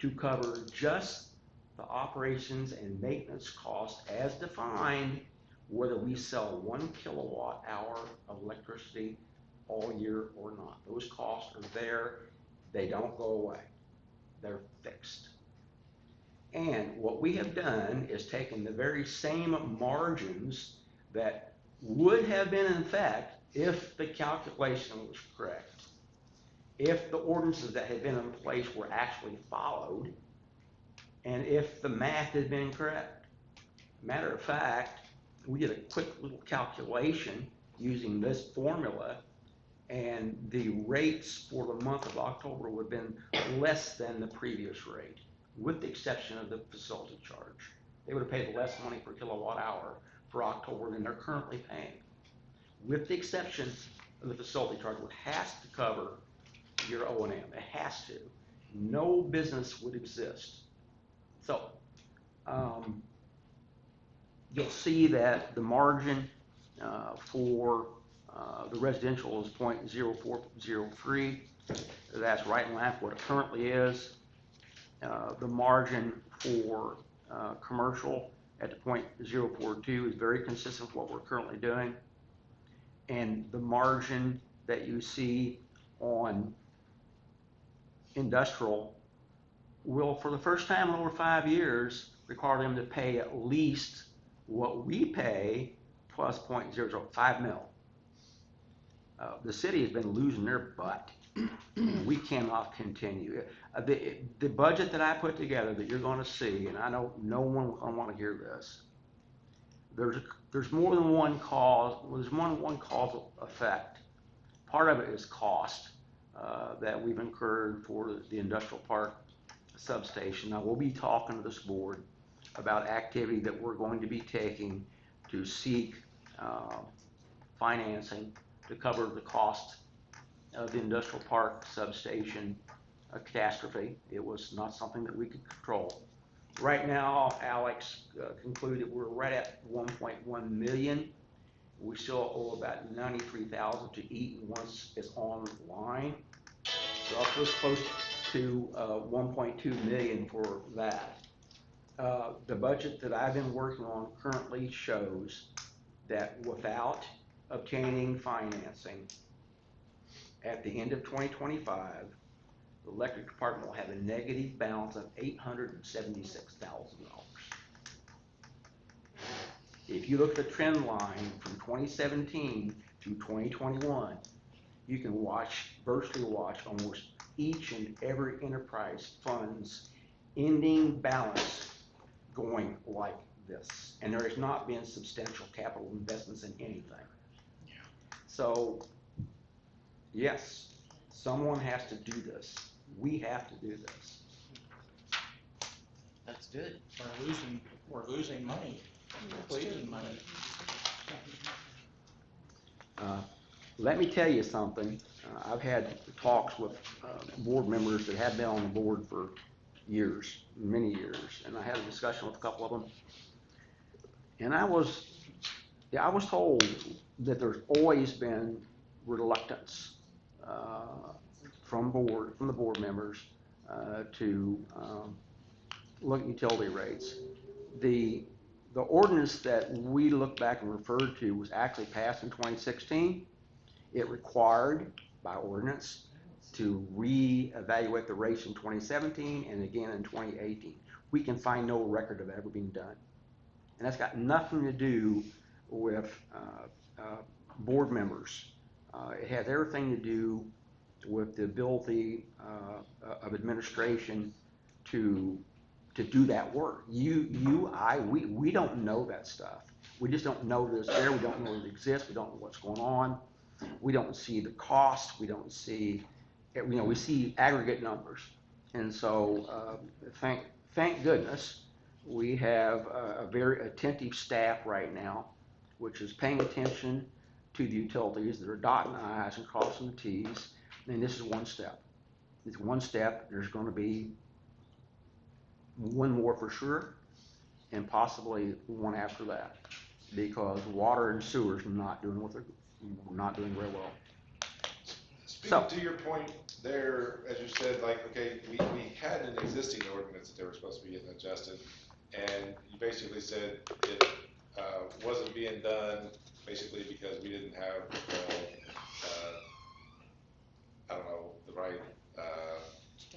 A: to cover just the operations and maintenance costs as defined whether we sell 1 kilowatt hour of electricity all year or not. Those costs are there, they don't go away, they're fixed. And what we have done is taken the very same margins that would have been in effect if the calculation was correct, if the ordinances that had been in place were actually followed, and if the math had been correct. Matter of fact, we did a quick little calculation using this formula, and the rates for the month of October would have been less than the previous rate, with the exception of the facility charge. They would have paid less money per kilowatt hour for October than they're currently paying, with the exception of the facility charge, which has to cover your O&M. It has to. No business would exist. So, you'll see that the margin for the residential is 0.0403. That's right in line with what it currently is. The margin for commercial at the 0.042 is very consistent with what we're currently doing. And the margin that you see on industrial will, for the first time in over 5 years, require them to pay at least what we pay plus 0.005 mil. The city has been losing their butt, and we cannot continue. The budget that I put together that you're going to see, and I know no one will want to hear this, there's more than one cause. There's more than one causal effect. Part of it is cost that we've incurred for the industrial park substation. Now, we'll be talking to this board about activity that we're going to be taking to seek financing to cover the cost of the industrial park substation catastrophe. It was not something that we could control. Right now, Alex concluded we're right at 1.1 million. We still owe about 93,000 to Eaton once it's online. So we're close to 1.2 million for that. The budget that I've been working on currently shows that without obtaining financing at the end of 2025, the electric department will have a negative balance of $876,000. If you look at the trend line from 2017 to 2021, you can virtually watch almost each and every enterprise fund's ending balance going like this. And there has not been substantial capital investments in anything. So, yes, someone has to do this. We have to do this.
J: That's good.
I: We're losing money. We're losing money.
A: Let me tell you something. I've had talks with board members that have been on the board for years, many years, and I had a discussion with a couple of them. And I was told that there's always been reluctance from the board members to look at utility rates. The ordinance that we look back and referred to was actually passed in 2016. It required, by ordinance, to reevaluate the rates in 2017 and again in 2018. We can find no record of it ever being done. And that's got nothing to do with board members. It has everything to do with the ability of administration to do that work. We don't know that stuff. We just don't know that it's there. We don't know it exists. We don't know what's going on. We don't see the cost. We don't see, we see aggregate numbers. And so thank goodness we have a very attentive staff right now, which is paying attention to the utilities that are dotting the I's and crossing the T's. And this is one step. It's one step. There's going to be one more for sure, and possibly one after that, because water and sewers are not doing very well.
F: Speaking to your point there, as you said, like, okay, we had an existing ordinance that they were supposed to be getting adjusted, and you basically said it wasn't being being done basically because we didn't have, I don't know, the right,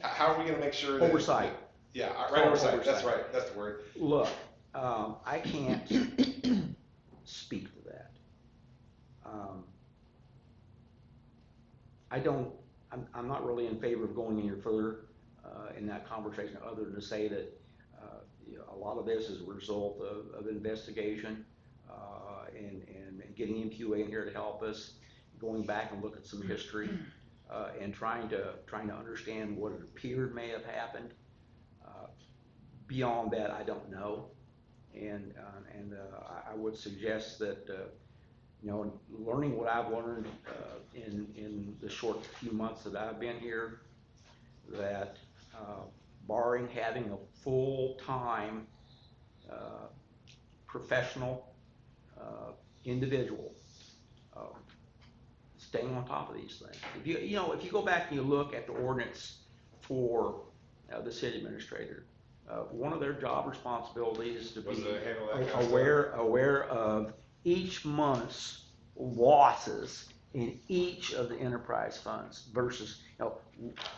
F: how are we gonna make sure that?
A: Oversight.
F: Yeah, right, oversight, that's
A: Oversight.
F: right, that's the word.
A: Look, I can't speak to that. I'm not really in favor of going any further in that conversation, other than to say that a lot of this is a result of investigation and getting MQA in here to help us, going back and look at some history and trying to understand what it appeared may have happened. Beyond that, I don't know, and I would suggest that learning what I've learned in the short few months that I've been here, that barring having a full-time professional individual staying on top of these things. If you go back and you look at the ordinance for the city administrator, one of their job responsibilities is to be aware of each month's losses in each of the enterprise funds versus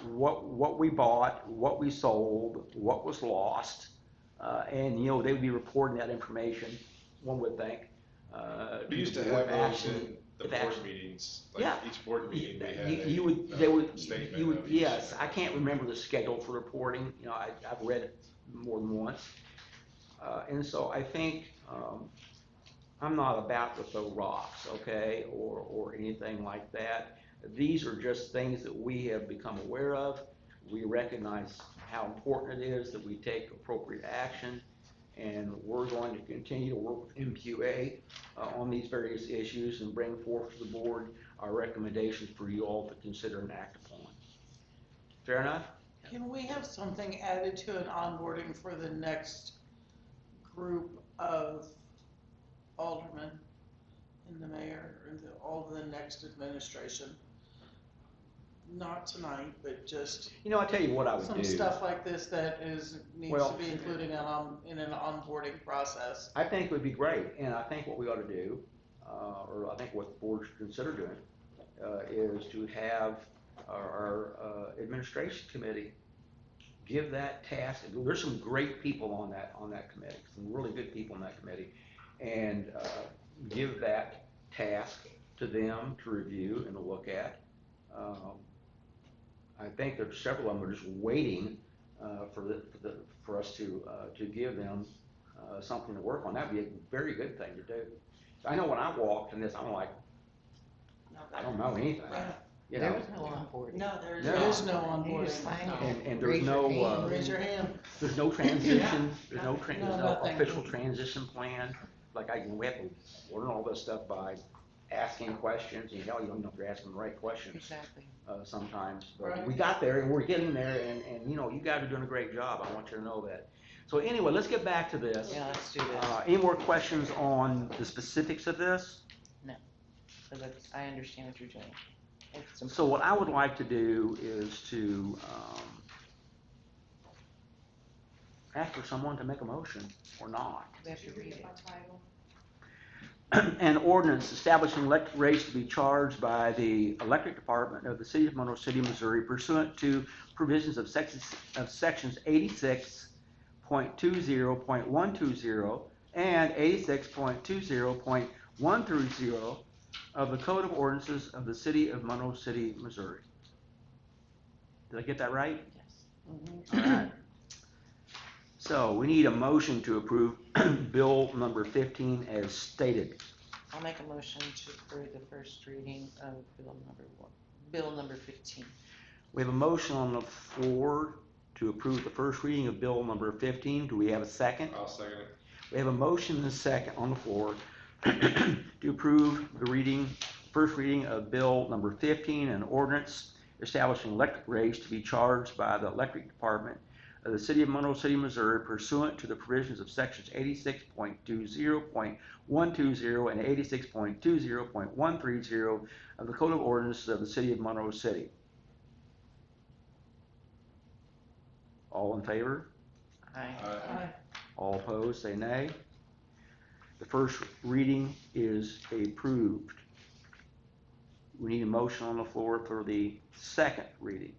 A: what we bought, what we sold, what was lost, and they would be reporting that information. One would think.
F: We used to have those in the board meetings, like each board meeting we had statement.
A: Yes, I can't remember the schedule for reporting. I've read it more than once, and so I think I'm not about to throw rocks, okay, or anything like that. These are just things that we have become aware of. We recognize how important it is that we take appropriate action, and we're going to continue to work with MQA on these various issues and bring forth to the board our recommendations for you all to consider and act upon. Fair enough?
C: Can we have something added to an onboarding for the next group of aldermen and the mayor and all the next administration? Not tonight, but just.
A: I'll tell you what I would do.
C: Some stuff like this that needs to be included in an onboarding process.
A: I think it would be great, and I think what we ought to do, or I think what the board should consider doing, is to have our administration committee give that task. There's some great people on that committee, some really good people on that committee, and give that task to them to review and to look at. I think there's several of them are just waiting for us to give them something to work on. That'd be a very good thing to do. I know when I walked in this, I'm like, I don't know anything.
J: There was no onboarding.
C: No, there is no onboarding.
A: And there's no
C: raise your hand.
A: There's no transition. There's no official transition plan. Like we have to learn all this stuff by asking questions. You don't know if you're asking the right questions.
J: Exactly.
A: Sometimes, but we got there and we're getting there, and you guys are doing a great job. I want you to know that. So anyway, let's get back to this.
J: Yeah, let's do this.
A: Any more questions on the specifics of this?
J: No. So I understand what you're doing.
A: So what I would like to do is to ask for someone to make a motion or not.
J: We have to read it.
A: An ordinance establishing electric rates to be charged by the electric department of the city of Monroe City, Missouri pursuant to provisions of sections 86.20.120 and 86.20.130 of the Code of Ordinances of the city of Monroe City, Missouri. Did I get that right?
J: Yes.
A: All right. So we need a motion to approve bill number 15 as stated.
J: I'll make a motion to approve the first reading of bill number 15.
A: We have a motion on the floor to approve the first reading of bill number 15. Do we have a second?
F: I'll second it.
A: We have a motion and a second on the floor to approve the first reading of bill number 15, an ordinance establishing electric rates to be charged by the electric department of the city of Monroe City, Missouri pursuant to the provisions of sections 86.20.120 and 86.20.130 of the Code of Ordinances of the city of Monroe City. All in favor?
J: Aye.
A: All opposed, say nay. The first reading is approved. We need a motion on the floor for the second reading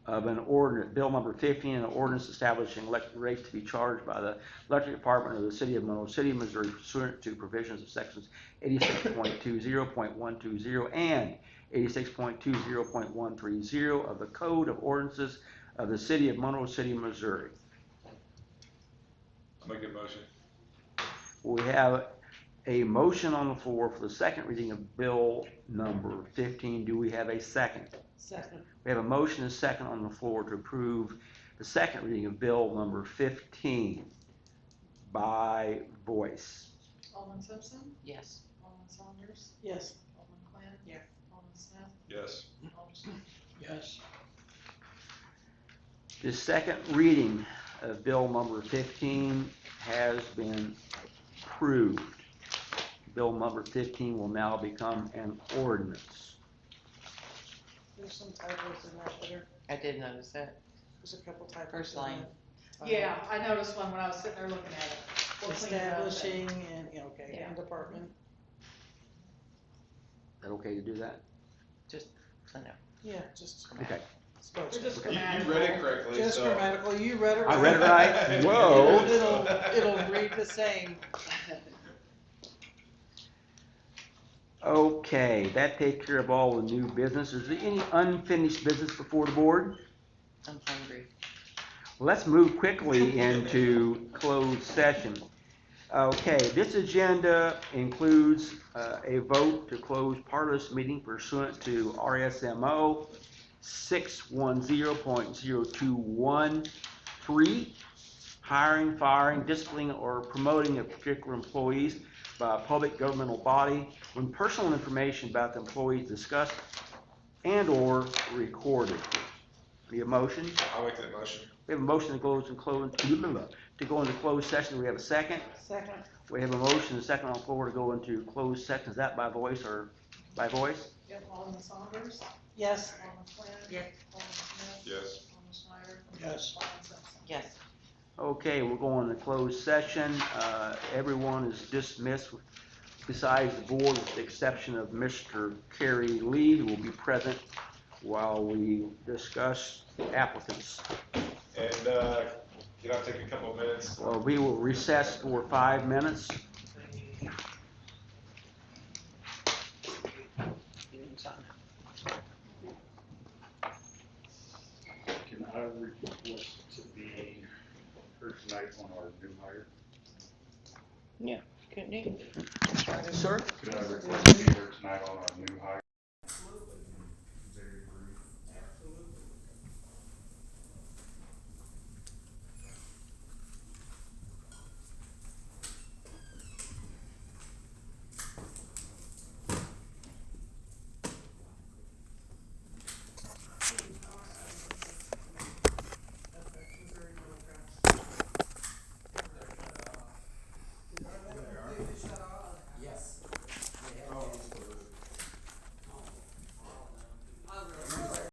A: of an ordinance, bill number 15, an ordinance establishing electric rates to be charged by the electric department of the city of Monroe City, Missouri pursuant to provisions of sections 86.20.120 and 86.20.130 of the Code of Ordinances of the city of Monroe City, Missouri.
F: I'll make a motion.
A: We have a motion on the floor for the second reading of bill number 15. Do we have a second?
C: Second.
A: We have a motion and a second on the floor to approve the second reading of bill number 15 by voice.
D: Alderman Simpson?
J: Yes.
D: Alderman Saunders?
C: Yes.
D: Alderman Quinn?
C: Yes.
D: Alderman Smith?
F: Yes.
D: Alderman Smith?
I: Yes.
A: The second reading of bill number 15 has been approved. Bill number 15 will now become an ordinance.
C: There's some typos in that letter.
J: I did notice that.
C: There's a couple typos.
J: First
C: in
J: line.
C: it.
D: Yeah, I noticed one when I was sitting there looking at it. We'll clean it up.
C: Establishing and, yeah, okay,
J: Yeah.
C: and department.
A: Is that okay to do that?
J: Just, so no.
C: Yeah, just.
A: Okay.
D: They're just
A: Okay.
F: You
D: grammatical.
F: read it correctly,
C: Just
F: so.
C: grammatical, you read it right.
A: I read it right? Whoa.
C: It'll read the same.
A: Okay, that takes care of all the new business. Is there any unfinished business before the board?
J: I'm hungry.
A: Let's move quickly into closed session. Okay, this agenda includes a vote to close part of this meeting pursuant to RSMO 610.0213, hiring, firing, disciplining, or promoting of particular employees by a public governmental body when personal information about the employee is discussed and/or recorded. Need a motion?
F: I'll make that motion.
A: We have a motion to go into closed session. We have a second.
C: Second.
A: We have a motion and a second on the floor to go into closed session. Is that by voice or by voice?
D: Yep, Alderman Saunders?
C: Yes.
D: Alderman Quinn?
J: Yes.
D: Alderman Smith?
F: Yes.
D: Alderman Schneider?
I: Yes.
D: Alderman Simpson?
J: Yes.
A: Okay, we're going to closed session. Everyone is dismissed besides the board with the exception of Mr. Kerry Lee, who will be present while we discuss applicants.
F: And, can I take a couple of minutes?
A: Well, we will recess for 5 minutes.
P: Can I request to be heard tonight on our new hire?
J: Yeah, couldn't you?
A: Sir?
P: Could I request to be heard tonight on our new hire?